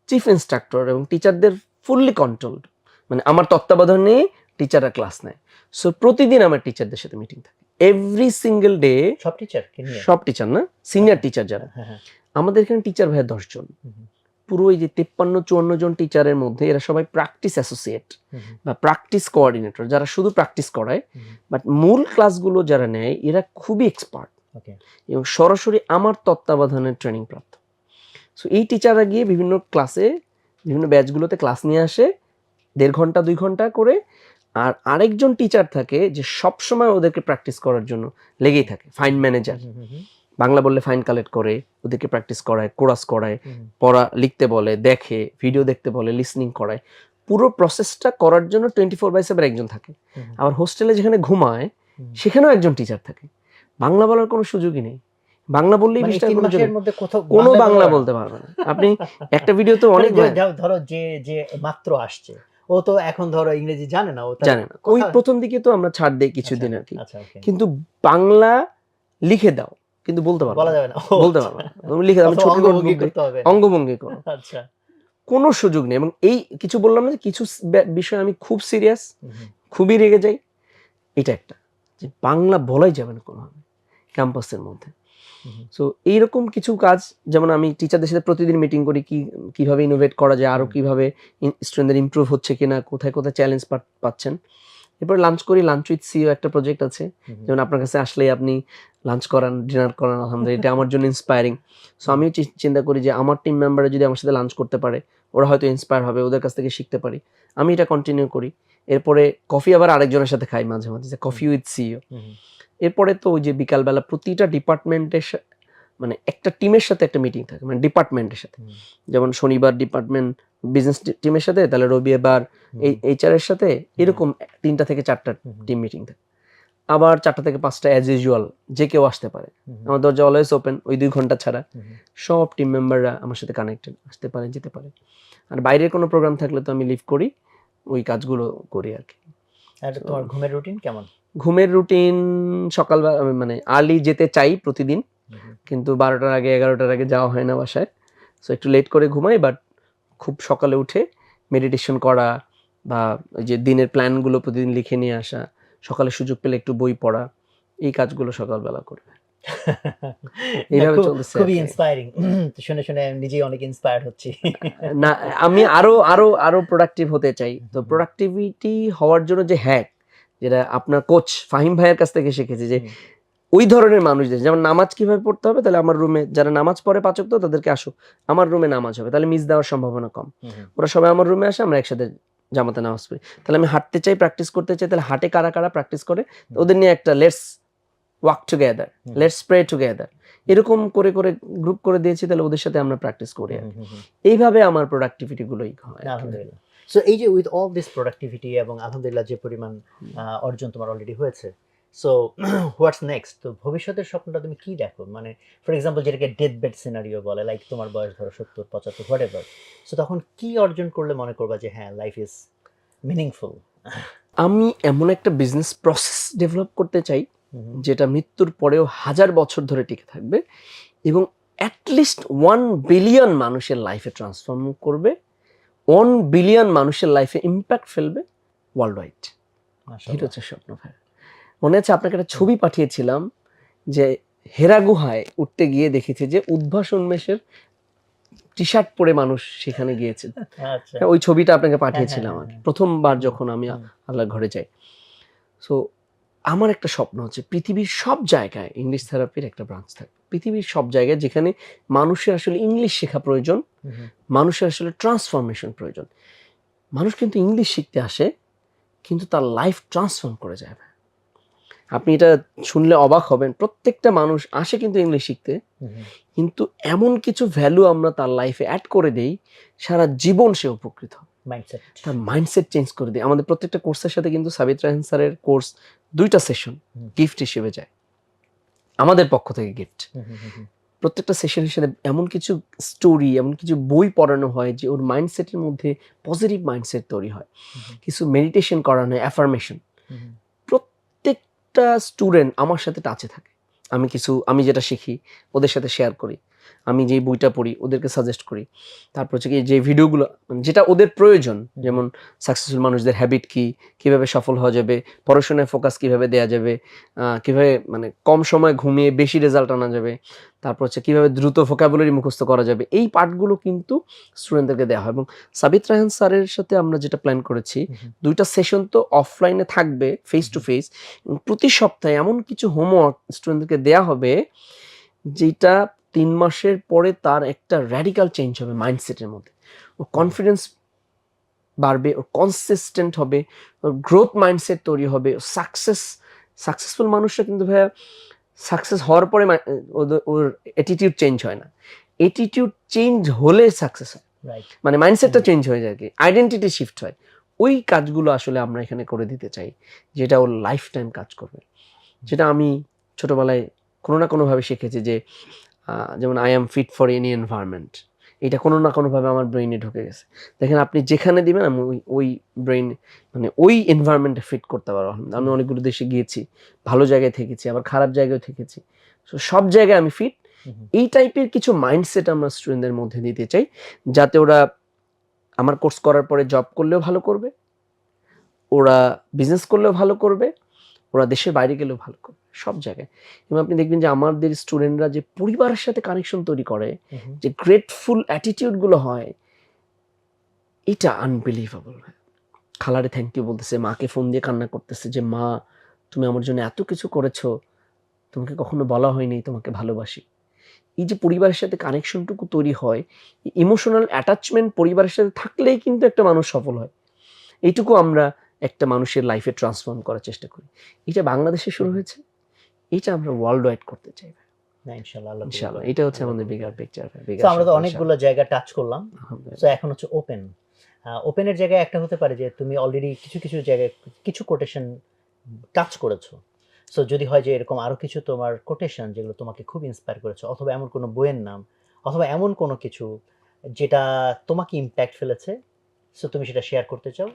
চিফ ইনস্ট্রাক্টর এবং টিচারদের ফুললি কন্ট্রোলড, মানে আমার তত্ত্বাবধানে টিচাররা ক্লাস নেয়, সো প্রতিদিন আমার টিচারদের সাথে মিটিং থাকে, এভরি সিঙ্গেল ডে সব টিচার কে নিয়ে? সব টিচার না, সিনিয়র টিচার যারা, হ্যাঁ হ্যাঁ। আমাদের এখানে টিচার ভাইয়া 10 জন। হুম, পুরো এই যে 53-54 জন টিচারের মধ্যে এরা সবাই প্র্যাকটিস অ্যাসোসিয়েট হুম, বা প্র্যাকটিস কোঅর্ডিনেটর, যারা শুধু প্র্যাকটিস করায়, হুম, বাট মূল ক্লাসগুলো যারা নেয় এরা খুবই এক্সপার্ট ওকে। এবং সরাসরি আমার তত্ত্বাবধানের ট্রেনিং প্রাপ্ত। সো এই টিচাররা গিয়ে বিভিন্ন ক্লাসে, বিভিন্ন ব্যাচগুলোতে ক্লাস নিয়ে আসে 1.5 ঘন্টা 2 ঘন্টা করে, আর আরেকজন টিচার থাকে যে সব সময় ওদেরকে প্র্যাকটিস করার জন্য লেগেই থাকে, ফাইন ম্যানেজার, হুম, হুম, হুম, বাংলা বললে ফাইন কালেক্ট করে, ওদেরকে প্র্যাকটিস করায়, কোরাস করায়, হুম, পড়া লিখতে বলে, দেখে, ভিডিও দেখতে বলে, লিসনিং করায়। পুরো প্রসেসটা করার জন্য 24/7 একজন থাকে। হুম, আবার হোস্টেলে যেখানে ঘুমায় হুম। সেখানেও একজন টিচার থাকে। বাংলা বলার কোনো সুযোগই নেই, বাংলা বললেই মানে এই 20 টাকা 3 করে মাসের জন্য মধ্যে কোথাও কোনো বাংলা বলা- বলতে পারবে না। আপনি একটা ভিডিওতে মানে অনেক ধরো যে যে মাত্র আসছে, ও তো এখন ধরো ইংরেজি জানে না, ও তার জানে না, ওই কথা- প্রথম দিকে তো আমরা ছাড় দেই কিছুদিন আর কি, আচ্ছা ওকে, কিন্তু বাংলা লিখে দাও কিন্তু বলতে পারবো বলা না, যাবে না। বলতে পারবো না, তুমি লিখে দাও, আমি অথবা ছোট অঙ্গভঙ্গি নোটবুক দিই, করতে হবে। অঙ্গভঙ্গি করো, আচ্ছা। কোনো সুযোগ নেই। এবং এই কিছু বললাম না যে কিছু বিষয়ে আমি খুব সিরিয়াস, হুম, হুম, খুবই রেগে যাই, এটা একটা, যে বাংলা বলাই যাবে না কোনোভাবে ক্যাম্পাসের মধ্যে। হুম, সো এইরকম কিছু কাজ, যেমন আমি টিচারদের সাথে প্রতিদিন মিটিং করি, কিভাবে ইনোভেট করা যায়, আরো কিভাবে স্টুডেন্টদের ইমপ্রুভ হচ্ছে কিনা, কোথায় কোথায় চ্যালেঞ্জ পাচ্ছেন। এরপর লাঞ্চ করি, লাঞ্চ উইথ সিও একটা প্রজেক্ট আছে, হুম, যেমন আপনার কাছে আসলেই আপনি লাঞ্চ করান, ডিনার করান, আলহামদুলিল্লাহ এটা আমার জন্য ইন্সপায়ারিং। সো আমি চিন্তা করি যে আমার টিম মেম্বাররা যদি আমার সাথে লাঞ্চ করতে পারে, ওরা হয়তো ইন্সপায়ার হবে, ওদের কাছ থেকে শিখতে পারি, আমি এটা কন্টিনিউ করি। এরপরে কফি আবার আরেকজনের সাথে খাই মাঝে মাঝে, যে কফি উইথ সিও। হুম, এরপরে তো ওই যে বিকালবেলা প্রতিটা ডিপার্টমেন্টের মানে একটা টিমের সাথে একটা মিটিং থাকে, মানে ডিপার্টমেন্টের সাথে, হুম, যেমন শনিবার ডিপার্টমেন্ট বিজনেস টিমের সাথে, তাহলে রবিবার এই এইচআর এর সাথে, এরকম 3টা থেকে 4টা টিম মিটিং থাকে। আবার 4টা থেকে 5টা অ্যাজ ইউজুয়াল যে কেউ আসতে পারে, আমার দরজা অলওয়েজ ওপেন, ওই 2 ঘন্টা ছাড়া সব টিম মেম্বাররা আমার সাথে কানেক্টেড, আসতে পারে, যেতে পারে। আর বাইরের কোনো প্রোগ্রাম থাকলে তো আমি লিভ করি, ওই কাজগুলো করি আর কি। আর তোমার ঘুমের রুটিন কেমন? ঘুমের রুটিন সকালবেলা মানে আর্লি যেতে চাই প্রতিদিন, কিন্তু 12টার আগে 11টার আগে যাওয়া হয় না বাসায়, সো একটু লেট করে ঘুমাই। বাট খুব সকালে উঠে মেডিটেশন করা, বা ওই যে দিনের প্ল্যানগুলো প্রতিদিন লিখে নিয়ে আসা, সকালে সুযোগ পেলে একটু বই পড়া, এই কাজগুলো সকালবেলা করে এইভাবে চলতেছে। খুবই ইন্সপায়ারিং, শুনে শুনে আমি নিজেই অনেক ইন্সপায়ার্ড হচ্ছি। না, আমি আরো আরো আরো প্রোডাক্টিভ হতে চাই। তো প্রোডাক্টিভিটি হওয়ার জন্য যে হ্যাক, যেটা আপনার কোচ ফাহিম ভাইয়ের কাছ থেকে শিখেছি, যে ওই ধরনের মানুষদের, যেমন নামাজ কিভাবে পড়তে হবে, তাহলে আমার রুমে যারা নামাজ পড়ে 5 ওয়াক্ত তাদেরকে আসো, আমার রুমে নামাজ হবে, তাহলে মিস দেওয়ার সম্ভাবনা কম। ওরা সবাই আমার রুমে আসে, আমরা একসাথে জামাতে নামাজ পড়ি। তাহলে আমি হাঁটতে চাই, প্র্যাকটিস করতে চাই, তাহলে হাঁটে কারা কারা প্র্যাকটিস করে, ওদের নিয়ে একটা let's walk together, let's pray together, এরকম করে করে গ্রুপ করে দিয়েছি, তাহলে ওদের সাথে আমরা প্র্যাকটিস করি আর কি। এইভাবে আমার প্রোডাক্টিভিটি গুলোই হয়। আলহামদুলিল্লাহ। সো এই যে উইথ অল দিস প্রোডাক্টিভিটি এবং আলহামদুলিল্লাহ যে পরিমাণ অর্জন তোমার অলরেডি হয়েছে, সো হোয়াটস নেক্সট? তো ভবিষ্যতের স্বপ্নটা তুমি কি দেখো? মানে ফর এক্সাম্পল যেটাকে ডেথ বেড সিনারিও বলে, লাইক তোমার বয়স ধরো 70 75 হোয়াটএভার, সো তখন কি অর্জন করলে মনে করবা যে হ্যাঁ লাইফ ইজ মিনিংফুল? আমি এমন একটা বিজনেস প্রসেস ডেভেলপ করতে চাই যেটা মৃত্যুর পরেও 1000 বছর ধরে টিকে থাকবে, এবং অ্যাটলিস্ট 1 বিলিয়ন মানুষের লাইফে ট্রান্সফর্ম করবে, 1 বিলিয়ন মানুষের লাইফে ইম্প্যাক্ট ফেলবে ওয়ার্ল্ড ওয়াইড। এটা হচ্ছে স্বপ্ন ভাই। মনে আছে আপনাকে একটা ছবি পাঠিয়েছিলাম, যে হেরা গুহায় উঠতে গিয়ে দেখেছি যে উদ্ভাস উন্মেষের টি শার্ট পরে মানুষ সেখানে গিয়েছে। আচ্ছা, ওই ছবিটা আপনাকে পাঠিয়েছিলাম আর কি, প্রথমবার যখন আমি হুম। আল্লাহর ঘরে যাই। সো আমার একটা স্বপ্ন হচ্ছে পৃথিবীর সব জায়গায় ইংলিশ থেরাপির একটা ব্রাঞ্চ থাকবে, পৃথিবীর সব জায়গায় যেখানে মানুষের আসলে ইংলিশ শেখা প্রয়োজন, মানুষের আসলে ট্রান্সফরমেশন প্রয়োজন। মানুষ কিন্তু ইংলিশ শিখতে আসে, কিন্তু তার লাইফ ট্রান্সফর্ম করে যায়। আপনি এটা শুনলে অবাক হবেন, প্রত্যেকটা মানুষ আসে কিন্তু ইংলিশ শিখতে, কিন্তু এমন কিছু ভ্যালু আমরা তার লাইফে অ্যাড করে দেই, সারা জীবন সে উপকৃত হয়, মাইন্ডসেট, তার মাইন্ডসেট চেঞ্জ করে দেয়। আমাদের প্রত্যেকটা কোর্সের সাথে কিন্তু সাবিত রায়হান স্যারের কোর্স 2টা সেশন গিফট হিসেবে যায়, আমাদের পক্ষ থেকে গিফট। প্রত্যেকটা সেশনের সাথে এমন কিছু স্টোরি, এমন কিছু বই পড়ানো হয় যে ওর মাইন্ডসেটের মধ্যে পজিটিভ মাইন্ডসেট তৈরি হয়, কিছু মেডিটেশন করানো হয়, অ্যাফার্মেশন। প্রত্যেকটা স্টুডেন্ট আমার সাথে টাচে থাকে, আমি যেটা শিখি ওদের সাথে শেয়ার করি। আমি যে বইটা পড়ি ওদেরকে সাজেস্ট করি। তারপর হচ্ছে কি যে ভিডিওগুলো যেটা ওদের প্রয়োজন, যেমন সাকসেসফুল মানুষদের হ্যাবিট কি, কিভাবে সফল হওয়া যাবে, পড়াশোনায় ফোকাস কিভাবে দেওয়া যাবে, কিভাবে মানে কম সময় ঘুমিয়ে বেশি রেজাল্ট আনা যাবে, তারপর হচ্ছে কিভাবে দ্রুত ভোকাবুলারি মুখস্থ করা যাবে, এই পার্টগুলো কিন্তু স্টুডেন্টদেরকে দেওয়া হয়। এবং সাবিত রায়হান স্যারের সাথে আমরা যেটা প্ল্যান করেছি, 2টা সেশন তো অফলাইনে থাকবে ফেস টু ফেস, প্রতি সপ্তাহে এমন কিছু হোমওয়ার্ক স্টুডেন্টদেরকে দেওয়া হবে যেটা 3 মাসের পরে তার একটা র্যাডিক্যাল চেঞ্জ হবে মাইন্ডসেটের মধ্যে। ও কনফিডেন্স বাড়বে, ও কনসিস্টেন্ট হবে, ওর গ্রোথ মাইন্ডসেট তৈরি হবে, সাকসেসফুল মানুষরা কিন্তু ভাইয়া সাকসেস হওয়ার পরে ওর অ্যাটিটিউড চেঞ্জ হয় না, অ্যাটিটিউড চেঞ্জ হলে সাকসেস হয়, মানে মাইন্ডসেটটা চেঞ্জ হয়ে যায়, কি আইডেন্টিটি শিফট হয়। ওই কাজগুলো আসলে আমরা এখানে করে দিতে চাই, যেটা ওর লাইফ টাইম কাজ করবে। যেটা আমি ছোটবেলায় কোনো না কোনোভাবে শিখেছি যে যেমন I am fit for any environment, এটা কোনো না কোনোভাবে আমার ব্রেইনে ঢুকে গেছে। দেখেন আপনি যেখানে দিবেন আমি ওই ব্রেইন মানে ওই এনভায়রনমেন্টে ফিট করতে পারবো। আমি অনেকগুলো দেশে গিয়েছি, ভালো জায়গায় থেকেছি, আবার খারাপ জায়গায় থেকেছি, সো সব জায়গায় আমি ফিট। এই টাইপের কিছু মাইন্ডসেট আমরা স্টুডেন্টদের মধ্যে দিতে চাই, যাতে ওরা আমার কোর্স করার পরে জব করলেও ভালো করবে, ওরা বিজনেস করলেও ভালো করবে, ওরা দেশের বাইরে গেলেও ভালো করবে, সব জায়গায়। এবং আপনি দেখবেন যে আমাদের স্টুডেন্টরা যে পরিবারের সাথে কানেকশন তৈরি করে, যে গ্রেটফুল অ্যাটিটিউডগুলো হয়, এটা আনবিলিভেবল। খালারে থ্যাংক ইউ বলতেছে, মাকে ফোন দিয়ে কান্না করতেছে যে মা তুমি আমার জন্য এত কিছু করেছো, তোমাকে কখনো বলা হয়নি তোমাকে ভালোবাসি। এই যে পরিবারের সাথে কানেকশনটুকু তৈরি হয়, ইমোশনাল অ্যাটাচমেন্ট পরিবারের সাথে থাকলেই কিন্তু একটা মানুষ সফল হয়। এইটুকু আমরা একটা মানুষের লাইফে ট্রান্সফর্ম করার চেষ্টা করি। এটা বাংলাদেশে শুরু হয়েছে, এটা আমরা ওয়ার্ল্ড ওয়াইড করতে চাই। ইনশাআল্লাহ এটা হচ্ছে আমাদের বিগার পিকচার। সো আমরা তো অনেকগুলো জায়গা টাচ করলাম, সো এখন হচ্ছে ওপেনের জায়গায় একটা হতে পারে যে তুমি অলরেডি কিছু জায়গায় কিছু কোটেশন টাচ করেছো। সো যদি হয় যে এরকম আরো কিছু তোমার কোটেশন যেগুলো তোমাকে খুব ইন্সপায়ার করেছে, অথবা এমন কোনো বইয়ের নাম, অথবা এমন কোনো কিছু যেটা তোমাকে ইম্প্যাক্ট ফেলেছে, সো তুমি সেটা শেয়ার করতে চাও,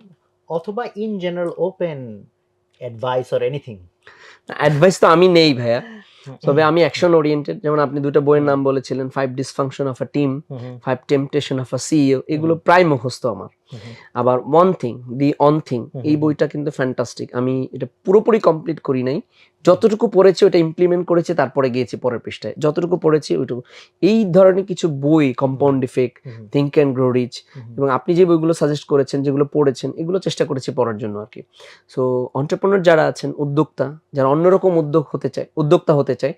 অথবা in general open advice or anything. Advice তো আমি নেই ভাইয়া, তবে আমি অ্যাকশন ওরিয়েন্টেড। যেমন আপনি 2টা বইয়ের নাম বলেছিলেন, 5 dysfunction of a team, 5 temptation of a CEO, এগুলো প্রায় মুখস্থ আমার। আবার ওয়ান থিং দি অন থিং, এই বইটা কিন্তু ফ্যান্টাস্টিক। আমি এটা পুরোপুরি কমপ্লিট করি নাই, যতটুকু পড়েছি ওটা ইমপ্লিমেন্ট করেছি, তারপরে গিয়েছি পরের পৃষ্ঠায়, যতটুকু পড়েছি ওইটুকু। এই ধরনের কিছু বই, compound effect, think and grow rich, এবং আপনি যে বইগুলো সাজেস্ট করেছেন, যেগুলো পড়েছেন, এগুলো চেষ্টা করেছি পড়ার জন্য আর কি। সো এন্টারপ্রেনার যারা আছেন, উদ্যোক্তা যারা অন্যরকম উদ্যোক্তা হতে চায়,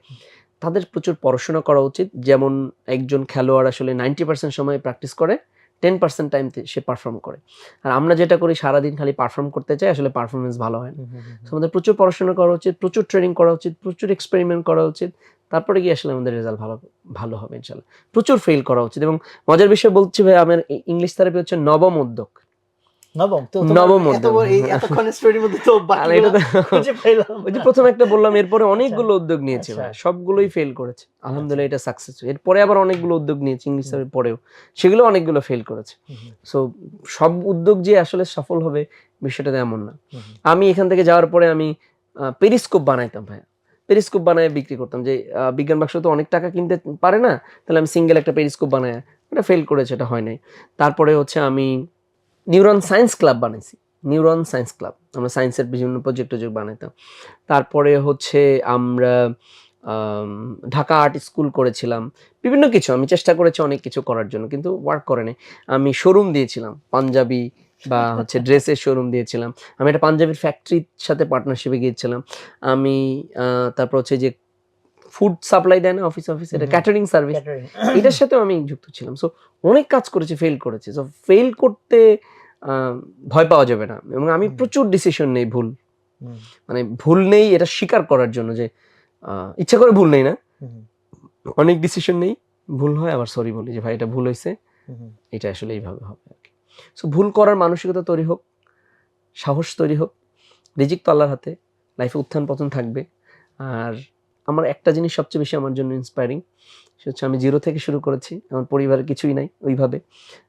তাদের প্রচুর পড়াশোনা করা উচিত। যেমন একজন খেলোয়াড় আসলে 90% সময় প্র্যাকটিস করে, 10% টাইম সে পারফর্ম করে। আর আমরা যেটা করি সারাদিন খালি পারফর্ম করতে চাই, আসলে পারফরমেন্স ভালো হয় না। আমাদের প্রচুর পড়াশোনা করা উচিত, প্রচুর ট্রেনিং করা উচিত, প্রচুর এক্সপেরিমেন্ট করা উচিত, তারপরে গিয়ে আসলে আমাদের রেজাল্ট ভালো হবে ইনশাল্লাহ। প্রচুর ফেল করা উচিত। এবং মজার বিষয় বলছি ভাই, আমার ইংলিশ থেরাপি হচ্ছে নবম উদ্যোগ। প্রথম একটা বললাম, এরপরে অনেকগুলো উদ্যোগ নিয়েছি ভাই, সবগুলোই ফেল করেছে। আলহামদুলিল্লাহ এটা সাকসেস। এরপরে আবার অনেকগুলো উদ্যোগ নিয়েছি ইংলিশ থেরাপির পরেও, সেগুলো অনেকগুলো ফেল করেছে। সো সব উদ্যোগ যে আসলে সফল হবে বিষয়টা এমন না। আমি এখান থেকে যাওয়ার পরে আমি পেরিস্কোপ বানাইতাম ভাই, পেরিস্কোপ বানায় বিক্রি করতাম। যে বিজ্ঞান বাক্স তো অনেক টাকা কিনতে পারে না, তাহলে আমি সিঙ্গেল একটা পেরিস্কোপ বানায়, এটা ফেল করেছে, এটা হয় নাই। তারপরে হচ্ছে আমি নিউরন সায়েন্স ক্লাব বানাইছি, নিউরন সায়েন্স ক্লাব, আমরা সায়েন্সের বিভিন্ন প্রজেক্ট বানাইতাম। তারপরে হচ্ছে আমরা ঢাকা আর্ট স্কুল করেছিলাম, বিভিন্ন কিছু আমি চেষ্টা করেছি অনেক কিছু করার জন্য, কিন্তু ওয়ার্ক করে নাই। আমি শোরুম দিয়েছিলাম, পাঞ্জাবি বা হচ্ছে ড্রেসের শোরুম দিয়েছিলাম। আমি একটা পাঞ্জাবির ফ্যাক্টরির সাথে পার্টনারশিপে গিয়েছিলাম। আমি তারপর হচ্ছে যে ফুড সাপ্লাই দেয় না অফিস, এটা ক্যাটারিং সার্ভিস, এটার সাথেও আমি যুক্ত ছিলাম। সো অনেক কাজ করেছি, ফেল করেছি। সো ফেল করতে ভয় পাওয়া যাবে না। এবং আমি প্রচুর ডিসিশন নেই ভুল, মানে ভুল নেই এটা স্বীকার করার জন্য, যে ইচ্ছা করে ভুল নেই না, অনেক ডিসিশন নেই, ভুল হয়, আবার সরি বলি যে ভাই এটা ভুল হয়েছে, এটা আসলে এইভাবে হবে আর কি। সো ভুল করার মানসিকতা তৈরি হোক, সাহস তৈরি হোক, রিজিক তো আল্লাহর হাতে, লাইফে উত্থান পতন থাকবে। আর আমার একটা জিনিস সবচেয়ে বেশি আমার জন্য ইন্সপায়ারিং, সেটা হচ্ছে আমি জিরো থেকে শুরু করেছি, আমার পরিবারের কিছুই নাই ওইভাবে,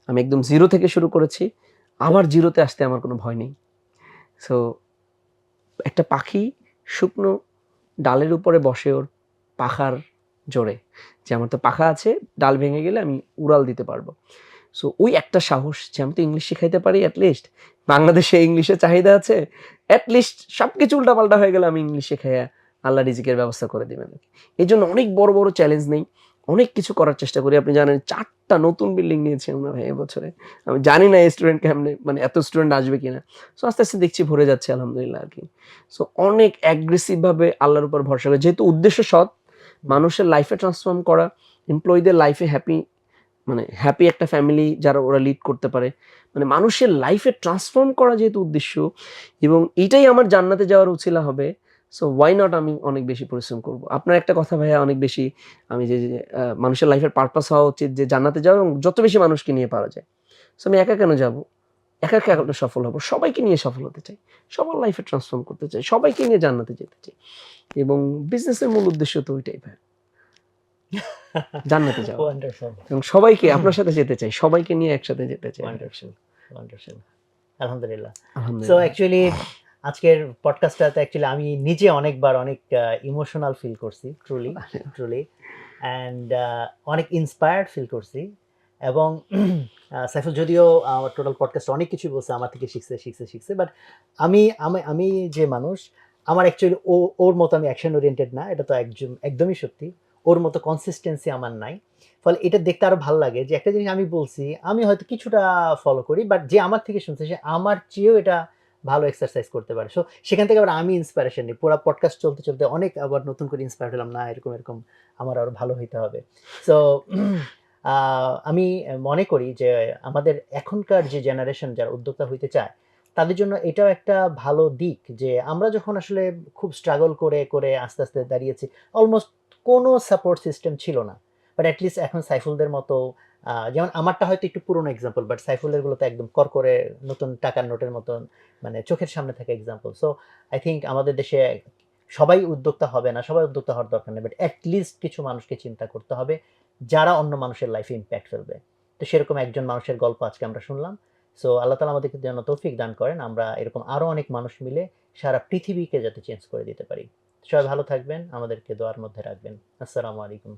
আমি একদম জিরো থেকে শুরু করেছি, আবার জিরোতে আসতে আমার কোনো ভয় নেই। সো একটা পাখি শুকনো ডালের উপরে বসে ওর পাখার জোরে, যে আমার তো পাখা আছে, ডাল ভেঙে গেলে আমি উড়াল দিতে পারবো। সো ওই একটা সাহস যে আমি তো ইংলিশ শিখাইতে পারি, অ্যাটলিস্ট বাংলাদেশে ইংলিশের চাহিদা আছে, অ্যাটলিস্ট সবকিছু উল্টাপাল্টা হয়ে গেলে আমি ইংলিশ শিখাইয়া আল্লাহ রিজিকের ব্যবস্থা করে দিবেন। এই জন্য অনেক বড় বড় চ্যালেঞ্জ নেই, অনেক কিছু করার চেষ্টা করি। আপনি জানেন 4টা নতুন বিল্ডিং নিয়েছি আমরা ভাই এবছরে। আমি জানি না এই স্টুডেন্ট কেমনে, মানে এত স্টুডেন্ট আসবে কিনা। সো আস্তে আস্তে দেখছি ভরে যাচ্ছে আলহামদুলিল্লাহ আর কি। সো অনেক অ্যাগ্রেসিভ ভাবে আল্লাহর উপর ভরসা করে, যেহেতু উদ্দেশ্য সৎ, মানুষের লাইফে ট্রান্সফর্ম করা, এমপ্লয়ীদের লাইফে হ্যাপি, মানে হ্যাপি একটা ফ্যামিলি যারা ওরা লিড করতে পারে, মানে মানুষের লাইফে ট্রান্সফর্ম করা যেহেতু উদ্দেশ্য, এবং এটাই আমার জান্নাতে যাওয়ার উছিলা হবে। সো ওয়াই নট, আমি অনেক বেশি পরিশ্রম করব। আপনার একটা কথা ভাইয়া অনেক বেশি, আমি যে মানুষের লাইফের পারপাস হওয়া উচিত যে জান্নাতে যাওয়া, এবং যত বেশি মানুষকে নিয়ে পারা যায়। সো আমি একা কেন যাব, একা একা সফল হব, সবাইকে নিয়ে সফল হতে চাই, সবার লাইফে ট্রান্সফর্ম করতে চাই, সবাইকে নিয়ে জান্নাতে যেতে চাই। এবং বিজনেসের মূল উদ্দেশ্য তো ওইটাই ভাই, জান্নাতে যাওয়া, ওয়ান্ডারফুল, এবং সবাইকে আপনার সাথে যেতে চাই, সবাইকে নিয়ে একসাথে যেতে চাই। ওয়ান্ডারফুল, ওয়ান্ডারফুল, আলহামদুলিল্লাহ। সো আলহামদুলিল্লাহ। অ্যাকচুয়ালি আজকের পডকাস্টটাতে অ্যাকচুয়ালি আমি নিজে অনেকবার অনেক ইমোশনাল ফিল করছি, ট্রুলি ট্রুলি, অ্যান্ড অনেক ইন্সপায়ার্ড ফিল করছি। এবং সাইফুল যদিও আমার টোটাল পডকাস্ট অনেক কিছু বলছে, আমার থেকে শিখছে, বাট আমি আমি আমি যে মানুষ, আমার অ্যাকচুয়ালি ওর মতো আমি অ্যাকশন ওরিয়েন্টেড না, এটা তো একদমই সত্যি। ওর মতো কনসিস্টেন্সি আমার নাই, ফলে এটা দেখতে আরো ভালো লাগে যে একটা জিনিস আমি বলছি, আমি হয়তো কিছুটা ফলো করি, বাট যে আমার থেকে শুনছে সে আমার চেয়েও এটা ভালো এক্সারসাইজ করতে পারে। সো সেখান থেকে আবার আমি ইন্সপিরেশন নিই। পুরো পডকাস্ট চলতে চলতে অনেক আবার নতুন করে ইন্সপায়ার্ড হলাম, না এরকম এরকম আমার আরো ভালো হইতে হবে। সো আমি মনে করি যে আমাদের এখনকার যে জেনারেশন যারা উদ্যোক্তা হইতে চায়, তাদের জন্য এটাও একটা ভালো দিক যে আমরা যখন আসলে খুব স্ট্রাগল করে করে আস্তে আস্তে দাঁড়িয়েছি, অলমোস্ট কোনো সাপোর্ট সিস্টেম ছিল না, বাট অ্যাটলিস্ট এখন সাইফুলদের মতো, যেমন আমারটা হয়তো একটু পুরোনো এক্সাম্পল, বাট সাইফুলের গুলো তো একদম করকরে নতুন টাকার নোটের মতন, মানে চোখের সামনে থাকা এক্সাম্পল। সো আই থিঙ্ক আমাদের দেশে সবাই উদ্যোক্তা হবে না, সবাই উদ্যোক্তা হওয়ার দরকার নেই, বাট অ্যাটলিস্ট কিছু মানুষকে চিন্তা করতে হবে যারা অন্য মানুষের লাইফে ইম্প্যাক্ট ফেলবে। তো সেরকম একজন মানুষের গল্প আজকে আমরা শুনলাম। সো আল্লাহ তালা আমাদেরকে যেন তৌফিক দান করেন, আমরা এরকম আরো অনেক মানুষ মিলে সারা পৃথিবীকে যাতে চেঞ্জ করে দিতে পারি। সবাই ভালো থাকবেন, আমাদেরকে দোয়ার মধ্যে রাখবেন। আসসালামু আলাইকুম।